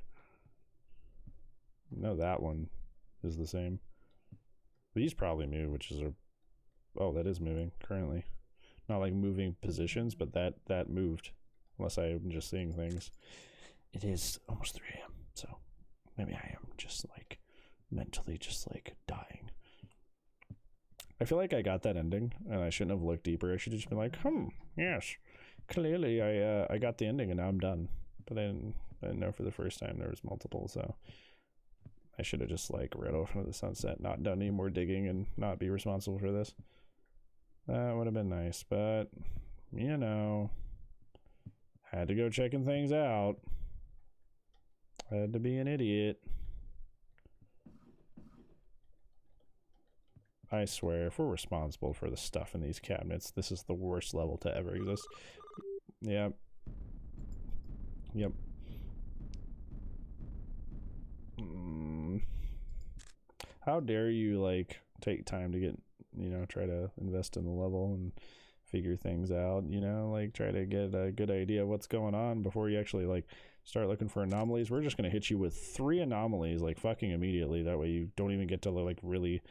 No, that one is the same. These probably move, which is a... Oh, that is moving currently. Not like moving positions, but that moved. Unless I'm just seeing things. It is almost 3 a.m., so maybe I am just like mentally just like dying. I feel like I got that ending, and I shouldn't have looked deeper. I should have just been like, yes, clearly I got the ending, and now I'm done. But I didn't know for the first time there was multiple, so I should have just like read off into the sunset, not done any more digging, and not be responsible for this. That would have been nice, but you know, had to go checking things out. Had to be an idiot. I swear, if we're responsible for the stuff in these cabinets, this is the worst level to ever exist. Yep. Yep. How dare you, like, take time to get, you know, try to invest in the level and figure things out, you know, like, try to get a good idea of what's going on before you actually, like, start looking for anomalies. We're just going to hit you with 3 anomalies, like, fucking immediately. That way you don't even get to, like, really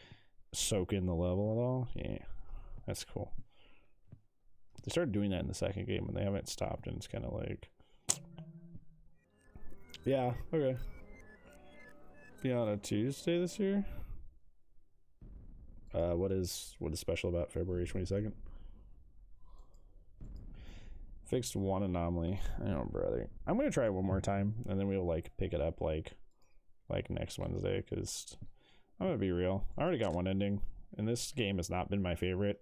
soak in the level at all. Yeah, that's cool. They started doing that in the second game and they haven't stopped, and it's kind of like, yeah, okay. Be on a Tuesday this year. What is special about February 22nd? Fixed 1 anomaly. Oh brother, I'm gonna try it one more time and then we'll like pick it up like next Wednesday, because I'm gonna be real, I already got 1 ending and this game has not been my favorite,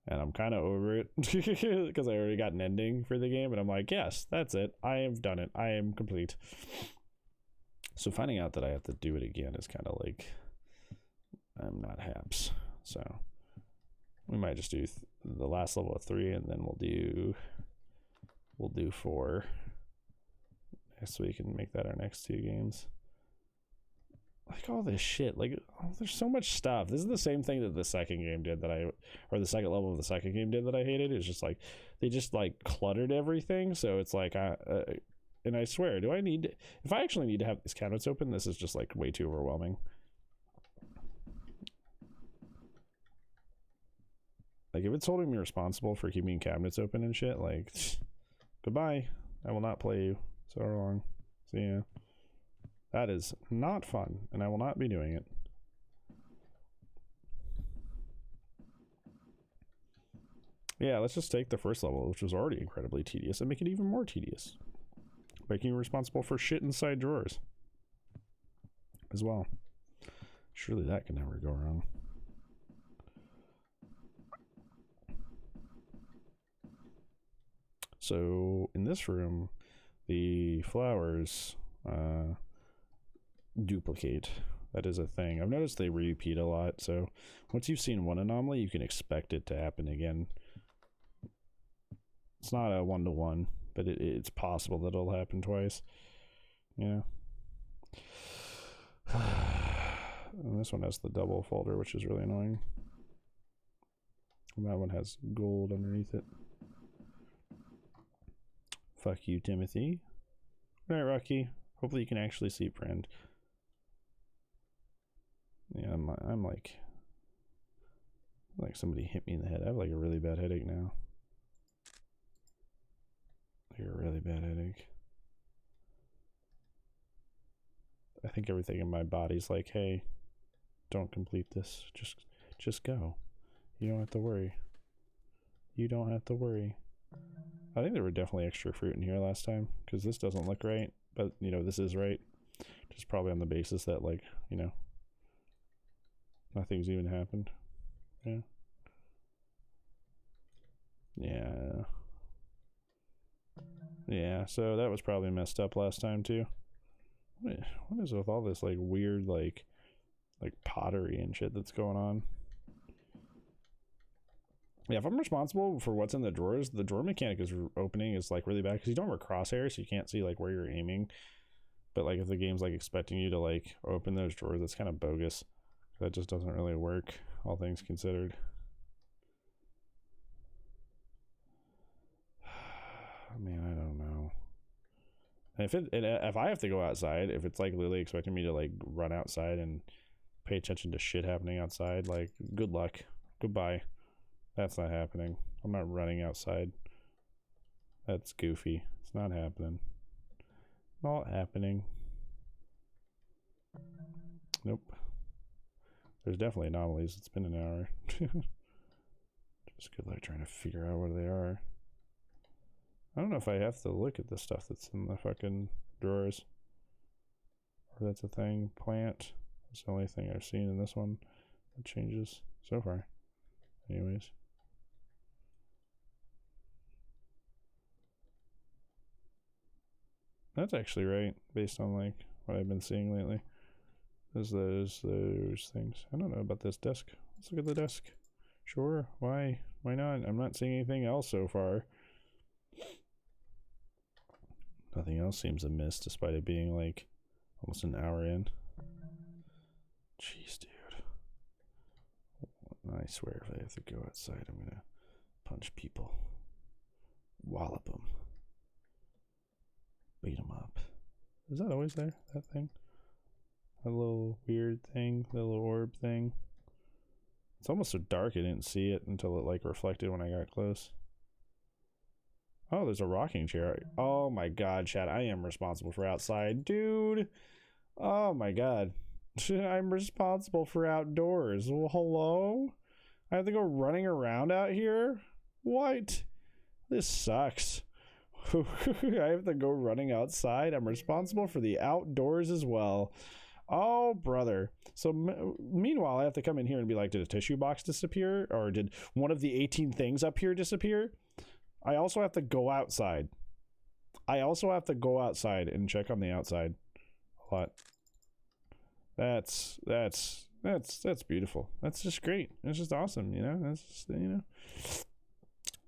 and I'm kind of over it because I already got an ending for the game, and I'm like, yes, that's it, I have done it, I am complete. So finding out that I have to do it again is kind of like, I'm not haps. So we might just do the last level of 3, and then we'll do 4 next week and make that our next 2 games. Like all this shit, like, oh, there's so much stuff. This is the same thing that the second game did or the second level of the second game did that I hated. It's just like they just like cluttered everything. So it's like and I swear, if I actually need to have these cabinets open, this is just like way too overwhelming. Like if it's holding me responsible for keeping cabinets open and shit, like goodbye, I will not play you. So long. See ya. That is not fun, and I will not be doing it. Yeah, let's just take the first level, which was already incredibly tedious, and make it even more tedious. Making you responsible for shit inside drawers. As well. Surely that can never go wrong. So, in this room, the flowers, duplicate. That is a thing. I've noticed they repeat a lot, so once you've seen one anomaly, you can expect it to happen again. It's not a 1-to-1, but it's possible that it'll happen twice. Yeah. And this one has the double folder, which is really annoying. And that one has gold underneath it. Fuck you, Timothy. All right, Rocky. Hopefully you can actually sleep, friend. Yeah, I'm like somebody hit me in the head. I have like a really bad headache now. Like a really bad headache. I think everything in my body's like, hey, don't complete this. Just go. You don't have to worry. You don't have to worry. I think there were definitely extra fruit in here last time, because this doesn't look right, but you know, this is right. Just probably on the basis that, like, you know, nothing's even happened. Yeah. Yeah. Yeah, so that was probably messed up last time too. What is with all this like weird like pottery and shit that's going on? Yeah, if I'm responsible for what's in the drawers, the drawer mechanic is opening is like really bad because you don't have a crosshair, so you can't see like where you're aiming. But like if the game's like expecting you to like open those drawers, that's kind of bogus. That just doesn't really work, all things considered. Man, I don't know. If I have to go outside, if it's like literally expecting me to like run outside and pay attention to shit happening outside, like good luck, goodbye. That's not happening. I'm not running outside. That's goofy. It's not happening. Not happening. Nope. There's definitely anomalies. It's been an hour. Just good luck trying to figure out what they are. I don't know if I have to look at the stuff that's in the fucking drawers. Or that's a thing. Plant. That's the only thing I've seen in this one that changes so far. Anyways. That's actually right, based on like what I've been seeing lately. There's those things. I don't know about this desk. Let's look at the desk. Sure, why not? I'm not seeing anything else so far. Nothing else seems amiss, despite it being like almost an hour in. Jeez, dude. I swear if I have to go outside, I'm gonna punch people. Wallop them. Beat them up. Is that always there? That thing? That little weird thing? The little orb thing? It's almost so dark I didn't see it until it like reflected when I got close. Oh, there's a rocking chair. Oh my god, chat. I am responsible for outside. Dude! Oh my god. I'm responsible for outdoors. Well, hello? I have to go running around out here? What? This sucks. I have to go running outside. I'm responsible for the outdoors as well. Oh, brother. So meanwhile, I have to come in here and be like, did a tissue box disappear? Or did one of the 18 things up here disappear? I also have to go outside. I also have to go outside and check on the outside a lot. That's beautiful. That's just great. It's just awesome, you know? That's just, you know.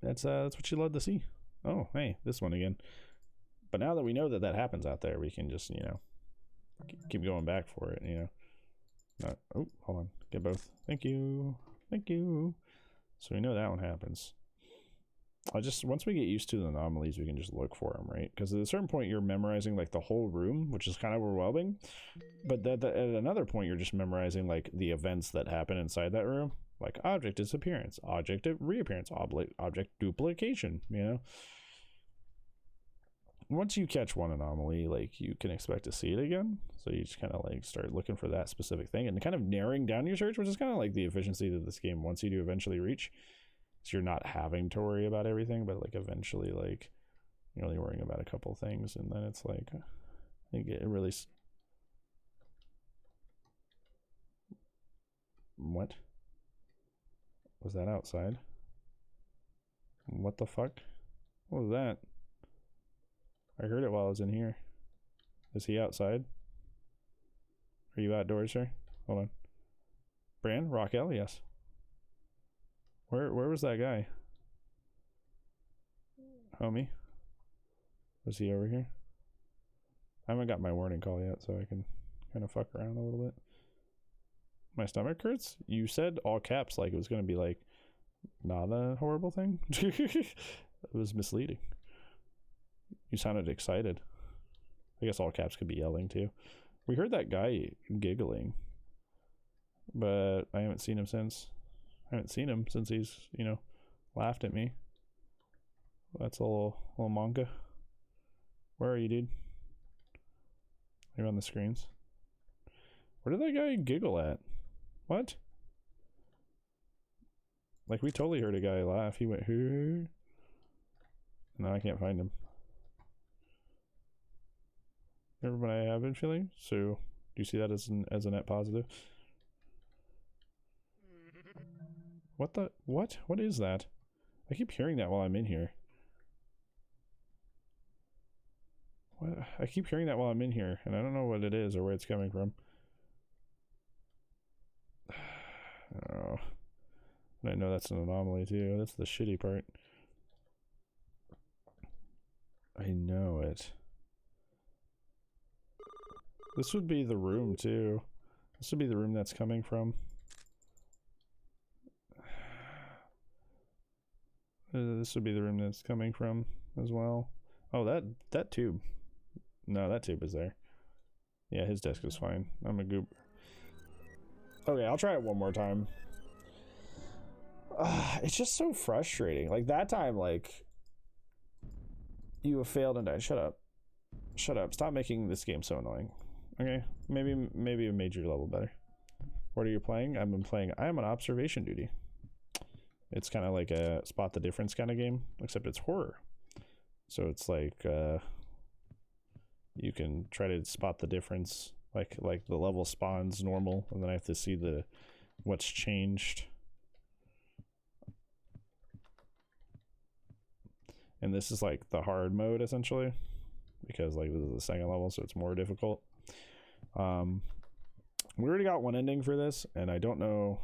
That's what you love to see. Oh, hey, this one again. But now that we know that that happens out there, we can just, you know, keep going back for it, you know. Oh, hold on. Get both. Thank you. Thank you. So we know that one happens. Once we get used to the anomalies, we can just look for them, right? Because at a certain point, you're memorizing like the whole room, which is kind of overwhelming. But at another point, you're just memorizing like the events that happen inside that room. Like object disappearance, object reappearance, object duplication, you know? Once you catch one anomaly, like you can expect to see it again. So you just kind of like start looking for that specific thing and kind of narrowing down your search, which is kind of like the efficiency that this game wants you to eventually reach. So you're not having to worry about everything, but like eventually like you're only worrying about a couple things, and then it's like I think it really. What? Was that outside? What the fuck? What was that? I heard it while I was in here. Is he outside? Are you outdoors, sir? Hold on. Bran? Raquel? Yes. Where was that guy? Homie? Was he over here? I haven't got my warning call yet, so I can kind of fuck around a little bit. My stomach hurts? You said all caps like it was going to be like not a horrible thing. It was misleading. You sounded excited. I guess all caps could be yelling too. We heard that guy giggling, but I haven't seen him since. I haven't seen him since he's, you know, laughed at me. That's a little manga. Where are you, dude? You're on the screens. Where did that guy giggle at? What? Like, we totally heard a guy laugh. He went, who? No, I can't find him. Everybody I have been feeling. So, do you see that as a net positive? What the? What? What is that? I keep hearing that while I'm in here. What? I keep hearing that while I'm in here, and I don't know what it is or where it's coming from. Oh. I know that's an anomaly too. That's the shitty part. I know it. This would be the room too. This would be the room that's coming from. This would be the room that's coming from as well. Oh, that tube. No, that tube is there. Yeah, his desk is fine. I'm a goop. Okay, I'll try it one more time. It's just so frustrating. Like that time, like you have failed and died. Shut up. Shut up. Stop making this game so annoying. Okay, maybe a major level better. What are you playing? I've been playing. I am on observation duty. It's kind of like a spot the difference kind of game, except it's horror. So it's like you can try to spot the difference. Like the level spawns normal, and then I have to see what's changed. And this is like the hard mode essentially, because like this is the second level, so it's more difficult. We already got one ending for this, and I don't know.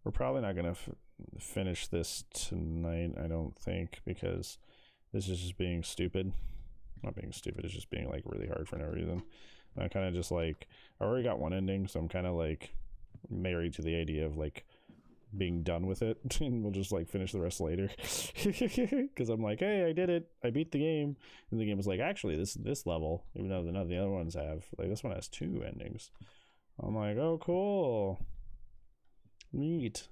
We're probably not gonna finish this tonight, I don't think, because this is just being stupid. Not being stupid, it's just being like really hard for no reason. And I kind of just like, I already got one ending, so I'm kind of like married to the idea of like being done with it, and we'll just like finish the rest later. Because I'm like, hey, I did it, I beat the game, and the game was like, actually this level, even though none of the other ones have, like this one has 2 endings. I'm like, oh cool, neat.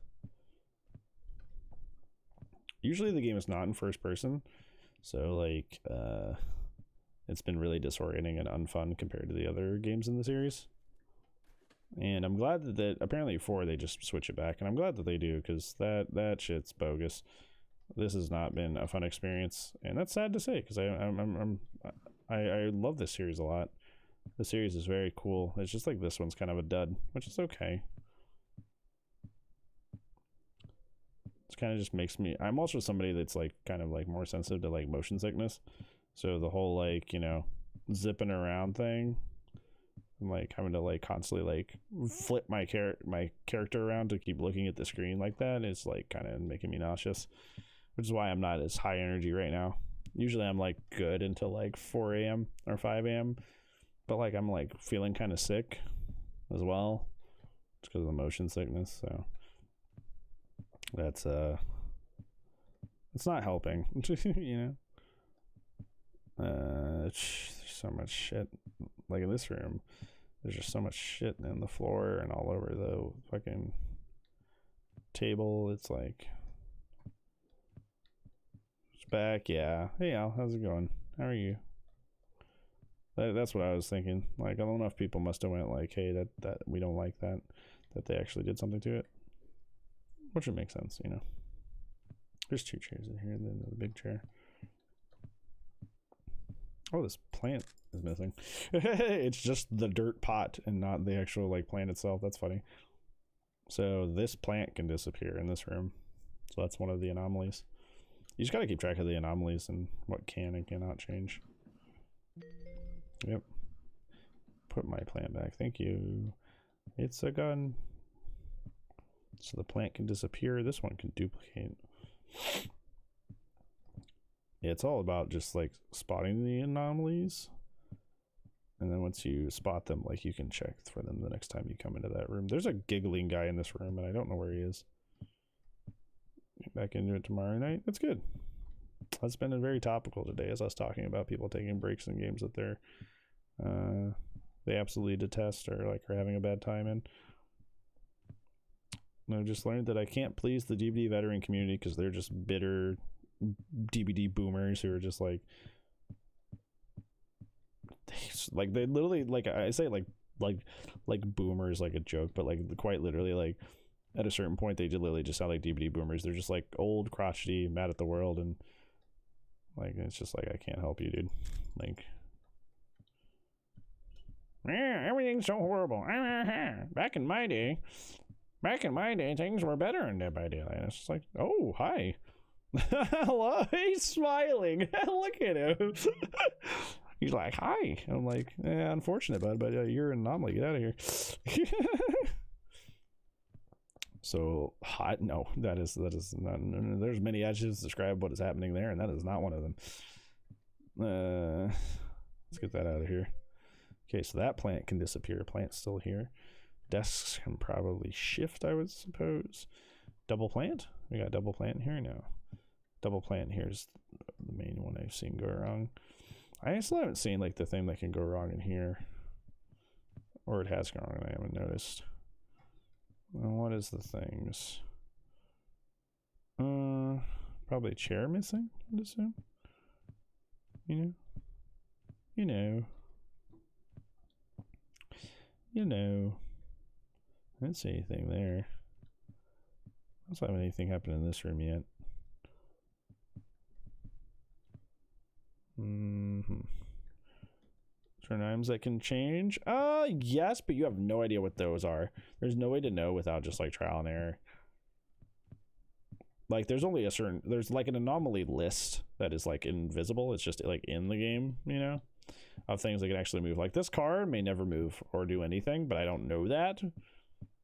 Usually the game is not in first person, so like it's been really disorienting and unfun compared to the other games in the series. And I'm glad that apparently 4 they just switch it back, and I'm glad that they do, because that shit's bogus. This has not been a fun experience, and that's sad to say, because I love this series a lot. The series is very cool. It's just like this one's kind of a dud, which is okay. It kind of just makes me, I'm also somebody that's like kind of like more sensitive to like motion sickness, so the whole like, you know, zipping around thing, and like having to like constantly like flip my character around to keep looking at the screen like that is like kind of making me nauseous, which is why I'm not as high energy right now. Usually I'm like good until like 4 a.m. or 5 a.m. but like I'm like feeling kind of sick as well, just because of the motion sickness. So that's it's not helping. You know, there's so much shit like in this room. There's just so much shit in the floor and all over the fucking table. It's like, it's back. Yeah. Hey Al, how's it going? How are you? That's what I was thinking. Like, I don't know if people must have went like, hey, that we don't like that they actually did something to it, which would make sense, you know. There's 2 chairs in here, and then the big chair. Oh, this plant is missing. It's just the dirt pot and not the actual like plant itself. That's funny. So this plant can disappear in this room, so that's one of the anomalies. You just gotta keep track of the anomalies and what can and cannot change. Yep. Put my plant back. Thank you. It's a gun. So the plant can disappear. This one can duplicate. Yeah, it's all about just like spotting the anomalies. And then once you spot them, like you can check for them the next time you come into that room. There's a giggling guy in this room, and I don't know where he is. Get back into it tomorrow night. That's good. That's been very topical today, as I was talking about people taking breaks in games that they absolutely detest or like are having a bad time in. And I've just learned that I can't please the DBD veteran community because they're just bitter DBD boomers who are just like they literally, like I say like boomers like a joke, but like quite literally, like at a certain point they literally just sound like DBD boomers. They're just like old, crotchety, mad at the world, and like it's just like, I can't help you, dude. Like, yeah, everything's so horrible. Back in my day, things were better in Dead by Daylight. It's just like, oh, hi. Hello, he's smiling. Look at him. He's like, hi. I'm like, unfortunate, bud, but you're an anomaly. Get out of here. So hot? No, that is not. There's many adjectives to describe what is happening there, and that is not one of them. Let's get that out of here. Okay, so that plant can disappear. Plant's still here. Desks can probably shift, I would suppose. Double plant? We got double plant here now. Double plant here is the main one I've seen go wrong. I still haven't seen like the thing that can go wrong in here, or it has gone wrong and I haven't noticed. Well, what is the things? Probably a chair missing, I'd assume. You know. I didn't see anything there. I don't have anything happen in this room yet. Certain items that can change? Yes, but you have no idea what those are. There's no way to know without just like trial and error. Like there's only there's like an anomaly list that is like invisible. It's just like in the game, you know, of things that can actually move. Like this car may never move or do anything, but I don't know that.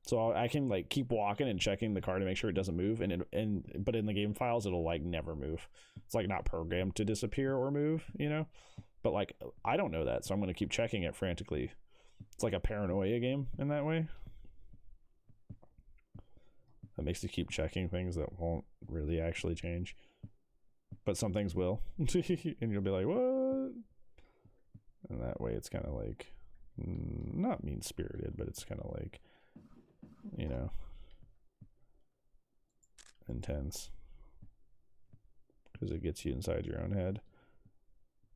So I can like keep walking and checking the car to make sure it doesn't move, but in the game files it'll like never move. It's like not programmed to disappear or move, you know. But like I don't know that, so I'm gonna keep checking it frantically. It's like a paranoia game in that way. That makes you keep checking things that won't really actually change, but some things will, and you'll be like, what? And that way it's kind of like not mean-spirited, but it's kind of like, you know, intense because it gets you inside your own head.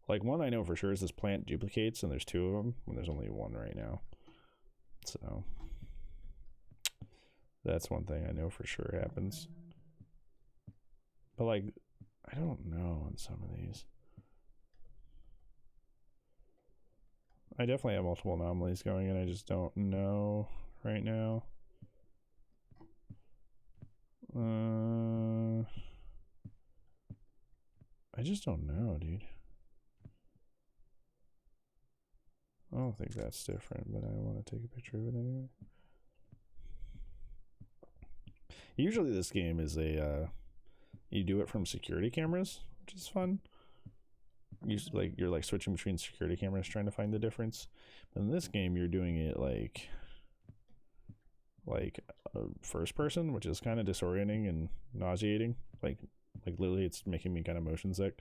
Like one I know for sure is this plant duplicates, and there's 2 of them, and there's only 1 right now. So that's one thing I know for sure happens. But like, I don't know on some of these. I definitely have multiple anomalies going, and I just don't know right now. I just don't know, dude. I don't think that's different, but I want to take a picture of it anyway. Usually this game is you do it from security cameras, which is fun. You're like switching between security cameras trying to find the difference. But in this game you're doing it like a first person, which is kind of disorienting and nauseating. Like literally it's making me kind of motion sick.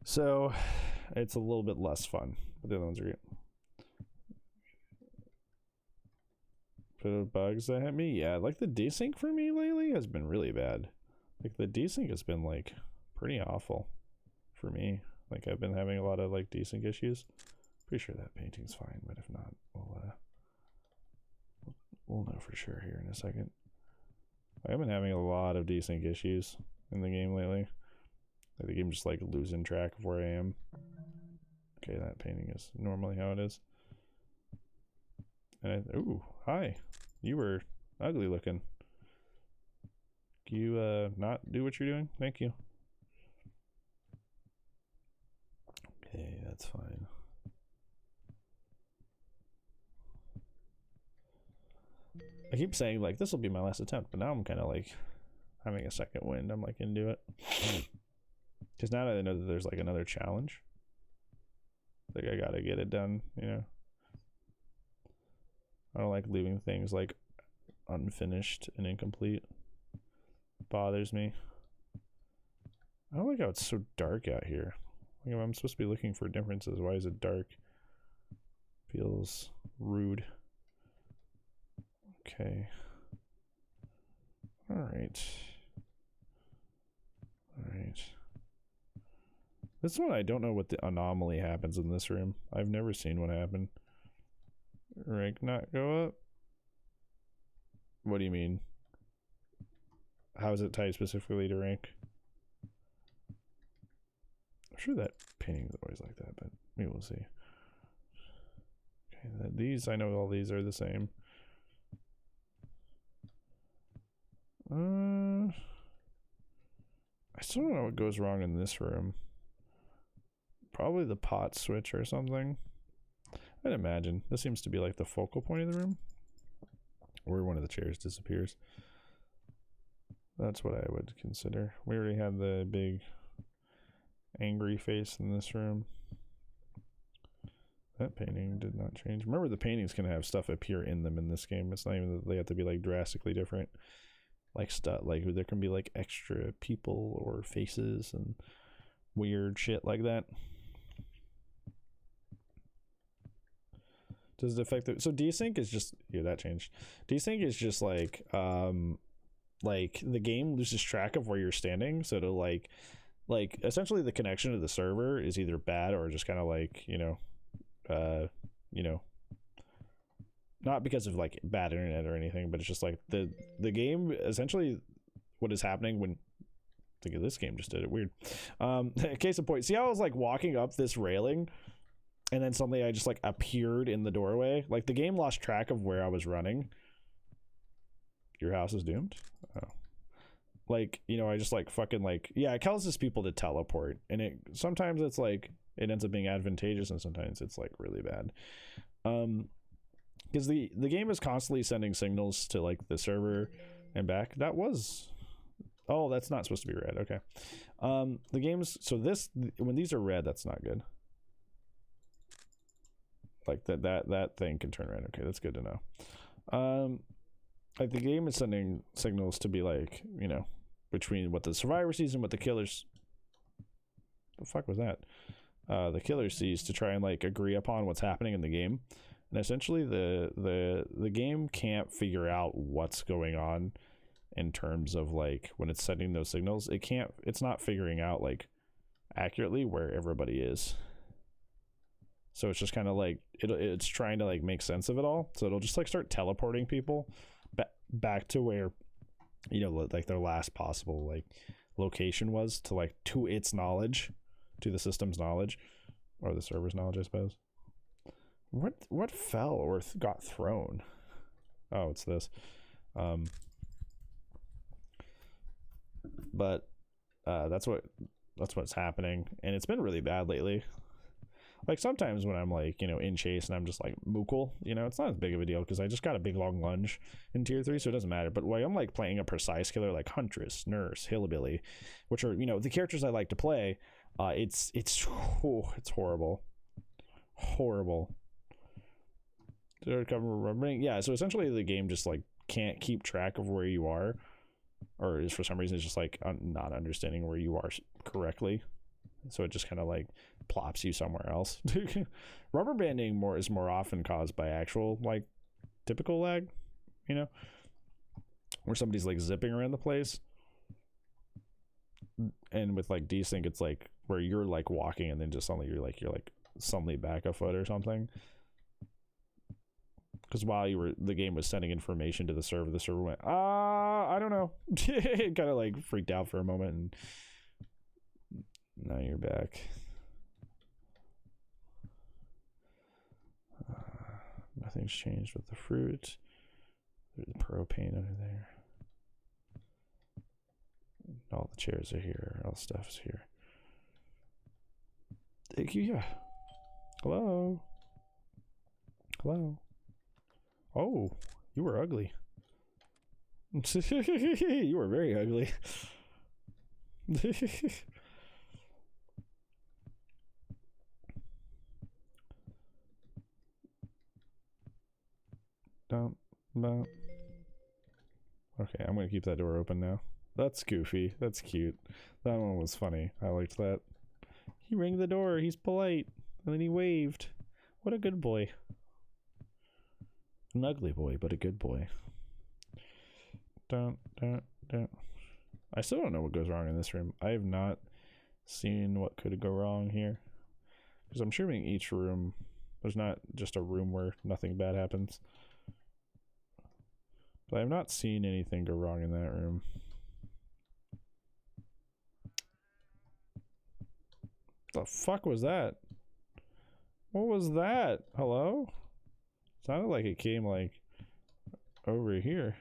So it's a little bit less fun, but the other ones are great. Bit of bugs that hit me, yeah. Like the desync for me lately has been really bad. Like the desync has been like pretty awful for me. Like I've been having a lot of like desync issues. Pretty sure that painting's fine, but if not, we'll know for sure here in a second. I've been having a lot of desync issues in the game lately. Like the game just like losing track of where I am. Okay, that painting is normally how it is. And ooh, hi. You were ugly looking. Can you not do what you're doing? Thank you. Okay, that's fine. I keep saying like this will be my last attempt, but now I'm kind of like having a second wind. I'm like into it. Because now that I know that there's like another challenge, like I gotta get it done, you know. I don't like leaving things like unfinished and incomplete. It bothers me. I don't like how it's so dark out here. Like if I'm supposed to be looking for differences, why is it dark? Feels rude. Okay. Alright. Alright. This one I don't know what the anomaly happens in this room. I've never seen one happen. Rank not go up? What do you mean? How is it tied specifically to rank? I'm sure that painting is always like that, but we will see. Okay, these, I know all these are the same. I still don't know what goes wrong in this room. Probably the pot switch or something. I'd imagine. This seems to be like the focal point of the room, where one of the chairs disappears. That's what I would consider. We already had the big angry face in this room. That painting did not change. Remember, the paintings can have stuff appear in them in this game. It's not even that they have to be like drastically different. Like stuff, like there can be like extra people or faces and weird shit like that. Does it affect it? So desync is just, yeah, that changed. Desync is just like the game loses track of where you're standing, so to like essentially the connection to the server is either bad or just kind of like, you know, not because of like bad internet or anything, but it's just like the game essentially what is happening when I think this game just did it weird. Case in point, see how I was like walking up this railing and then suddenly I just like appeared in the doorway? Like the game lost track of where I was running. Your house is doomed? Oh. Like, you know, I just like fucking like, yeah, it causes people to teleport, and it sometimes it's like it ends up being advantageous and sometimes it's like really bad. Because the game is constantly sending signals to like the server and back. That was, oh, that's not supposed to be red. Okay. The game's, so this, when these are red, that's not good. Like that thing can turn red. Okay, that's good to know. Like the game is sending signals to be like, you know, between what the survivor sees and what the killers, the fuck was that? The killer sees, to try and like agree upon what's happening in the game. And essentially the game can't figure out what's going on in terms of like when it's sending those signals. It's not figuring out like accurately where everybody is. So it's just kind of like it's trying to like make sense of it all. So it'll just like start teleporting people back to where, you know, like their last possible like location was, to like to its knowledge, to the system's knowledge, or the server's knowledge, I suppose. What fell or got thrown? Oh, it's this. But that's what's happening, and it's been really bad lately. Like sometimes when I'm like, you know, in chase and I'm just like Moogle, you know, it's not as big of a deal because I just got a big long lunge in tier 3, so it doesn't matter. But when I'm like playing a precise killer like Huntress, Nurse, Hillbilly, which are, you know, the characters I like to play, it's horrible. Yeah, so essentially the game just like can't keep track of where you are, or is for some reason it's just like not understanding where you are correctly. So it just kind of like plops you somewhere else. Rubber banding is more often caused by actual like typical lag, you know, where somebody's like zipping around the place. And with like desync, it's like where you're like walking and then just suddenly you're like suddenly back a foot or something. Because while the game was sending information to the server went, I don't know. It kind of like freaked out for a moment, and now you're back. Nothing's changed with the fruit. There's propane under there. All the chairs are here. All the stuff's here. Thank you. Yeah. Hello. Hello. Oh, you were ugly. You were very ugly. Don't. Okay, I'm gonna keep that door open now. That's goofy. That's cute. That one was funny. I liked that. He rang the door. He's polite. And then he waved. What a good boy. An ugly boy, but a good boy. Don't. I still don't know what goes wrong in this room. I have not seen what could go wrong here. Because I'm assuming each room, there's not just a room where nothing bad happens. But I have not seen anything go wrong in that room. The fuck was that? What was that? Hello? Sounded like it came like over here.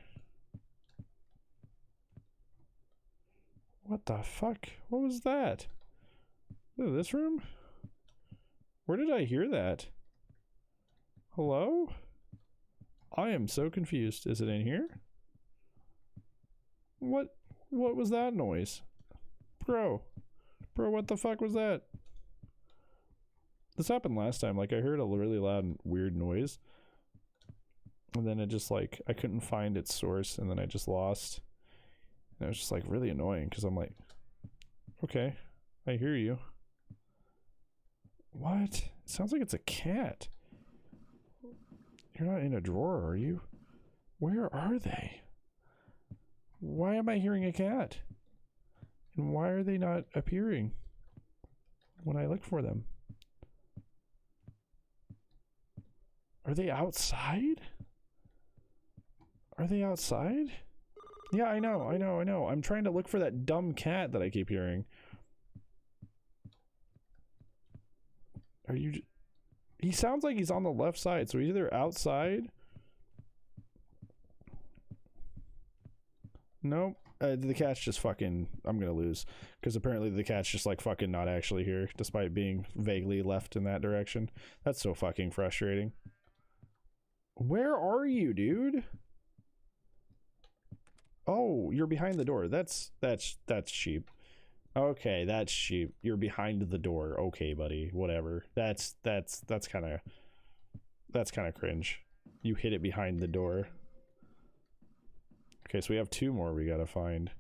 What the fuck? What was that? This room? Where did I hear that? Hello? I am so confused. Is it in here? What was that noise? Bro, what the fuck was that? This happened last time. Like I heard a really loud and weird noise. And then it just like, I couldn't find its source, and then I just lost. And it was just like really annoying because I'm like, okay, I hear you. What? It sounds like it's a cat. You're not in a drawer, are you? Where are they? Why am I hearing a cat? And why are they not appearing when I look for them? Are they outside? Are they outside? Yeah, I know. I'm trying to look for that dumb cat that I keep hearing. Are you... He sounds like he's on the left side, so he's either outside... Nope. The cat's just fucking... I'm gonna lose. Because apparently the cat's just like fucking not actually here, despite being vaguely left in that direction. That's so fucking frustrating. Where are you, dude? Oh, you're behind the door. That's cheap. Okay, that's cheap. You're behind the door. Okay, buddy. Whatever. That's kind of cringe. You hid it behind the door. Okay, so we have 2 more we gotta find.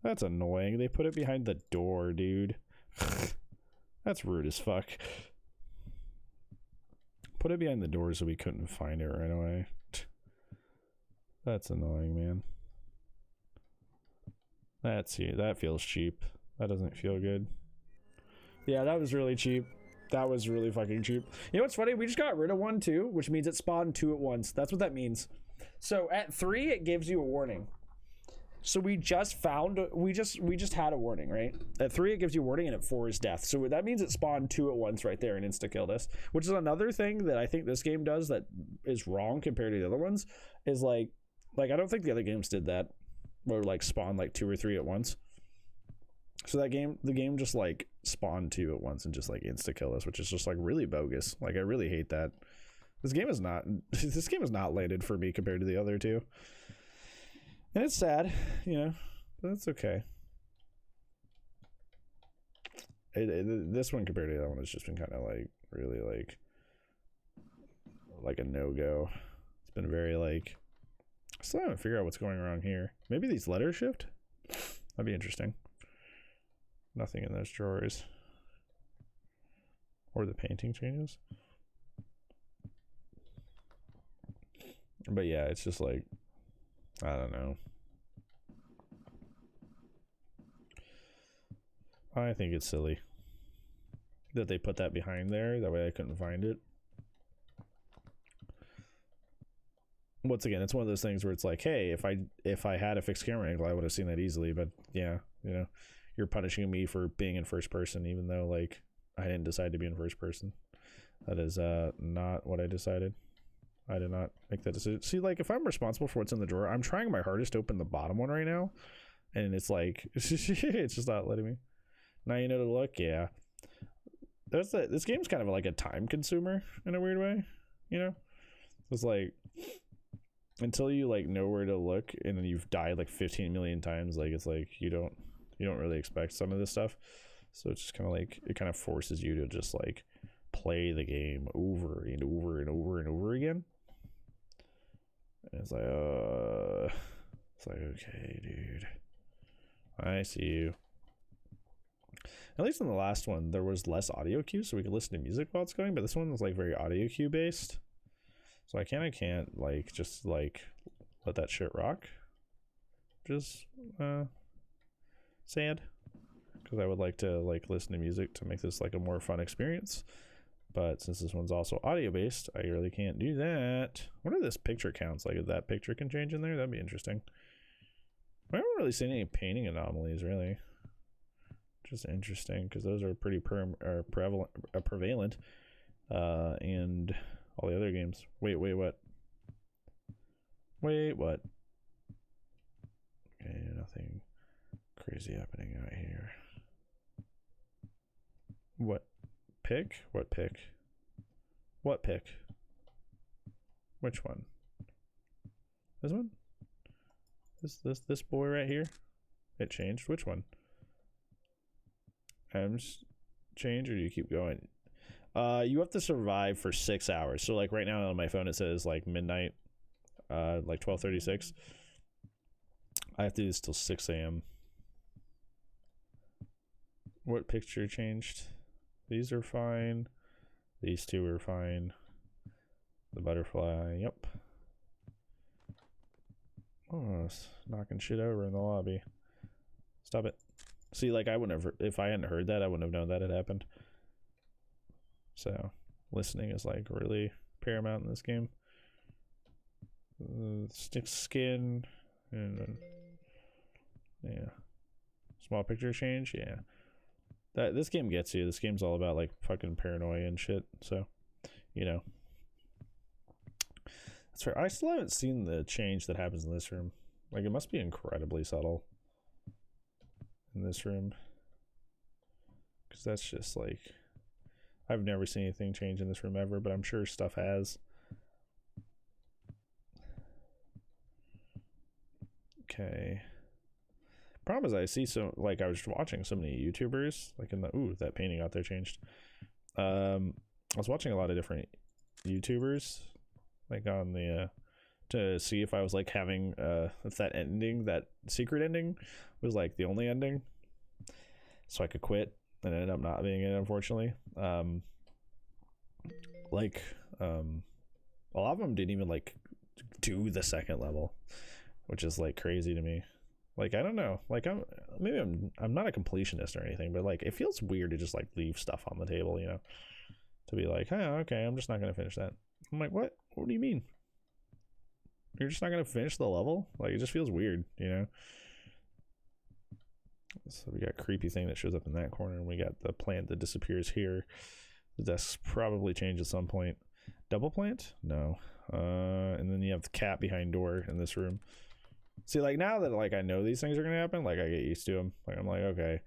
That's annoying. They put it behind the door, dude. That's rude as fuck. Put it behind the door so we couldn't find it right away. That's annoying, man. That feels cheap. That doesn't feel good. Yeah, that was really cheap. That was really fucking cheap. You know what's funny? We just got rid of 1 too, which means it spawned 2 at once. That's what that means. So at 3, it gives you a warning. So we just had a warning, right? At 3, it gives you a warning, and at 4 is death. So that means it spawned 2 at once right there and insta-killed us. Which is another thing that I think this game does that is wrong compared to the other ones. Is like I don't think the other games did that. Where like spawn like 2 or 3 at once. So the game just like spawned 2 at once and just like insta-kill us, which is just like really bogus. Like I really hate that. This game is not landed for me compared to the other 2. And it's sad, you know, but that's okay. This one compared to the other one has just been kind of like really like a no-go. It's been very like, I still haven't figured out what's going wrong here. Maybe these letters shift? That'd be interesting. Nothing in those drawers. Or the painting changes. But yeah, it's just like, I don't know. I think it's silly that they put that behind there. That way I couldn't find it. Once again, it's one of those things where it's like, hey, if I had a fixed camera angle, I would have seen that easily. But yeah, you know, you're punishing me for being in first person, even though like I didn't decide to be in first person. That is not what I decided. I did not make that decision. See, like if I'm responsible for what's in the drawer, I'm trying my hardest to open the bottom one right now, and it's like it's just not letting me. Now you know to look. Yeah, this game's kind of like a time consumer in a weird way, you know. It's like until you like know where to look, and then you've died like 15 million times. Like it's like you don't really expect some of this stuff, so it's just kind of like it kind of forces you to just like play the game over and over and over and over again. And it's like okay, dude, I see you. At least in the last one, there was less audio cues, so we could listen to music while it's going. But this one was like very audio cue based, so I can't like just like let that shit rock. Just sad, because I would like to like listen to music to make this like a more fun experience. But since this one's also audio based, I really can't do that. I wonder if this picture counts. Like if that picture can change in there, that'd be interesting. I haven't really seen any painting anomalies, really. Just interesting, because those are pretty prevalent. And all the other games. Wait, what? Wait, what? Okay, nothing crazy happening out here. What? Pick? What pick? What pick? Which one? This one? This boy right here? It changed? Which one? M's change, or do you keep going? You have to survive for 6 hours. So like right now on my phone it says like midnight, like 12:36. I have to do this till 6 a.m. What picture changed? These are fine. These 2 are fine. The butterfly, yep. Oh, it's knocking shit over in the lobby. Stop it. See, like I wouldn't have, if I hadn't heard that, I wouldn't have known that had happened. So listening is like really paramount in this game. Stick skin and yeah, small picture change. Yeah, this game gets you. This game's all about like fucking paranoia and shit. So, you know, that's fair. I still haven't seen the change that happens in this room. Like, it must be incredibly subtle in this room, because that's just like, I've never seen anything change in this room ever, but I'm sure stuff has. Okay. Problem is, I see so like I was watching so many YouTubers like in the that painting out there changed. I was watching a lot of different YouTubers like on the to see if I was like having if that ending, that secret ending, was like the only ending, so I could quit, and it ended up not being it, unfortunately. A lot of them didn't even like do the second level, which is like crazy to me. Like, I don't know, like I'm not a completionist or anything, but like it feels weird to just like leave stuff on the table, you know, to be like, oh, okay, I'm just not gonna finish that. I'm like, what do you mean you're just not gonna finish the level? Like, it just feels weird, you know. So we got a creepy thing that shows up in that corner, and we got the plant that disappears here. The desk's probably changed at some point. Double plant? No. And then you have the cat behind door in this room. See, like, now that like I know these things are gonna happen, like I get used to them. Like, I'm like, okay,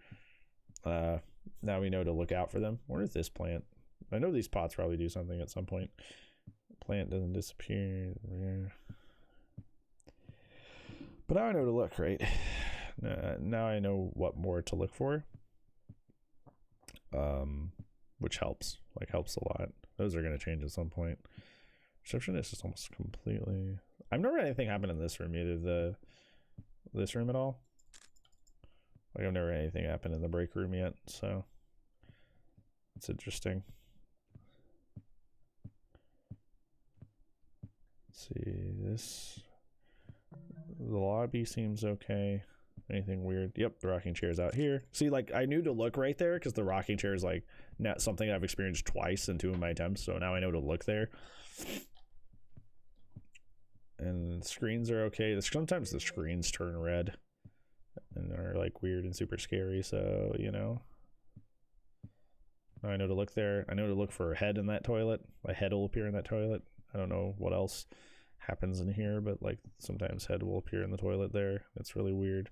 now we know to look out for them. Where is this plant? I know these pots probably do something at some point. Plant doesn't disappear. But now I know to look, right? Now I know what more to look for, which helps. Like, helps a lot. Those are gonna change at some point. Receptionist is almost completely. I've never had anything happen in this room either. This room at all. Like, I've never had anything happen in the break room yet, so it's interesting. Let's see this. The lobby seems okay. Anything weird? Yep, the rocking chair's out here. See, like, I knew to look right there because the rocking chair is like not something I've experienced twice in 2 of my attempts, so now I know to look there. And screens are okay. Sometimes the screens turn red and are like weird and super scary, so, you know. Now I know to look there. I know to look for a head in that toilet. A head will appear in that toilet. I don't know what else happens in here, but like sometimes head will appear in the toilet there. It's really weird.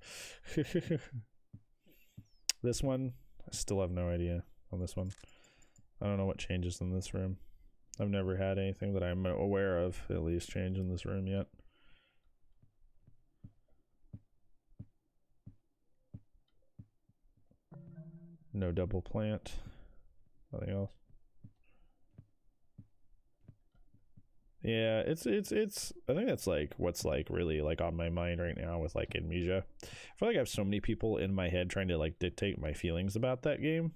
This one, I still have no idea on this one. I don't know what changes in this room. I've never had anything that I'm aware of at least change in this room yet. No double plant. Nothing else. Yeah, it's I think that's like what's like really like on my mind right now with like Amnesia. I feel like I have so many people in my head trying to like dictate my feelings about that game.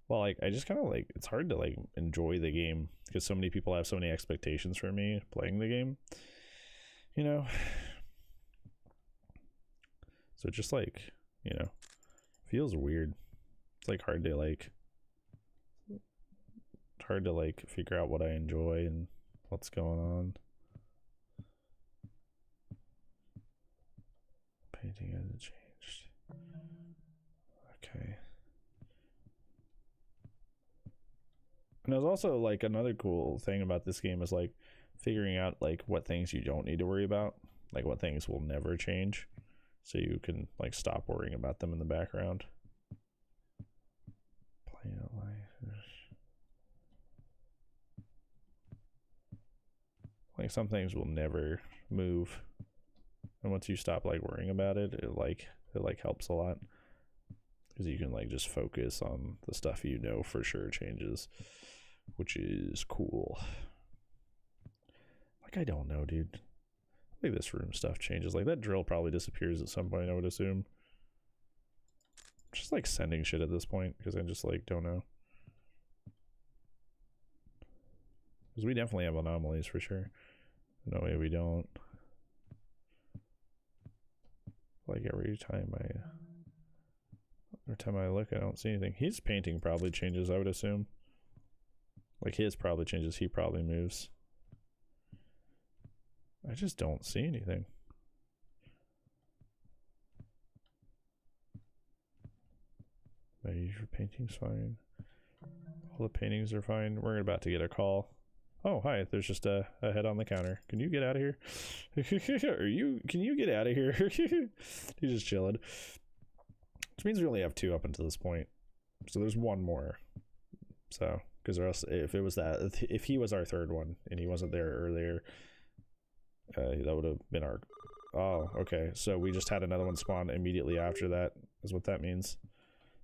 Well, like, I just kind of like, it's hard to like enjoy the game because so many people have so many expectations for me playing the game, you know. So it just like, you know, feels weird. It's like hard to like figure out what I enjoy and what's going on. Painting hasn't changed. Okay. And there's also like another cool thing about this game is like figuring out like what things you don't need to worry about, like what things will never change, so you can like stop worrying about them in the background. Like, some things will never move, and once you stop like worrying about it, it helps a lot because you can like just focus on the stuff you know for sure changes, which is cool. Like, I don't know, dude. Like, this room stuff changes. Like, that drill probably disappears at some point, I would assume. Just like sending shit at this point because I just like don't know. Because we definitely have anomalies for sure. No way we don't. Like, every time I look, I don't see anything. His painting probably changes, I would assume. Like, his probably changes. He probably moves. I just don't see anything. Your painting's fine. All the paintings are fine. We're about to get a call. Oh, hi. There's just a head on the counter. Can you get out of here? Can you get out of here? He's just chilling. Which means we only have 2 up until this point. So there's 1 more. So, because else, if he was our 3rd one and he wasn't there earlier, that would have been our. Oh, okay. So we just had another one spawn immediately after that, is what that means.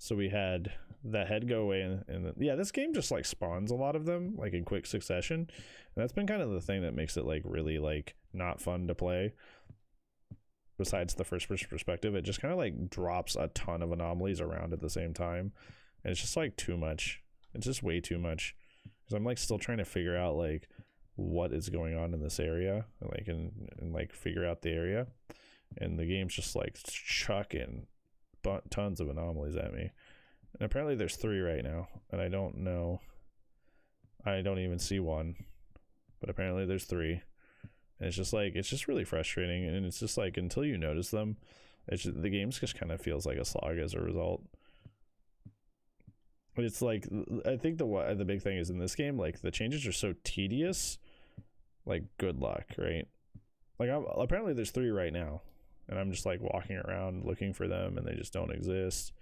So we had that head go away, and yeah, this game just like spawns a lot of them like in quick succession, and that's been kind of the thing that makes it like really like not fun to play. Besides the first person perspective, it just kind of like drops a ton of anomalies around at the same time, and it's just like too much. It's just way too much, because I'm like still trying to figure out like what is going on in this area, like and like figure out the area, and the game's just like chucking tons of anomalies at me. And apparently there's 3 right now, and I don't know, I don't even see 1, but apparently there's 3, and it's just like, it's just really frustrating, and it's just like until you notice them, it's just, the game just kind of feels like a slog as a result. But it's like, I think the big thing is in this game, like the changes are so tedious, like good luck, right? Like apparently there's 3 right now, and I'm just like walking around looking for them, and they just don't exist.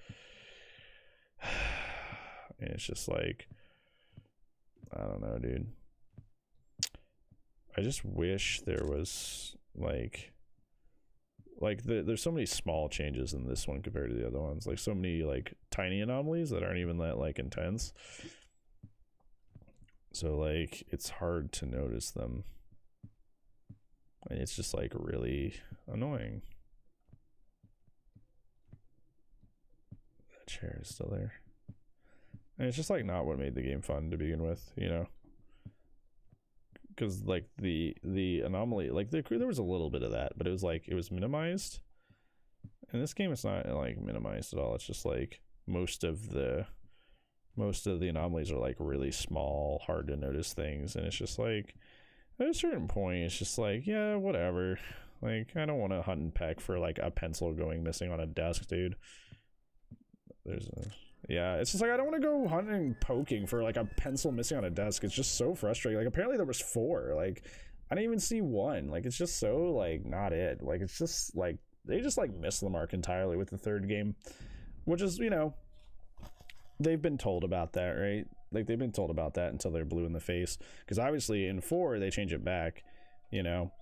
And it's just like, I don't know, dude. I just wish there was like there's so many small changes in this one compared to the other ones. Like so many like tiny anomalies that aren't even that like intense. So like it's hard to notice them. And it's just like really annoying. That chair is still there. And it's just like not what made the game fun to begin with, you know? Because like the anomaly, like there was a little bit of that, but it was like it was minimized. And this game is not like minimized at all. It's just like most of the anomalies are like really small, hard to notice things, and it's just like at a certain point it's just like, yeah, whatever. Like I don't want to hunt and peck for like a pencil going missing on a desk, dude. Yeah, it's just like I don't want to go hunting and poking for like a pencil missing on a desk. It's just so frustrating. Like apparently there was 4. Like I didn't even see 1. Like it's just so like not it. Like it's just like they just like missed the mark entirely with the 3rd game, which is, you know, they've been told about that, right? Like they've been told about that until they're blue in the face, because obviously in 4 they change it back, you know.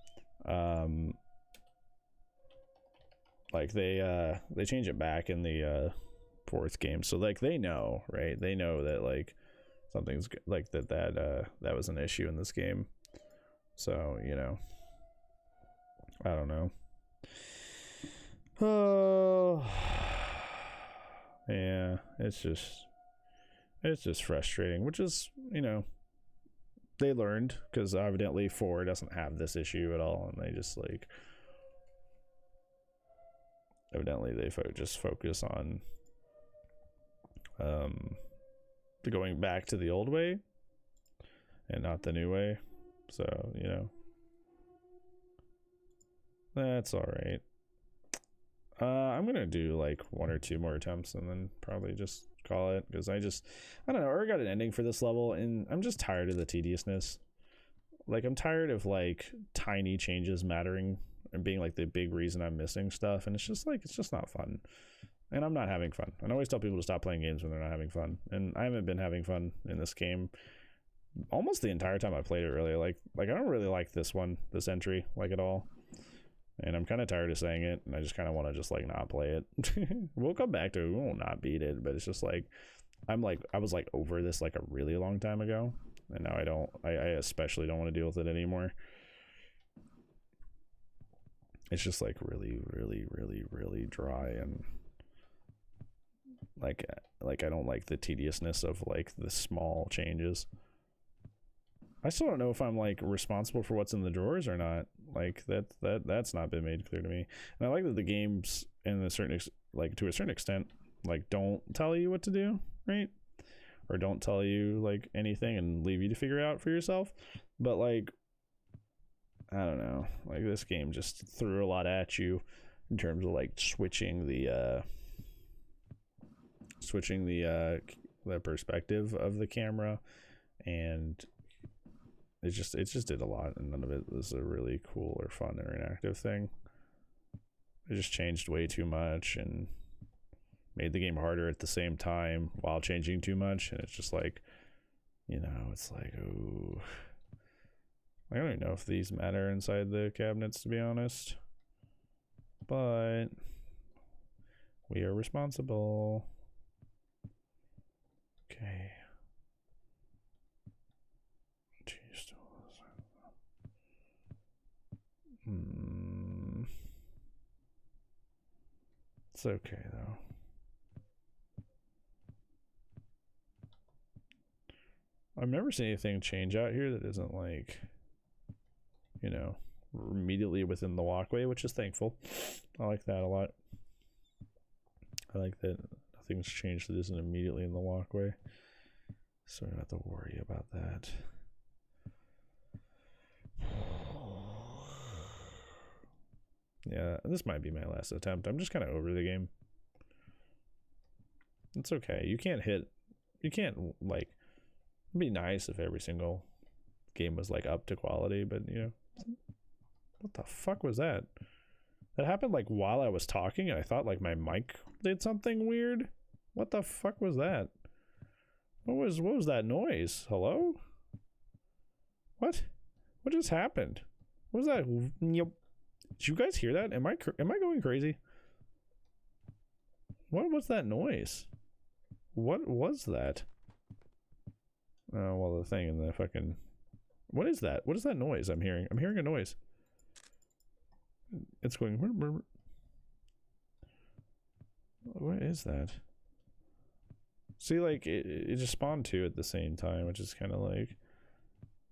Like they change it back in the 4th game, so like they know, right? They know that like something's like that was an issue in this game. So, you know, I don't know. Oh yeah, it's just frustrating, which is, you know, they learned, because evidently 4 doesn't have this issue at all, and they just like evidently they just focus on going back to the old way and not the new way. So, you know, that's all right. I'm gonna do like 1 or 2 more attempts and then probably just call it, because I don't know, I already got an ending for this level, and I'm just tired of the tediousness. Like I'm tired of like tiny changes mattering and being like the big reason I'm missing stuff, and it's just like, it's just not fun, and I'm not having fun. I always tell people to stop playing games when they're not having fun, and I haven't been having fun in this game almost the entire time I played it, really. Like I don't really like this entry like at all, and I'm kind of tired of saying it, and I just kind of want to just like not play it. We'll come back to it, we won't not beat it, but it's just like I was like over this like a really long time ago, and now I especially don't want to deal with it anymore. It's just like really, really, really, really dry, and like I don't like the tediousness of like the small changes. I still don't know if I'm like responsible for what's in the drawers or not. Like that's not been made clear to me. And I like that the games, to a certain extent, like don't tell you what to do, right? Or don't tell you like anything and leave you to figure out for yourself. But like I don't know. Like, this game just threw a lot at you in terms of like switching the perspective of the camera, and it just did a lot, and none of it was a really cool or fun or interactive thing. It just changed way too much and made the game harder at the same time while changing too much, and it's just like, you know, it's like, oh, I don't even know if these matter inside the cabinets, to be honest, but we are responsible. Okay. Jeez. It's okay though. I've never seen anything change out here that isn't like, you know, immediately within the walkway, which is thankful. I like that a lot. I like that nothing's changed that isn't immediately in the walkway, so I don't have to worry about that. Yeah, this might be my last attempt. I'm just kind of over the game. It's okay. You can't, like, it'd be nice if every single game was like up to quality, but you know, what the fuck was that? That happened like while I was talking, and I thought like my mic did something weird. What the fuck was that? What was that noise? Hello? What just happened? What was that? Yep. Did you guys hear that? Am I going crazy? What was that noise? What was that? Oh, well, the thing in the fucking... What is that? What is that noise I'm hearing? I'm hearing a noise. It's going... What is that? See, like, it just spawned two at the same time, which is kind of like...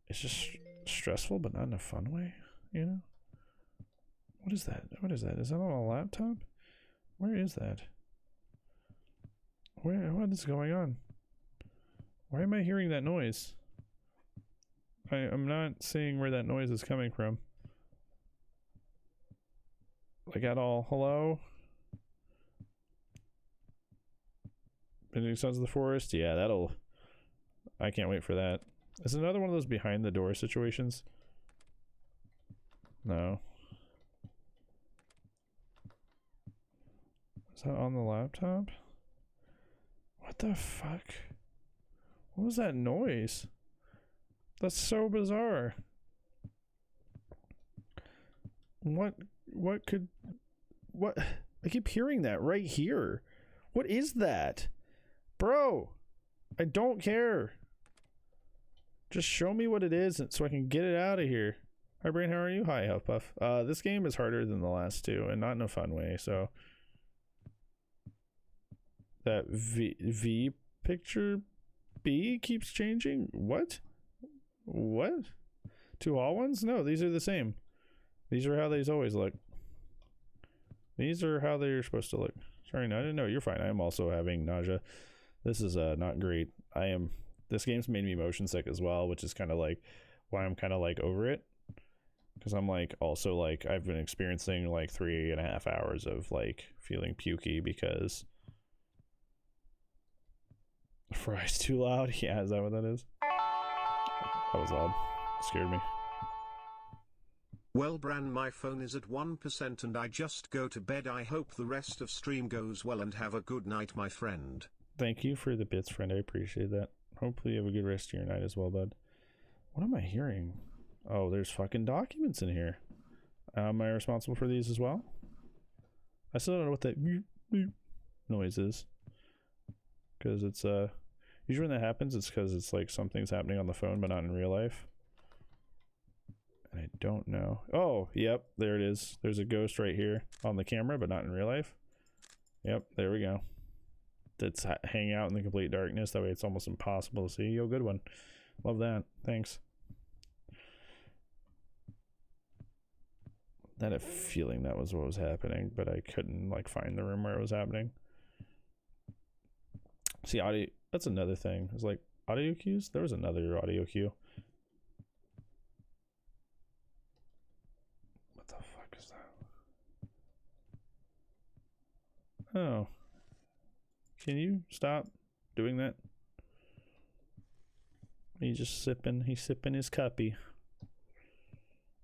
It's just stressful, but not in a fun way, you know? What is that? What is that? Is that on a laptop? Where is that? What is going on? Why am I hearing that noise? I'm not seeing where that noise is coming from. Like at all. Hello? Bending Sons of the Forest? Yeah, that'll... I can't wait for that. Is it another one of those behind the door situations? No. Is that on the laptop? What the fuck? What was that noise? That's so bizarre. What could... What? I keep hearing that right here. What is that? Bro, I don't care. Just show me what it is so I can get it out of here. Hi, Brain, how are you? Hi, Huffpuff. This game is harder than the last two, and not in a fun way, so... That V picture B keeps changing? What? What? Two all ones? No, these are the same. These are how these always look. These are how they're supposed to look. Sorry, no, I didn't know. You're fine. I am also having nausea. This is not great. This game's made me motion sick as well, which is kind of like why I'm kind of like over it. Because I'm like also like I've been experiencing like 3.5 hours of like feeling pukey because fries too loud. Yeah, is that what that is? That was loud. Scared me. Well, Bran, my phone is at 1% and I just go to bed. I hope the rest of stream goes well and have a good night, my friend. Thank you for the bits, friend. I appreciate that. Hopefully you have a good rest of your night as well, bud. What am I hearing? Oh, there's fucking documents in here. Am I responsible for these as well? I still don't know what that noise is. Because it's, usually when that happens, it's because it's like something's happening on the phone, but not in real life. And I don't know. Oh, yep, there it is. There's a ghost right here on the camera, but not in real life. Yep, there we go. That's hanging out in the complete darkness. That way it's almost impossible to see. Yo, good one. Love that. Thanks. I had a feeling that was what was happening, but I couldn't like find the room where it was happening. See, audio, that's another thing. It's like audio cues. There was another audio cue. What the fuck is that? Oh. Can you stop doing that? He's just sipping his cuppy.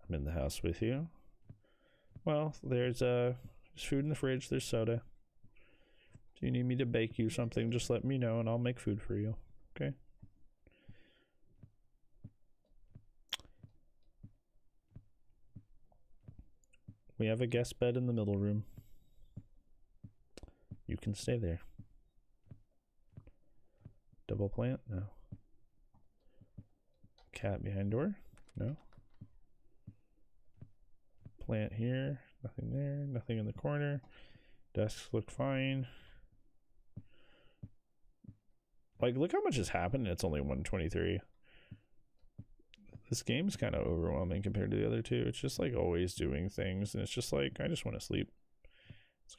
I'm in the house with you. Well, there's food in the fridge, there's soda. If you need me to bake you something, just let me know and I'll make food for you. Okay? We have a guest bed in the middle room. You can stay there. Double plant? No. Cat behind door? No. Plant here. Nothing there. Nothing in the corner. Desks look fine. Like, look how much has happened. It's only 123. This game's kind of overwhelming compared to the other two. It's just like always doing things, and it's just like I just want to sleep.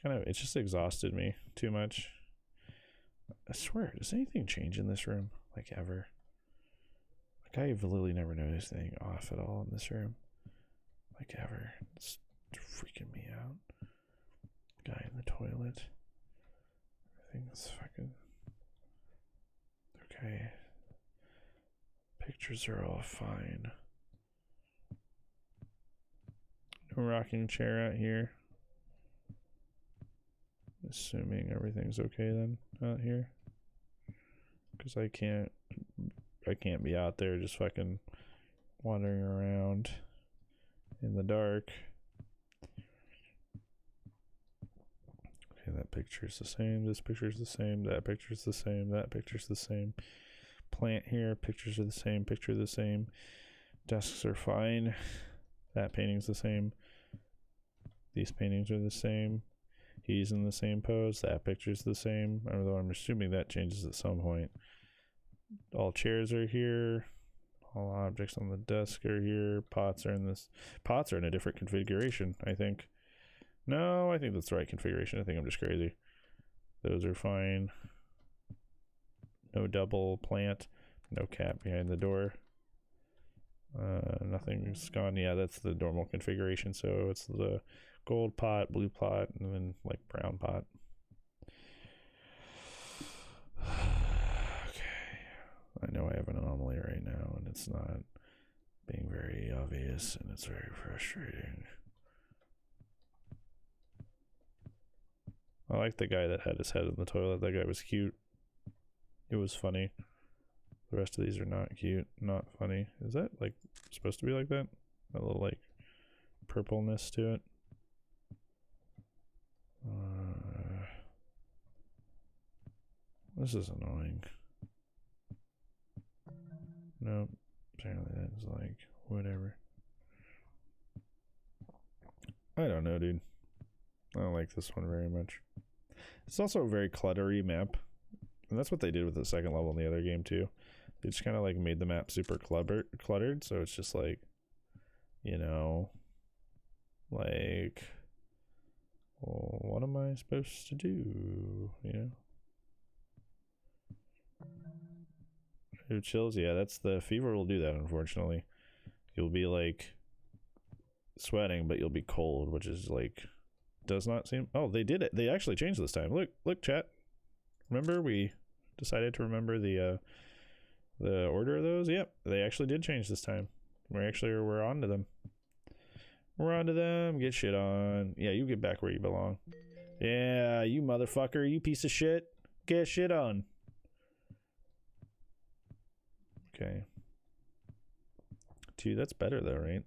It's just exhausted me too much. I swear, does anything change in this room? Like ever? Like I've literally never noticed anything off at all in this room. Like ever. It's freaking me out. Guy in the toilet. Everything's fucking okay. Pictures are all fine. No rocking chair out here. Assuming everything's okay then out here. Because I can't be out there just fucking wandering around in the dark. Okay, that picture's the same. This picture's the same. That picture's the same. That picture's the same. Plant here. Pictures are the same. Picture the same. Desks are fine. That painting's the same. These paintings are the same. He's in the same pose. That picture's the same. Although I'm assuming that changes at some point. All chairs are here. All objects on the desk are here. Pots are in a different configuration, I think. No, I think that's the right configuration. I think I'm just crazy. Those are fine. No double plant. No cat behind the door. Nothing's gone. Yeah, that's the normal configuration. So it's the gold pot, blue pot, and then like brown pot. Okay. I know I have an anomaly right now, and it's not being very obvious, and it's very frustrating. I like the guy that had his head in the toilet. That guy was cute. It was funny. The rest of these are not cute, not funny. Is that like supposed to be like that? A little like purpleness to it. This is annoying. Nope. Apparently that's like whatever. I don't know, dude. I don't like this one very much. It's also a very cluttery map. And that's what they did with the second level in the other game too. They just kind of like made the map super cluttered, so it's just like, you know, like, well, what am I supposed to do? You know? Who chills? Yeah, that's the fever will do that, unfortunately. You'll be like sweating, but you'll be cold, which is like, does not seem. Oh, they did it. They actually changed this time. Look, chat. Remember we decided to remember the order of those? Yep, they actually did change this time. We're on to them. We're on to them. Get shit on. Yeah, you get back where you belong. Yeah, you motherfucker, you piece of shit. Get shit on. Okay. 2, that's better though, right?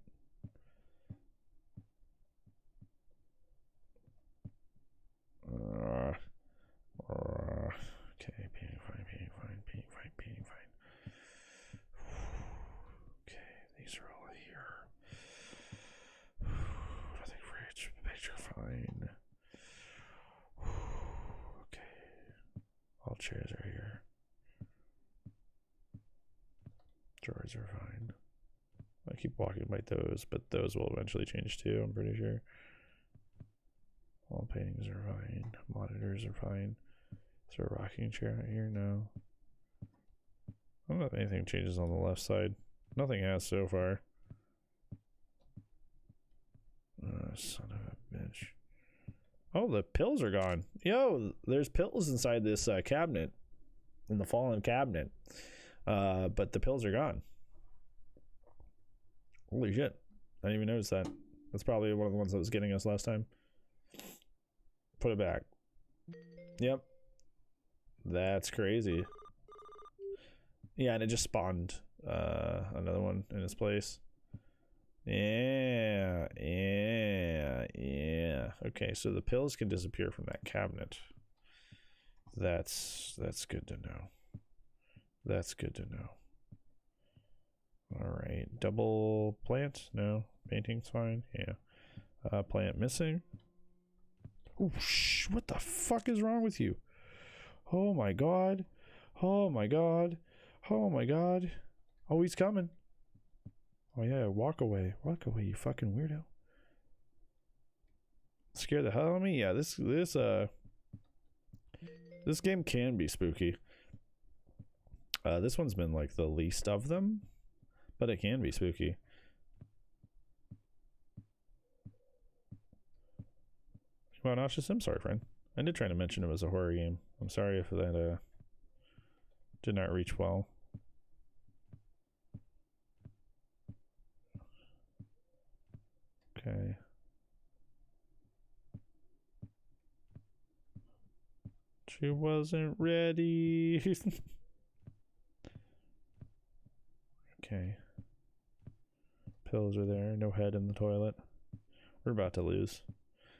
Okay, painting fine. Okay, these are all here. Nothing for each picture, fine. Okay, all chairs are here. Drawers are fine. I keep walking by those, but those will eventually change too, I'm pretty sure. All paintings are fine. Monitors are fine. Is there a rocking chair out here? No. I don't know if anything changes on the left side. Nothing has so far. son of a bitch. Oh, the pills are gone. Yo, there's pills inside this cabinet. In the fallen cabinet. But the pills are gone. Holy shit. I didn't even notice that. That's probably one of the ones that was getting us last time. Put it back. Yep. That's crazy. Yeah, and it just spawned another one in its place. Yeah. Okay, so the pills can disappear from that cabinet. That's good to know. That's good to know. All right, double plant? No, painting's fine. Yeah. Plant missing. Oh, what the fuck is wrong with you? Oh my god. Oh my god. Oh my god. Oh, he's coming. Oh yeah, walk away. Walk away, you fucking weirdo. Scare the hell out of me? Yeah, this game can be spooky. This one's been like the least of them, but it can be spooky. Well, Nauseous, I'm sorry, friend. I did try to mention it was a horror game. I'm sorry if that did not reach well. Okay. She wasn't ready. Okay. Pills are there. No head in the toilet. We're about to lose.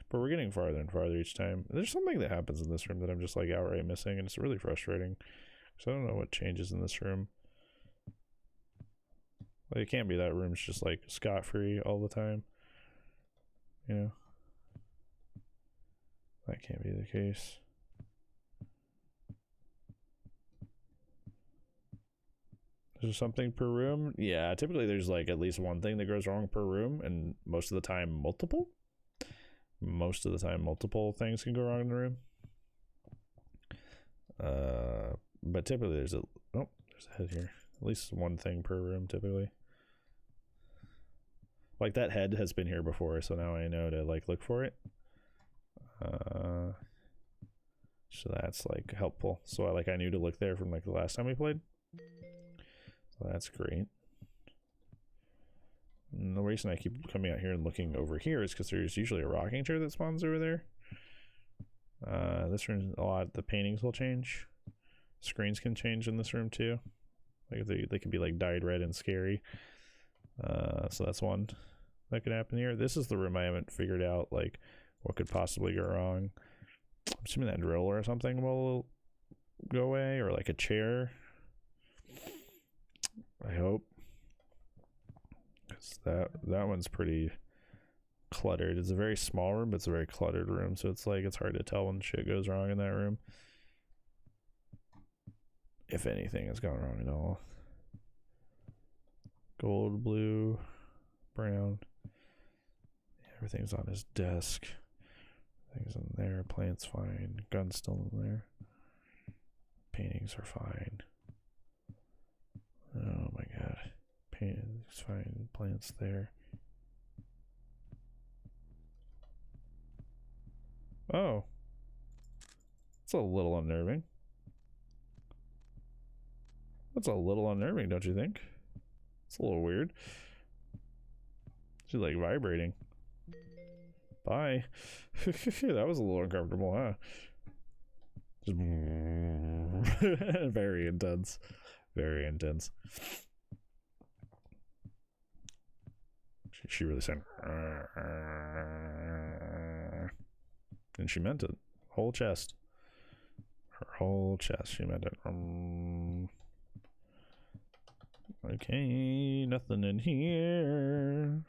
But we're getting farther and farther each time. There's something that happens in this room that I'm just like outright missing, and it's really frustrating. So I don't know what changes in this room. Like, it can't be that room's just like scot-free all the time. You know? That can't be the case. There's something per room? Yeah, typically there's like at least one thing that goes wrong per room, and most of the time multiple. Most of the time multiple things can go wrong in the room. But typically there's a head here. At least one thing per room typically. Like that head has been here before, so now I know to like look for it. So that's like helpful. So I knew to look there from like the last time we played. So that's great. And the reason I keep coming out here and looking over here is because there's usually a rocking chair that spawns over there. This room, a lot, the paintings will change. Screens can change in this room too. Like they can be like dyed red and scary. So that's one that could happen here. This is the room I haven't figured out like what could possibly go wrong. I'm assuming that drill or something will go away, or like a chair. I hope. Cause that one's pretty cluttered. It's a very small room, but it's a very cluttered room, so it's like it's hard to tell when shit goes wrong in that room. If anything has gone wrong at all. Gold, blue, brown. Everything's on his desk. Things in there. Plant's fine. Gun's still in there. Paintings are fine. Oh my god. Paintings fine. Plant's there. Oh. It's a little unnerving. That's a little unnerving, don't you think? It's a little weird. She's like vibrating. Bye. That was a little uncomfortable, huh? Just very intense. Very intense. She really said, and she meant it. Whole chest. Her whole chest. She meant it. Okay, nothing in here.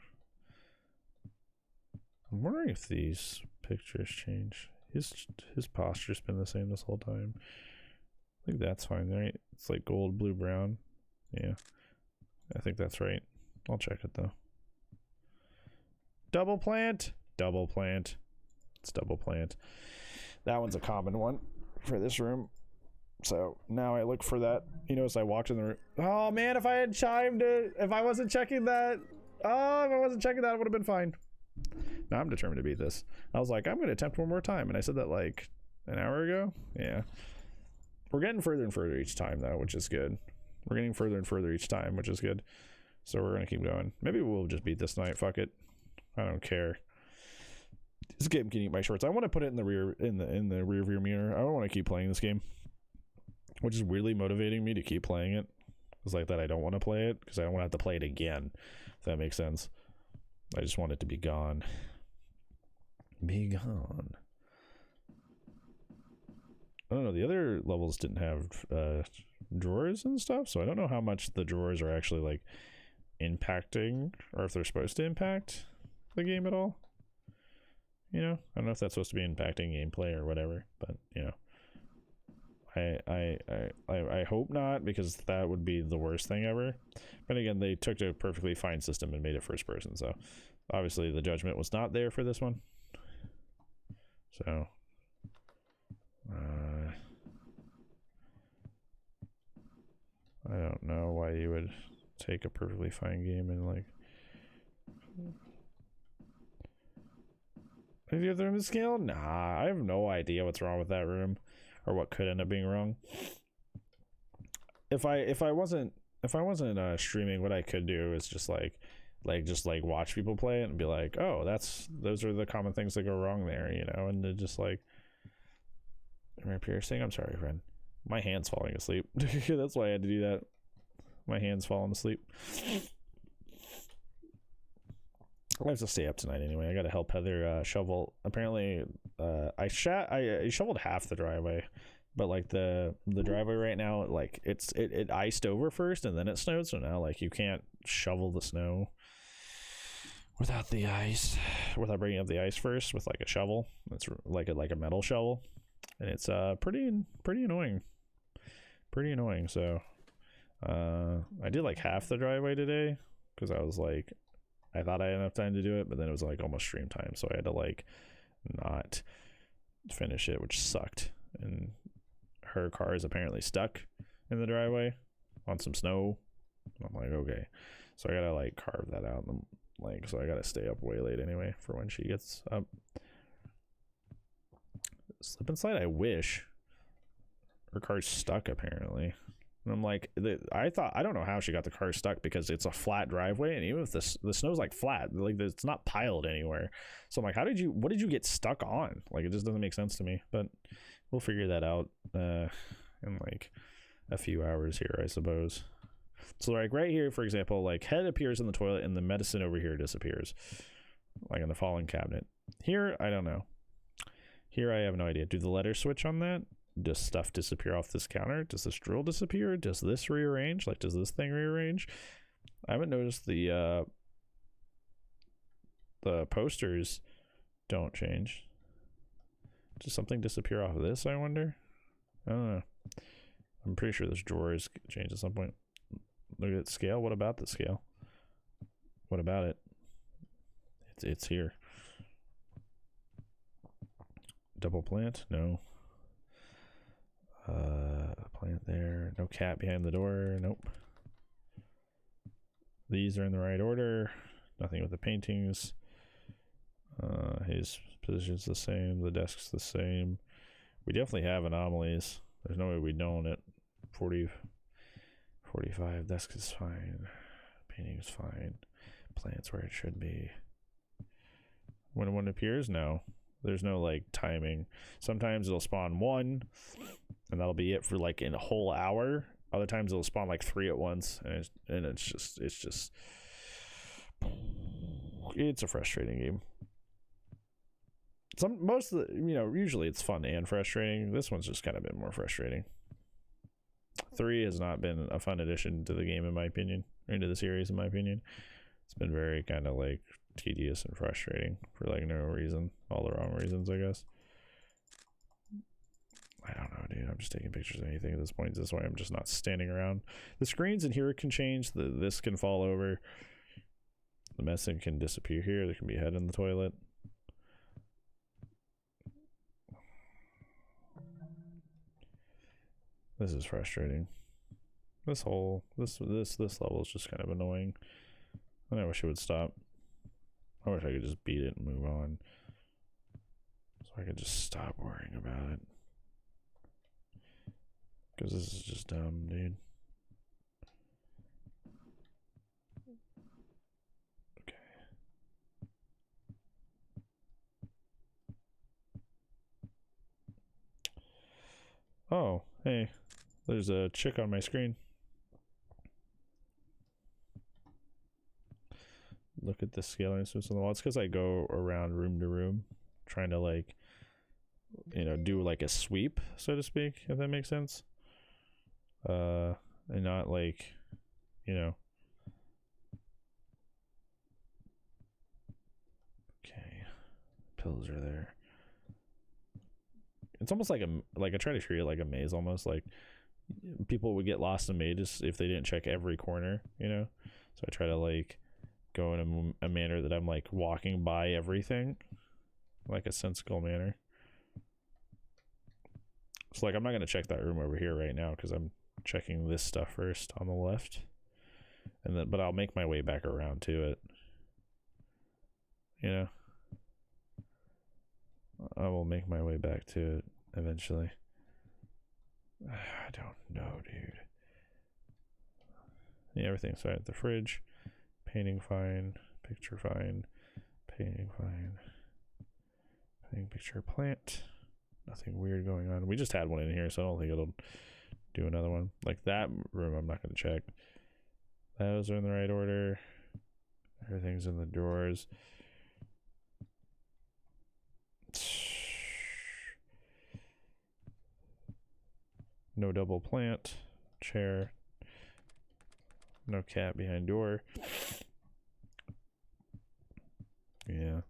I'm wondering if these pictures change. His posture's been the same this whole time. I think that's fine, right? It's like gold, blue, brown. Yeah, I think that's right. I'll check it though. Double plant. Double plant. It's double plant. That one's a common one for this room. So now I look for that. You know, as I walked in the room. Oh man, if I had chimed it, if I wasn't checking that, it would have been fine. Now I'm determined to beat this. I was like, I'm going to attempt one more time. And I said that like an hour ago. Yeah. We're getting further and further each time, though, which is good. We're getting further and further each time, which is good. So we're going to keep going. Maybe we'll just beat this night. Fuck it. I don't care. This game can eat my shorts. I want to put it in the rear view mirror. I don't want to keep playing this game, which is weirdly motivating me to keep playing it. It's like that I don't want to play it because I don't want to have to play it again, if that makes sense. I just want it to be gone. Be gone. I don't know. The other levels didn't have drawers and stuff, so I don't know how much the drawers are actually like impacting, or if they're supposed to impact the game at all. You know, I don't know if that's supposed to be impacting gameplay or whatever, but you know, I hope not, because that would be the worst thing ever. But again, they took a perfectly fine system and made it first person, so obviously the judgment was not there for this one. So I don't know why you would take a perfectly fine game and like. Have you have the room to scale? Nah, I have no idea what's wrong with that room, or what could end up being wrong. If I wasn't streaming, what I could do is just watch people play it and be like, oh, those are the common things that go wrong there, you know, and then just like. Am I piercing? I'm sorry, friend. My hand's falling asleep. That's why I had to do that. My hand's falling asleep. I have to stay up tonight anyway. I gotta help Heather shovel. Apparently, I shoveled half the driveway, but like the driveway right now, like it iced over first and then it snowed. So now like you can't shovel the snow without the ice, without bringing up the ice first with like a shovel. It's like a metal shovel, and it's pretty annoying. Pretty annoying. So I did like half the driveway today because I was like. I thought I had enough time to do it, but then it was like almost stream time, so I had to like not finish it, which sucked. And her car is apparently stuck in the driveway on some snow. I'm like, okay, so I gotta like carve that out, and like, so I gotta stay up way late anyway for when she gets up. Slip and slide. I wish. Her car's stuck apparently. And I'm like, I don't know how she got the car stuck because it's a flat driveway, and even if the snow's like flat, like it's not piled anywhere. So I'm like, what did you get stuck on? Like, it just doesn't make sense to me. But we'll figure that out in like a few hours here, I suppose. So like right here, for example, like head appears in the toilet and the medicine over here disappears, like in the falling cabinet. Here, I don't know. Here, I have no idea. Do the letters switch on that? Does stuff disappear off this counter? Does this drill disappear? Does this rearrange? Like, does this thing rearrange? I haven't noticed the posters don't change. Does something disappear off of this, I wonder? I don't know. I'm pretty sure this drawer is changed at some point. Look at the scale. What about the scale? What about it? It's here. Double plant? No. Plant there. No cat behind the door. Nope. These are in the right order. Nothing with the paintings. His position's the same. The desk's the same. We definitely have anomalies. There's no way we don't at 40, 45. Desk is fine. Painting is fine. Plant's where it should be. When one appears, no. There's no like timing. Sometimes it'll spawn one, and that'll be it for like in a whole hour. Other times it'll spawn like 3 at once, and it's just it's a frustrating game. Most of the, usually it's fun and frustrating. This one's just kind of been more frustrating. 3 has not been a fun addition to the game in my opinion, or into the series in my opinion. It's been very kind of like tedious and frustrating for like no reason, all the wrong reasons, I guess. I don't know, dude. I'm just taking pictures of anything at this point. This way I'm just not standing around. The screens in here can change. This can fall over. The messing can disappear here. There can be a head in the toilet. This is frustrating. This level is just kind of annoying. And I wish it would stop. I wish I could just beat it and move on. So I could just stop worrying about it. Because this is just dumb, dude. Okay. Oh, hey. There's a chick on my screen. Look at the scaling instruments on the wall. It's because I go around room to room trying to, like, you know, do like a sweep, so to speak, if that makes sense. And not like, you know. Okay. Pills are there. It's almost like I try to treat it like a maze, almost like people would get lost in a maze if they didn't check every corner, you know. So I try to like go in a manner that I'm like walking by everything, like a sensible manner. So like I'm not gonna check that room over here right now because I'm checking this stuff first on the left, and then but I'll make my way back around to it. You know, I will make my way back to it eventually. I don't know, dude. Yeah, everything's fine at the fridge. Painting fine. Picture fine. Painting fine. Painting picture plant. Nothing weird going on. We just had one in here, so I don't think it'll do another one. Like that room, I'm not going to check. Those are in the right order. Everything's in the drawers. No double plant. Chair. No cat behind door. Yeah.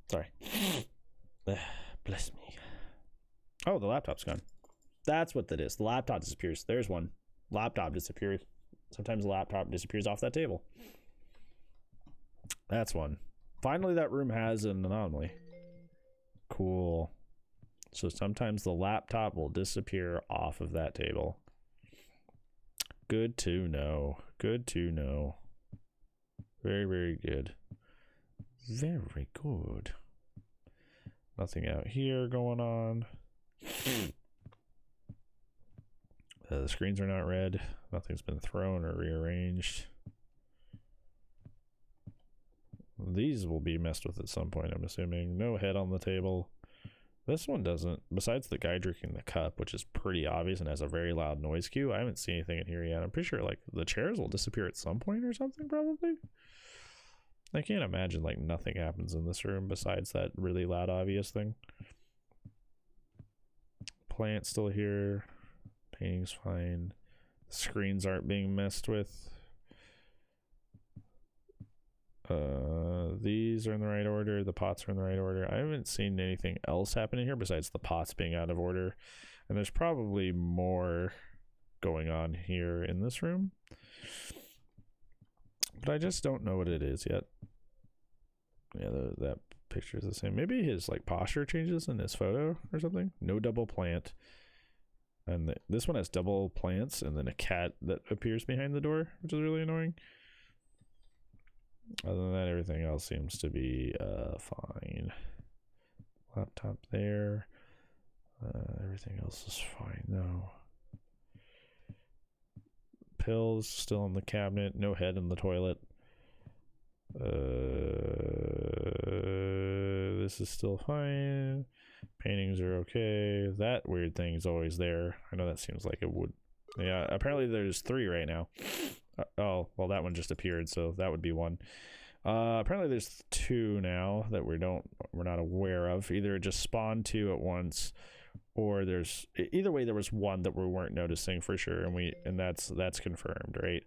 Sorry. Bless me. Oh, the laptop's gone. That's what that is. The laptop disappears. There's one. Laptop disappears. Sometimes the laptop disappears off that table. That's one. Finally, that room has an anomaly. Cool. So sometimes the laptop will disappear off of that table. Good to know. Good to know. Very, very good. Very good. Nothing out here going on. The screens are not red. Nothing's been thrown or rearranged. These will be messed with at some point, I'm assuming. No head on the table. This one doesn't. Besides the guy drinking the cup, which is pretty obvious and has a very loud noise cue, I haven't seen anything in here yet. I'm pretty sure like the chairs will disappear at some point or something, probably. I can't imagine like nothing happens in this room besides that really loud obvious thing. Plant's still here. Painting's fine. The screens aren't being messed with. These are in the right order. The pots are in the right order. I haven't seen anything else happen in here besides the pots being out of order. And there's probably more going on here in this room. But I just don't know what it is yet. Yeah, that picture is the same. Maybe his like posture changes in his photo or something. No double plant. And this one has double plants and then a cat that appears behind the door, which is really annoying. Other than that, everything else seems to be fine. Laptop there. Everything else is fine though. Pills still in the cabinet. No head in the toilet. This is still fine. Paintings are okay. That weird thing is always there. I know that seems like it would. Yeah, apparently there's 3 right now. Oh, well, that one just appeared, so that would be 1. Apparently there's 2 now that we're not aware of. Either it just spawned 2 at once, or there's either way there was 1 that we weren't noticing for sure, and that's confirmed, right?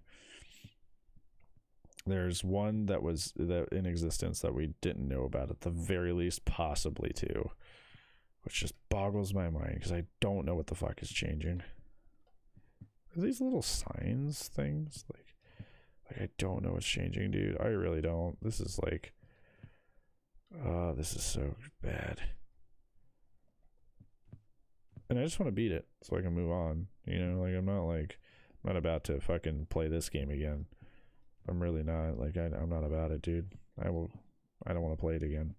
There's 1 that was in existence that we didn't know about at the very least, possibly 2, which just boggles my mind because I don't know what the fuck is changing. Are these little signs things? Like I don't know what's changing, dude. I really don't. This is like, this is so bad. And I just want to beat it so I can move on. You know, like I'm not about to fucking play this game again. I'm really not. Like I'm not about it, dude. I don't want to play it again.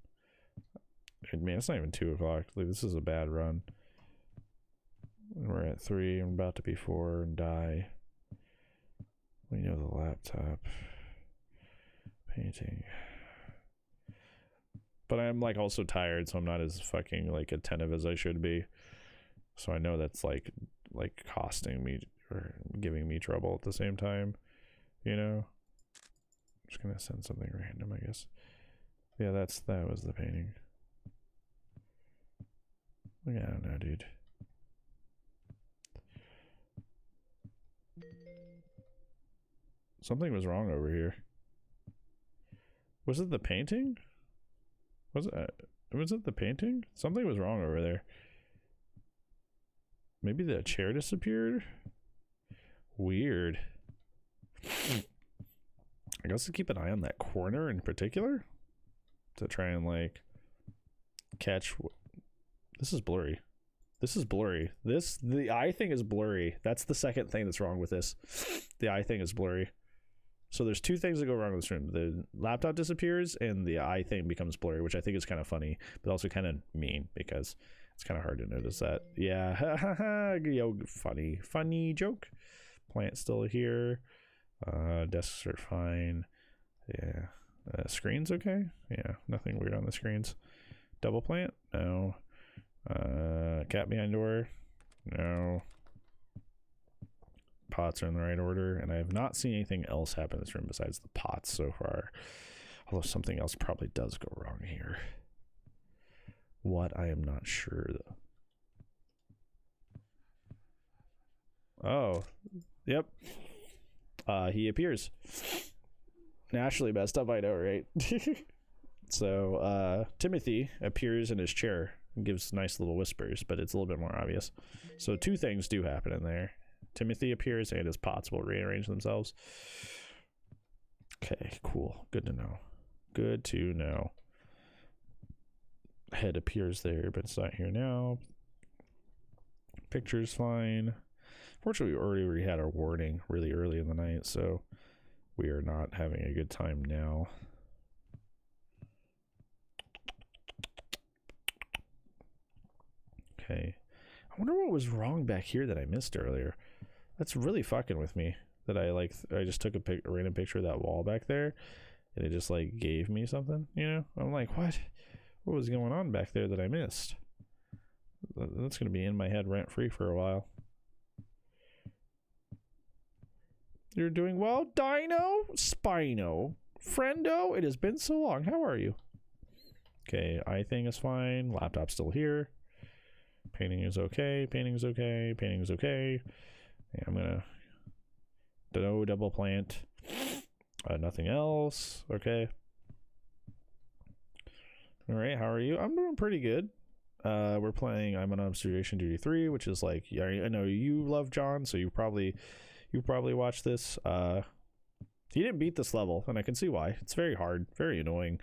Man, it's not even 2 o'clock. Like, this is a bad run. We're at 3. I'm about to be 4 and die. We know the laptop. Painting. But I'm like also tired, so I'm not as fucking like attentive as I should be. So I know that's like costing me or giving me trouble at the same time. You know? I'm just gonna send something random, I guess. Yeah, that was the painting. Like, I don't know, dude. Something was wrong over here. Was it the painting? Was it the painting? Something was wrong over there. Maybe the chair disappeared? Weird. I guess to keep an eye on that corner in particular to try and like catch. This is blurry. The eye thing is blurry. That's the second thing that's wrong with this. The eye thing is blurry. So there's 2 things that go wrong with this room. The laptop disappears and the eye thing becomes blurry, which I think is kind of funny, but also kind of mean because it's kind of hard to notice that. Yeah, yo, funny joke. Plant still here. Desks are fine. Yeah. Screens okay? Yeah, nothing weird on the screens. Double plant? No. Cat behind door? No. Pots are in the right order, and I have not seen anything else happen in this room besides the pots so far. Although something else probably does go wrong here. What? I am not sure, though. Oh. Yep. He appears. Naturally messed up, I know, right? So, Timothy appears in his chair and gives nice little whispers, but it's a little bit more obvious. So 2 things do happen in there. Timothy appears and his pots will rearrange themselves. Okay, cool. Good to know. Good to know. Head appears there, but it's not here now. Picture's fine. Fortunately, we already had our warning really early in the night, so we are not having a good time now. Okay. I wonder what was wrong back here that I missed earlier. That's really fucking with me. That I just took a random picture of that wall back there, and it just like gave me something, you know? I'm like, what? What was going on back there that I missed? That's gonna be in my head rent free for a while. You're doing well, Dino, Spino, Friendo. It has been so long. How are you? Okay, eye thing is fine. Laptop's still here. Painting is okay. Painting's okay. Painting's okay. Yeah, I'm gonna no double plant. Nothing else. Okay. All right. How are you? I'm doing pretty good. We're playing. I'm on Observation Duty 3, which is like, yeah, I know you love John, so you probably watched this. He didn't beat this level, and I can see why. It's very hard, very annoying.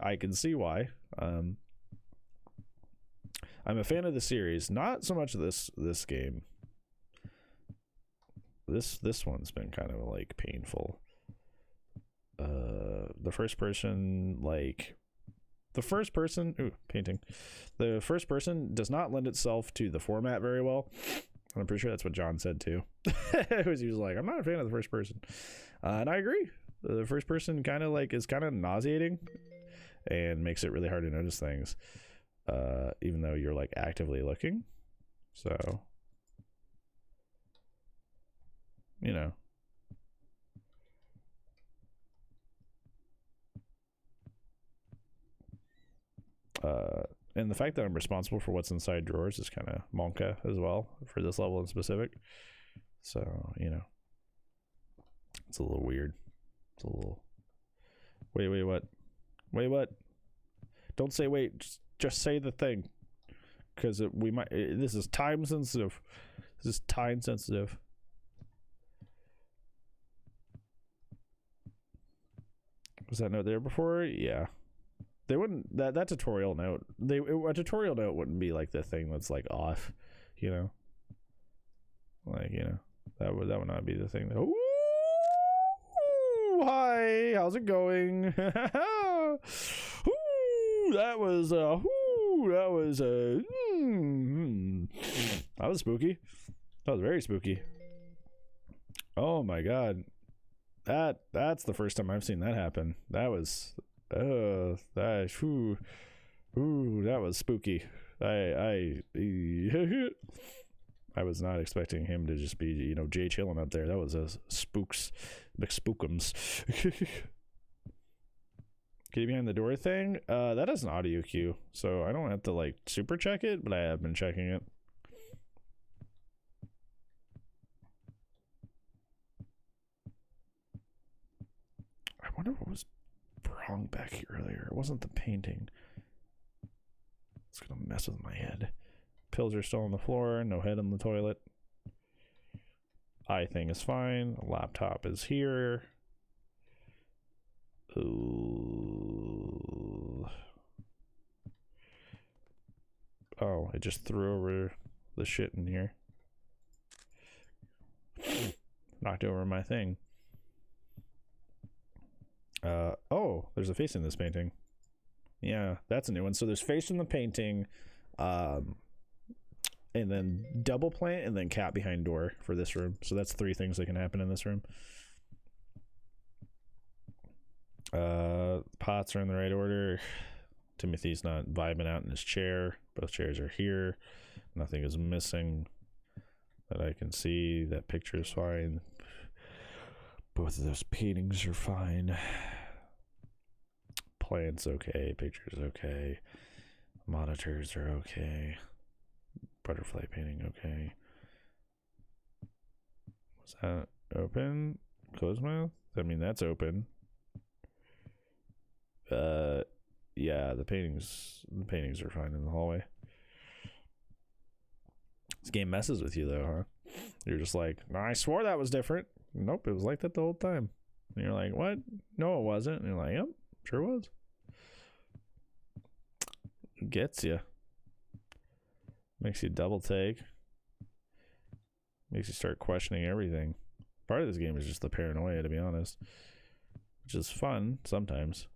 I can see why. I'm a fan of the series, not so much of this game. This one's been kind of like painful. The first person painting. The first person does not lend itself to the format very well. And I'm pretty sure that's what John said too. He was like, I'm not a fan of the first person. And I agree. The first person kind of like is kind of nauseating and makes it really hard to notice things. Even though you're like actively looking. So, you know. And the fact that I'm responsible for what's inside drawers is kind of monka as well for this level in specific. So, you know, it's a little weird. It's a little, wait, what? Don't say wait, just say the thing. Because this is time sensitive. Was that note there before? Yeah. They wouldn't, that tutorial note, a tutorial note wouldn't be like the thing that's like off, you know? Like, you know, that would not be the thing. Ooh, hi, how's it going? Ooh, that was that was spooky. That was very spooky. Oh my god. That's the first time I've seen that happen. That was that was spooky. I was not expecting him to just be, you know, Jay chilling up there. That was a spookums. Kitty behind the door thing? That has an audio cue, so I don't have to like super check it, but I have been checking it. I wonder what was wrong back here earlier. It wasn't the painting. It's gonna mess with my head. Pills are still on the floor, no head in the toilet. Eye thing is fine. Laptop is here. Ooh. Oh, it just threw over the shit in here. Knocked over my thing. Oh, there's a face in this painting. Yeah, that's a new one. So there's face in the painting, and then double plant, and then cat behind door for this room. So that's 3 things that can happen in this room. Pots are in the right order. Timothy's not vibing out in his chair. Both chairs are here. Nothing is missing that I can see. That picture is fine. Both of those paintings are fine. Plants okay. Pictures okay. Monitors are okay. Butterfly painting okay. Was that open? Closed mouth? I mean, that's open. Yeah, the paintings are fine in the hallway. This game messes with you though, huh? You're just like, no, I swore that was different. Nope, it was like that the whole time. And you're like, what? No, it wasn't. And you're like, yep, sure was. Gets you. Makes you double take. Makes you start questioning everything. Part of this game is just the paranoia, to be honest. Which is fun sometimes.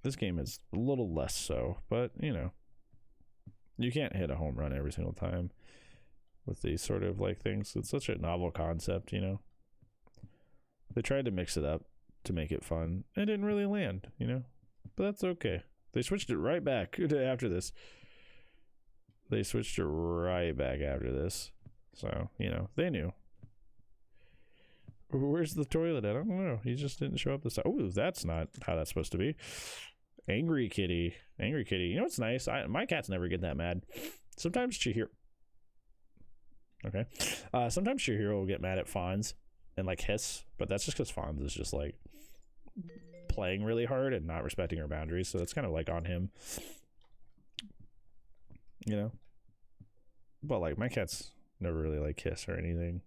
This game is a little less so, but, you know. You can't hit a home run every single time with these sort of like things. It's such a novel concept, you know. They tried to mix it up to make it fun. It didn't really land, you know. But that's okay. They switched it right back after this. They switched it right back after this. So, you know, they knew. Where's the toilet? I don't know. He just didn't show up this time. Oh, that's not how that's supposed to be. Angry kitty. Angry kitty. You know what's nice? My cats never get that mad. Sometimes Chihiro... Okay. Sometimes Chihiro will get mad at Fonz and like hiss, but that's just because Fonz is just like playing really hard and not respecting her boundaries, so it's kind of like on him. You know? But like my cats never really like hiss or anything.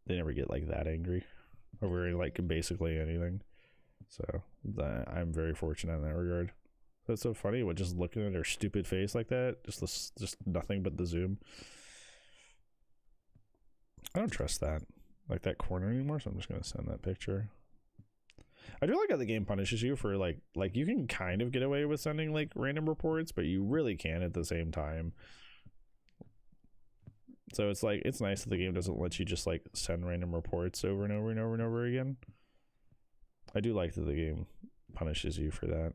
They never get like that angry over like basically anything. So I'm very fortunate in that regard. That's so funny. What, just looking at her stupid face like that, just nothing but the zoom. I don't trust that like that corner anymore, so I'm just gonna send that picture. I do like how the game punishes you for like you can kind of get away with sending like random reports, but you really can at the same time. So it's like, it's nice that the game doesn't let you just like send random reports over and over and over and over again. I do like that the game punishes you for that.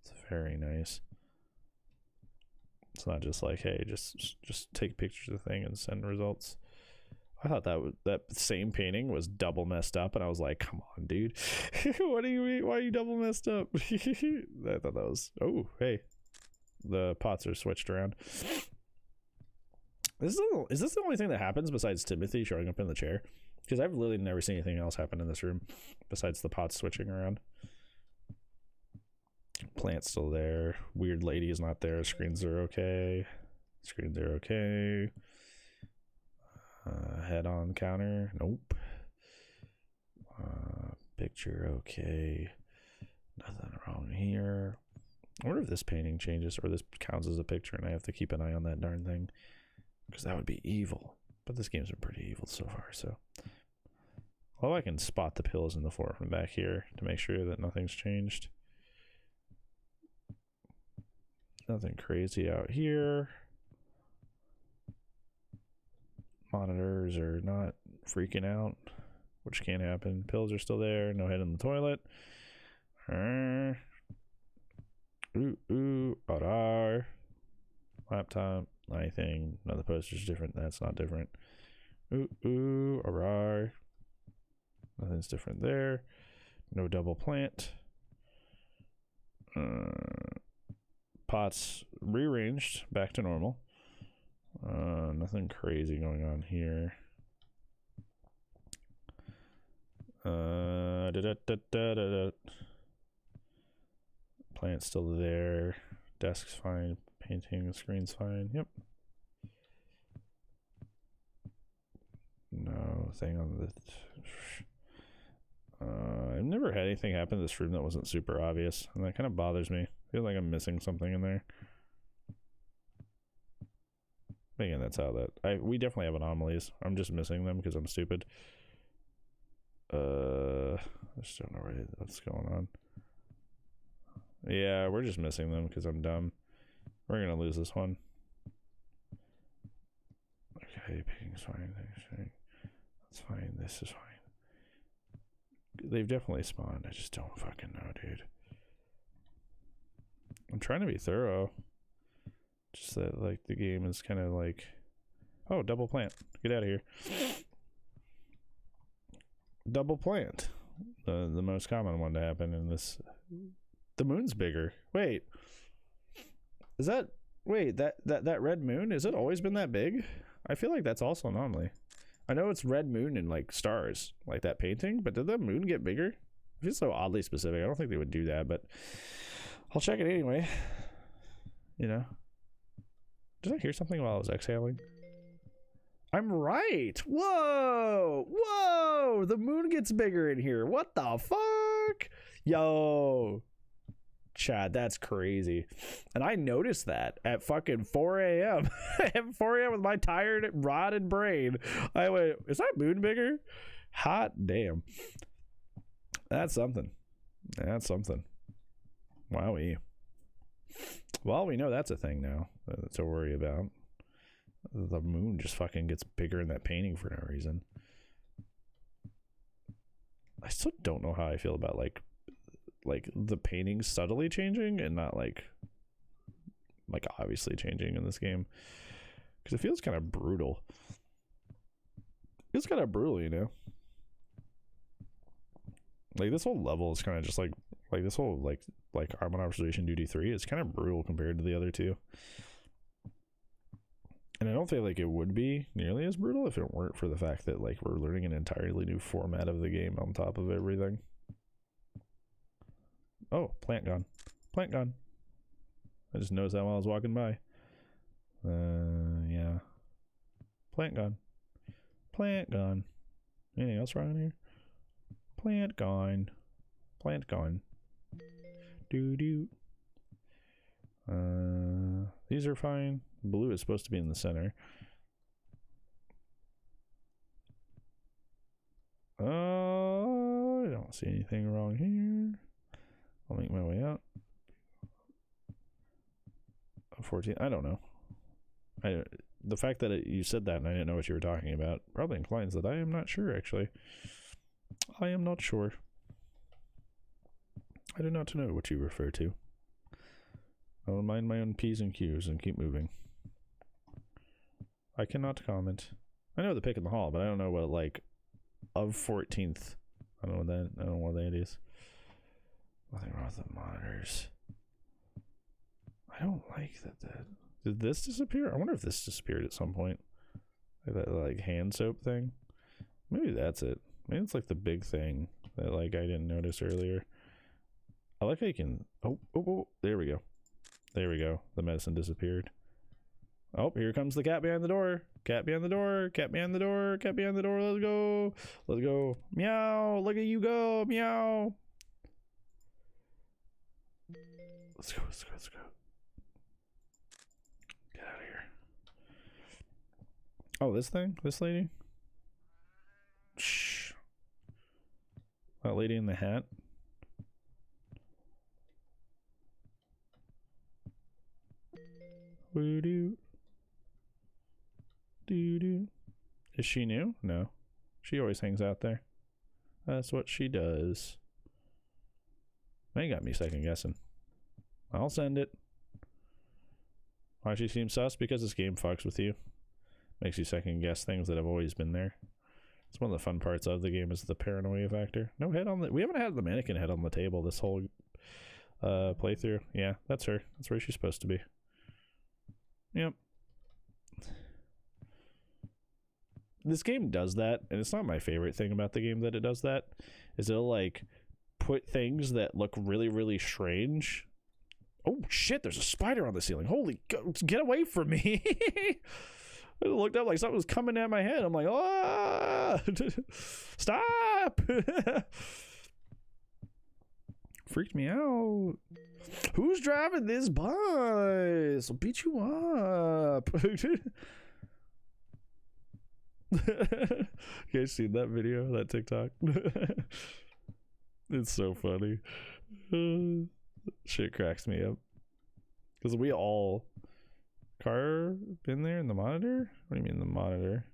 It's very nice. It's not just like, hey, just take pictures of the thing and send results. I thought that same painting was double messed up, and I was like, come on, dude. What do you mean? Why are you double messed up? I thought that was, oh, hey. The pots are switched around. Is this the only thing that happens besides Timothy showing up in the chair? Because I've literally never seen anything else happen in this room besides the pots switching around. Plant's still there. Weird lady is not there. Screens are okay. Screens are okay. Head on counter. Nope. Picture okay. Nothing wrong here. I wonder if this painting changes or this counts as a picture and I have to keep an eye on that darn thing. Because that would be evil. But this game's been pretty evil so far, so. Well, I can spot the pills in the floor from back here to make sure that nothing's changed. Nothing crazy out here. Monitors are not freaking out, which can't happen. Pills are still there. No head in the toilet. Radar. Laptop. Anything. None of the posters different. That's not different. Radar. Nothing's different there. No double plant. Pots rearranged back to normal. Nothing crazy going on here. Plant's still there. Desk's fine. Painting the screen's fine. Yep. No thing on the. I've never had anything happen in this room that wasn't super obvious, and that kind of bothers me. I feel like I'm missing something in there. But again, that's how that. We definitely have anomalies. I'm just missing them because I'm stupid. I just don't know what's going on. Yeah, we're just missing them because I'm dumb. We're gonna lose this one. Okay, ping's fine. That's fine. This is fine. They've definitely spawned. I just don't fucking know, dude. I'm trying to be thorough. Just that, like, the game is kind of like, oh, double plant. Get out of here. Double plant. The most common one to happen in this. The moon's bigger. Wait. Is that, wait, that red moon, has it always been that big? I feel like that's also an anomaly. I know it's red moon and like stars, like that painting, but did the moon get bigger? It feels so oddly specific. I don't think they would do that, but I'll check it anyway. You know? Did I hear something while I was exhaling? I'm right. Whoa. Whoa. The moon gets bigger in here. What the fuck? Yo. Chad, that's crazy. And I noticed that at fucking 4 a.m. At 4 a.m. with my tired, rotted brain. I went, is that moon bigger? Hot damn. That's something. That's something. Wowie. Well, we know that's a thing now to worry about. The moon just fucking gets bigger in that painting for no reason. I still don't know how I feel about like the painting subtly changing and not like obviously changing in this game, because it feels kind of brutal. It's kind of brutal, you know. Like this whole level is kind of just like this whole like I'm on observation duty 3 is kind of brutal compared to the other two. And I don't feel like it would be nearly as brutal if it weren't for the fact that like we're learning an entirely new format of the game on top of everything. Oh, plant gone. Plant gone. I just noticed that while I was walking by. Yeah. Plant gone. Plant gone. Anything else wrong here? Plant gone. Plant gone. Doo-doo. These are fine. Blue is supposed to be in the center. I don't see anything wrong here. I'll make my way out. 14. I don't know. The fact that you said that and I didn't know what you were talking about probably implies that I am not sure, actually. I am not sure. I do not know what you refer to. I will mind my own P's and Q's and keep moving. I cannot comment. I know the pick in the hall, but I don't know what, like, of 14th. I don't know what that is. Nothing wrong with the monitors. I don't like that. Did this disappear? I wonder if this disappeared at some point. Like that, like, hand soap thing. Maybe that's it. Maybe it's like the big thing that like I didn't notice earlier. I like how you can. Oh, there we go. There we go. The medicine disappeared. Oh, here comes the cat behind the door. Cat behind the door. Cat behind the door. Cat behind the door. Let's go. Let's go. Meow. Look at you go. Meow. Let's go, let's go, let's go. Get out of here. Oh, this thing? This lady? Shh. That lady in the hat? Woo-doo. Doo-doo. Is she new? No. She always hangs out there. That's what she does. They got me second guessing. I'll send it. Why she seems sus? Because this game fucks with you. Makes you second guess things that have always been there. It's one of the fun parts of the game is the paranoia factor. No head on the... We haven't had the mannequin head on the table this whole playthrough. Yeah, that's her. That's where she's supposed to be. Yep. This game does that, and it's not my favorite thing about the game that it does that, is it'll like put things that look really, really strange. Oh shit, there's a spider on the ceiling. Holy, get away from me. I looked up like something was coming at my head. I'm like, ah, stop. Freaked me out. Who's driving this bus? I'll beat you up. You guys seen that video, that TikTok? It's so funny. Shit cracks me up. Because we all... Car been there in the monitor? What do you mean the monitor?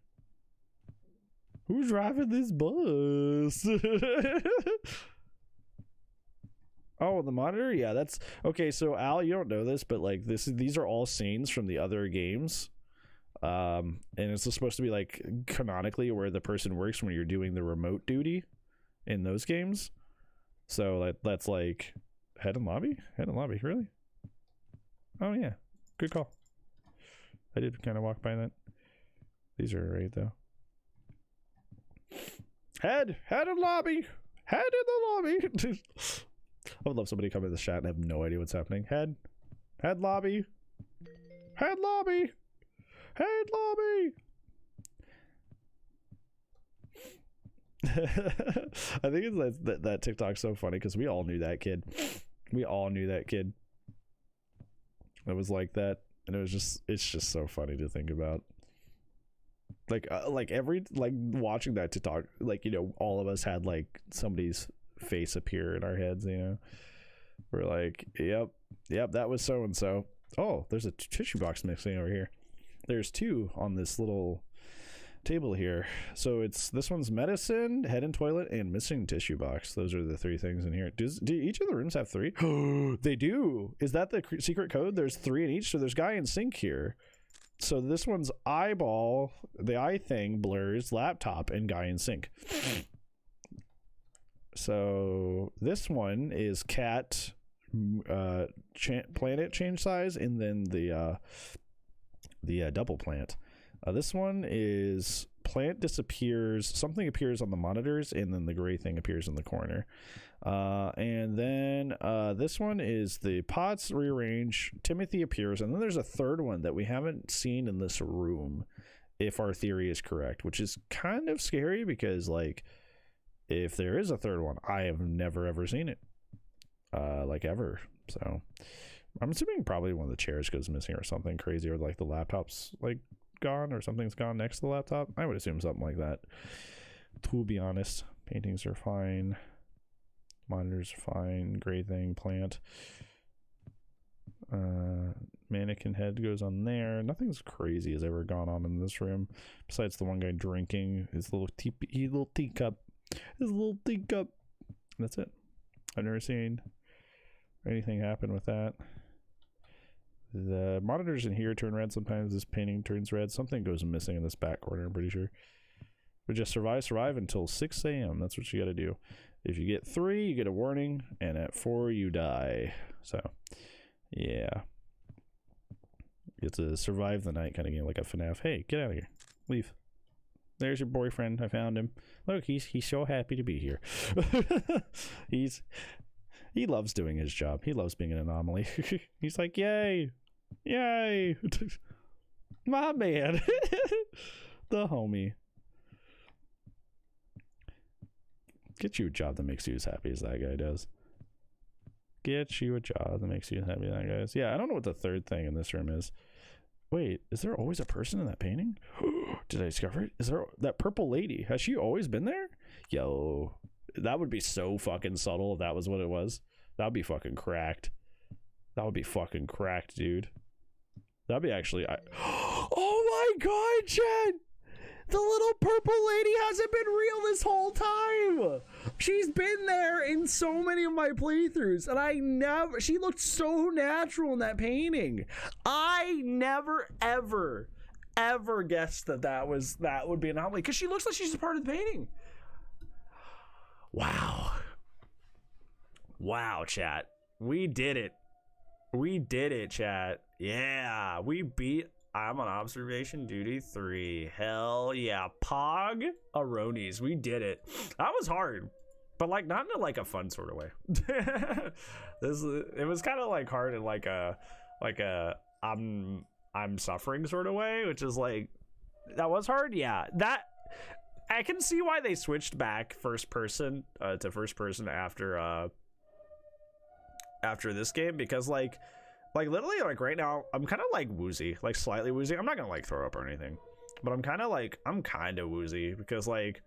Who's driving this bus? Oh, the monitor? Yeah, that's... Okay, so Al, you don't know this, but like these are all scenes from the other games. And it's supposed to be like canonically where the person works when you're doing the remote duty in those games. So that's like head and lobby? Head and lobby, really? Oh yeah, good call. I did kind of walk by that. These are right though. Head and lobby, head in the lobby. I would love somebody to come in the chat and have no idea what's happening. Head lobby, head lobby, head lobby. I think it's that TikTok's so funny because we all knew that kid. We all knew that kid. It was like that. And it's just so funny to think about. Like watching that TikTok, like, you know, all of us had like somebody's face appear in our heads, you know. We're like, yep, that was so and so. Oh, there's a tissue box mixing over here. There's two on this little table here. So this one's medicine, head and toilet, and missing tissue box. Those are the three things in here. Do each of the rooms have three? They do. Is that the secret code? There's three in each. So there's guy in sink here. So this one's eyeball, the eye thing blurs, laptop, and guy in sink. So this one is cat, planet change size, and then the double plant. This one is plant disappears, something appears on the monitors, and then the gray thing appears in the corner. And then this one is the pots rearrange, Timothy appears, and then there's a third one that we haven't seen in this room, if our theory is correct, which is kind of scary because, like, if there is a third one, I have never ever seen it, like ever. So I'm assuming probably one of the chairs goes missing or something crazy, or like the laptop's like gone or something's gone next to the laptop. I would assume something like that, to be honest. Paintings are fine, monitors are fine, gray thing, plant, mannequin head goes on there. Nothing's crazy has ever gone on in this room besides the one guy drinking his little teacup. That's it. I've never seen anything happen with that. The monitors in here turn red sometimes. This painting turns red. Something goes missing in this back corner, I'm pretty sure. But just survive until 6 a.m. That's what you got to do. If you get 3, you get a warning, and at 4, you die. So, yeah. It's a survive the night kind of game, like a FNAF. Hey, get out of here. Leave. There's your boyfriend. I found him. Look, he's so happy to be here. He loves doing his job. He loves being an anomaly. He's like, yay. Yay. My man. The homie. Get you a job that makes you as happy as that guy does. Get you a job that makes you happy, that guys. Yeah, I don't know what the third thing in this room is. Wait, is there always a person in that painting? Did I discover it? Is there that purple lady? Has she always been there? Yo, that would be so fucking subtle if that was what it was. That would be fucking cracked. That would be fucking cracked, dude. That'd be actually... Oh my god, Chad! The little purple lady hasn't been real this whole time! She's been there in so many of my playthroughs, and she looked so natural in that painting. I never, ever guessed that would be an anomaly, because she looks like she's a part of the painting. Wow. Wow, chat. We did it. We did it, chat. Yeah, we beat I'm on observation duty 3. Hell yeah. Pog Aronies. We did it. That was hard. But like not in like a fun sort of way. It was kind of like hard in like a I'm suffering sort of way, which is like that was hard. Yeah. That I can see why they switched back first person to first person after this game, because like literally like right now I'm kind of like woozy, like slightly woozy. I'm not gonna like throw up or anything, but I'm kind of woozy because like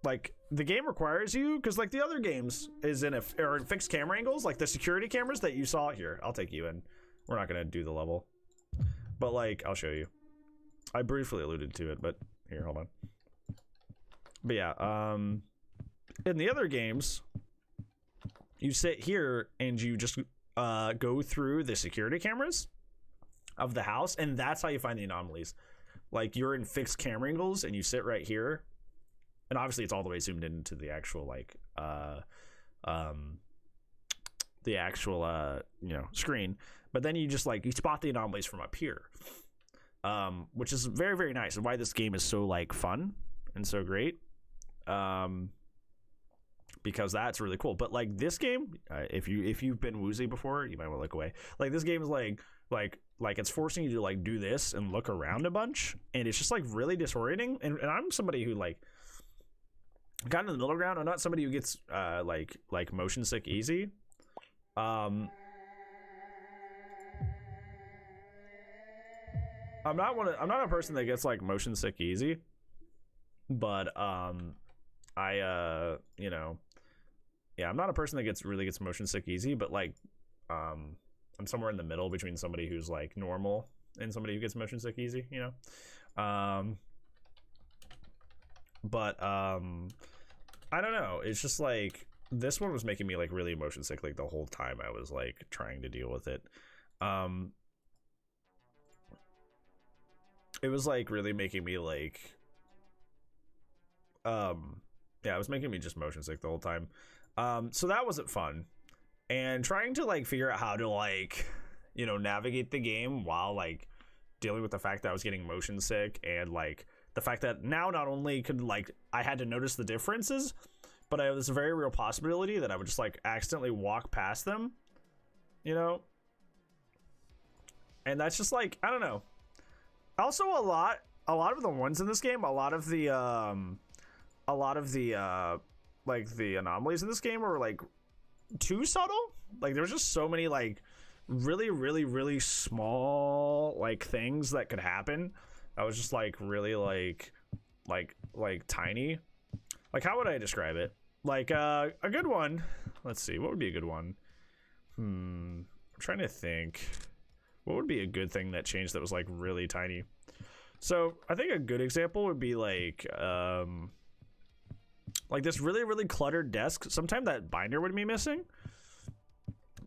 the game requires you, because like the other games is in fixed camera angles, like the security cameras that you saw here. I'll take you in. We're not gonna do the level, but like I'll show you. I briefly alluded to it, but here, hold on. But yeah, in the other games you sit here and you just go through the security cameras of the house, and that's how you find the anomalies. Like you're in fixed camera angles and you sit right here, and obviously it's all the way zoomed into the actual like screen, but then you just like you spot the anomalies from up here, which is very, very nice, and why this game is so like fun and so great, because that's really cool. But like this game, if you've been woozy before, you might want to look away. Like this game is like it's forcing you to like do this and look around a bunch, and it's just like really disorienting. And I'm somebody who like got in the middle ground. I'm not somebody who gets like motion sick easy. I'm not a person that gets like motion sick easy, but I'm not a person that really gets motion sick easy, but like I'm somewhere in the middle between somebody who's like normal and somebody who gets motion sick easy, you know. But I don't know, it's just like this one was making me like really motion sick like the whole time I was like trying to deal with it. It was like really making me like yeah, it was making me just motion sick the whole time. So that wasn't fun. And trying to like figure out how to like, you know, navigate the game while like dealing with the fact that I was getting motion sick, and like the fact that now not only could like I had to notice the differences, but I have this very real possibility that I would just like accidentally walk past them, you know? And that's just like, I don't know. Also a lot of the ones in this game, a lot of the like the anomalies in this game were like too subtle. Like there was just so many like really, really, really small like things that could happen. I was just like really like tiny. Like how would I describe it? Like a good one. Let's see, what would be a good one? I'm trying to think. What would be a good thing that changed that was like really tiny? So I think a good example would be like this really, really cluttered desk. Sometimes that binder would be missing.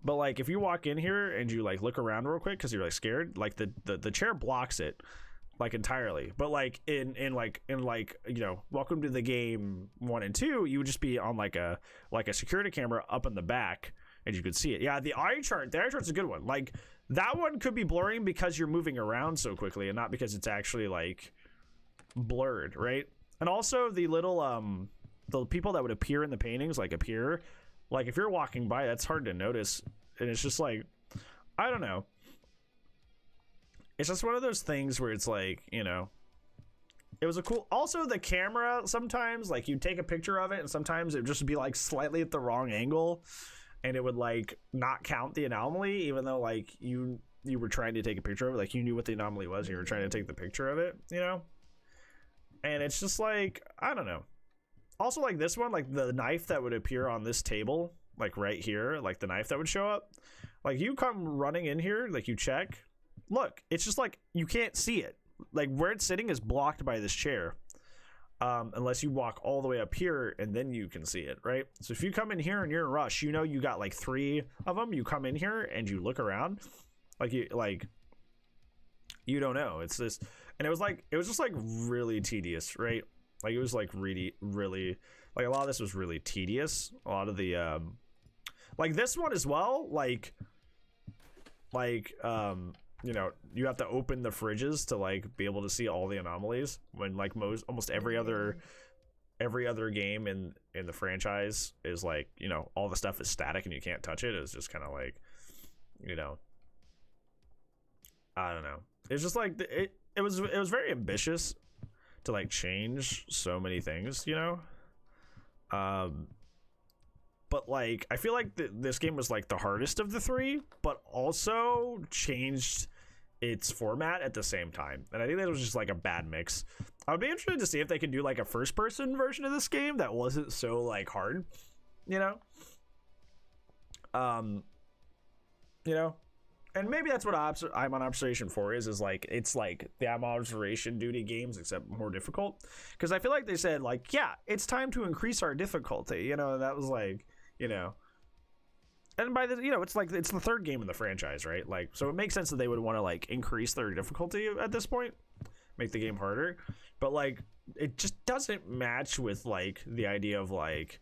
But like if you walk in here and you like look around real quick because you're like scared, like the chair blocks it like entirely. But like in you know, Welcome to the Game 1 and 2, you would just be on like a security camera up in the back and you could see it. Yeah, the eye chart's a good one. Like that one could be blurring because you're moving around so quickly and not because it's actually like blurred, right? And also the little the people that would appear in the paintings, like if you're walking by, that's hard to notice, and it's just like, I don't know, it's just one of those things where it's like, you know, it was a cool. Also the camera, sometimes like you take a picture of it and sometimes it would just be like slightly at the wrong angle, and it would like not count the anomaly, even though like you were trying to take a picture of it, like you knew what the anomaly was, and you were trying to take the picture of it, you know. And it's just like, I don't know. Also, like this one, like the knife that would appear on this table, like right here, like the knife that would show up, like you come running in here, like you check, look, it's just like you can't see it. Like where it's sitting is blocked by this chair, unless you walk all the way up here and then you can see it, right? So if you come in here and you're in rush, you know you got like 3 of them. You come in here and you look around, like you don't know. It's this, and it was just like really tedious, right? Like it was like really like a lot of this was really tedious. A lot of the like this one as well, like you know, you have to open the fridges to like be able to see all the anomalies, when like almost every other game in the franchise is like, you know, all the stuff is static and you can't touch it. It's just kind of like, you know, I don't know. It's just like it was very ambitious to like change so many things, you know. But like I feel like this game was like the hardest of the 3, but also changed its format at the same time, and I think that was just like a bad mix. I would be interested to see if they could do like a first-person version of this game that wasn't so like hard, you know. You know, and maybe that's what I'm on observation for is like it's like the I'm on observation duty games except more difficult, because I feel like they said like, yeah, it's time to increase our difficulty, you know. And that was like, you know, and by the, you know, it's like it's the 3rd game in the franchise, right? Like, so it makes sense that they would want to like increase their difficulty at this point, make the game harder. But like it just doesn't match with like the idea of like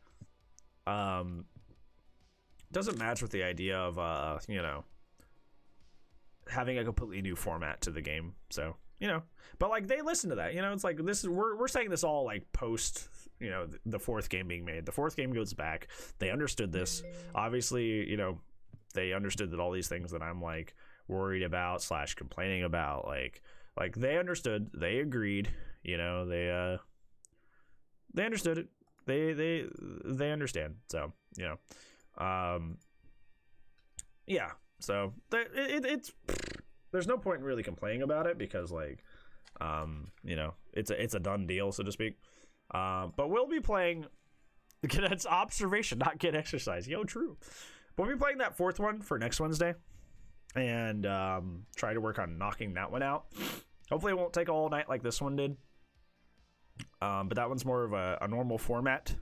doesn't match with the idea of you know, having a completely new format to the game. So, you know, but like they listen to that, you know. It's like this is we're saying this all like post, you know, the 4th game being made. The 4th game goes back. They understood this. Obviously, you know, they understood that all these things that I'm like worried about / complaining about, like they understood. They agreed. You know, they understood it. They understand. So, you know, yeah. So it's there's no point in really complaining about it, because like you know, it's a done deal, so to speak. But we'll be playing. It's observation, not get exercise. Yo, true. We'll be playing that 4th one for next Wednesday, and try to work on knocking that one out. Hopefully, it won't take all night like this one did. But that one's more of a normal format,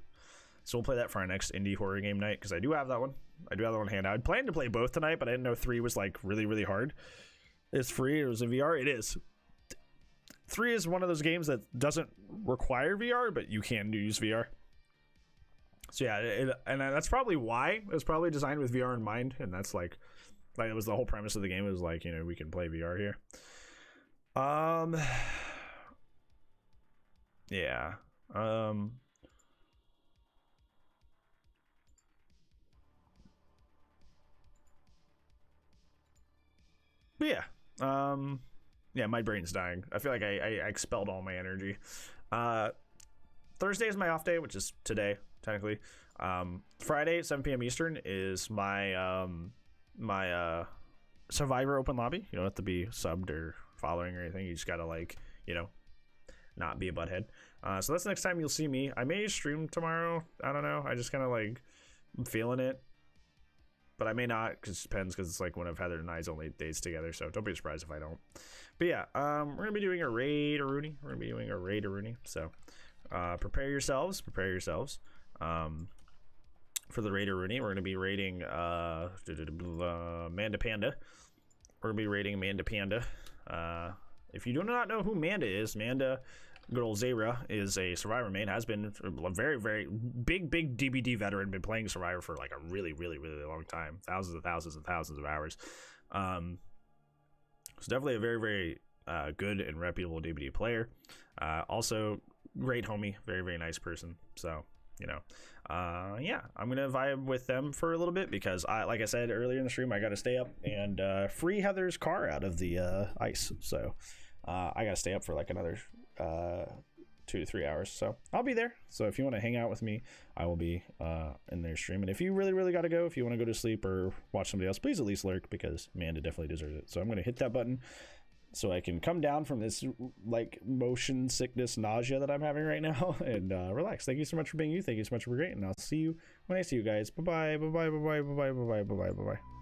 so we'll play that for our next indie horror game night, because I do have that one. I do have that one in hand. I'd planned to play both tonight, but I didn't know 3 was like really hard. It's free. It was in VR. It is. 3 is one of those games that doesn't require VR, but you can use VR. So yeah, and that's probably why it was probably designed with VR in mind, and that's like it was the whole premise of the game. It was like, you know, we can play VR here. Yeah. But yeah. Yeah, my brain's dying. I feel like I expelled all my energy. Thursday is my off day, which is today, technically. Friday at 7 p.m. Eastern is my my Survivor open lobby. You don't have to be subbed or following or anything. You just gotta, like, you know, not be a butthead. So that's the next time you'll see me. I may stream tomorrow. I don't know. I just kind of like, I'm feeling it. But I may not, because it depends, because it's like when I've had their nights only days together, so don't be surprised if I don't. But yeah, we're going to be doing a raid to Rooney. So prepare yourselves. For the raid to Rooney, we're going to be raiding Manda Panda. We're going to be raiding Manda Panda. If you do not know who Manda is, Manda, good old Zara, is a Survivor main, has been a very, very big DBD veteran, been playing Survivor for like a really long time, thousands of hours. So definitely a very, very good and reputable DBD player. Also great homie, very, very nice person. So, you know, yeah, I'm gonna vibe with them for a little bit, because like I said earlier in the stream, I gotta stay up and free Heather's car out of the ice. So I gotta stay up for like another 2 to 3 hours. So I'll be there. So if you want to hang out with me, I will be in there streaming. If you really got to go, if you want to go to sleep or watch somebody else, please at least lurk, because Amanda definitely deserves it. So I'm going to hit that button so I can come down from this like motion sickness nausea that I'm having right now and relax. Thank you so much for being you. Thank you so much for being great. And I'll see you when I see you guys. Bye-bye. Bye-bye. Bye-bye. Bye-bye. Bye-bye. Bye-bye. Bye-bye.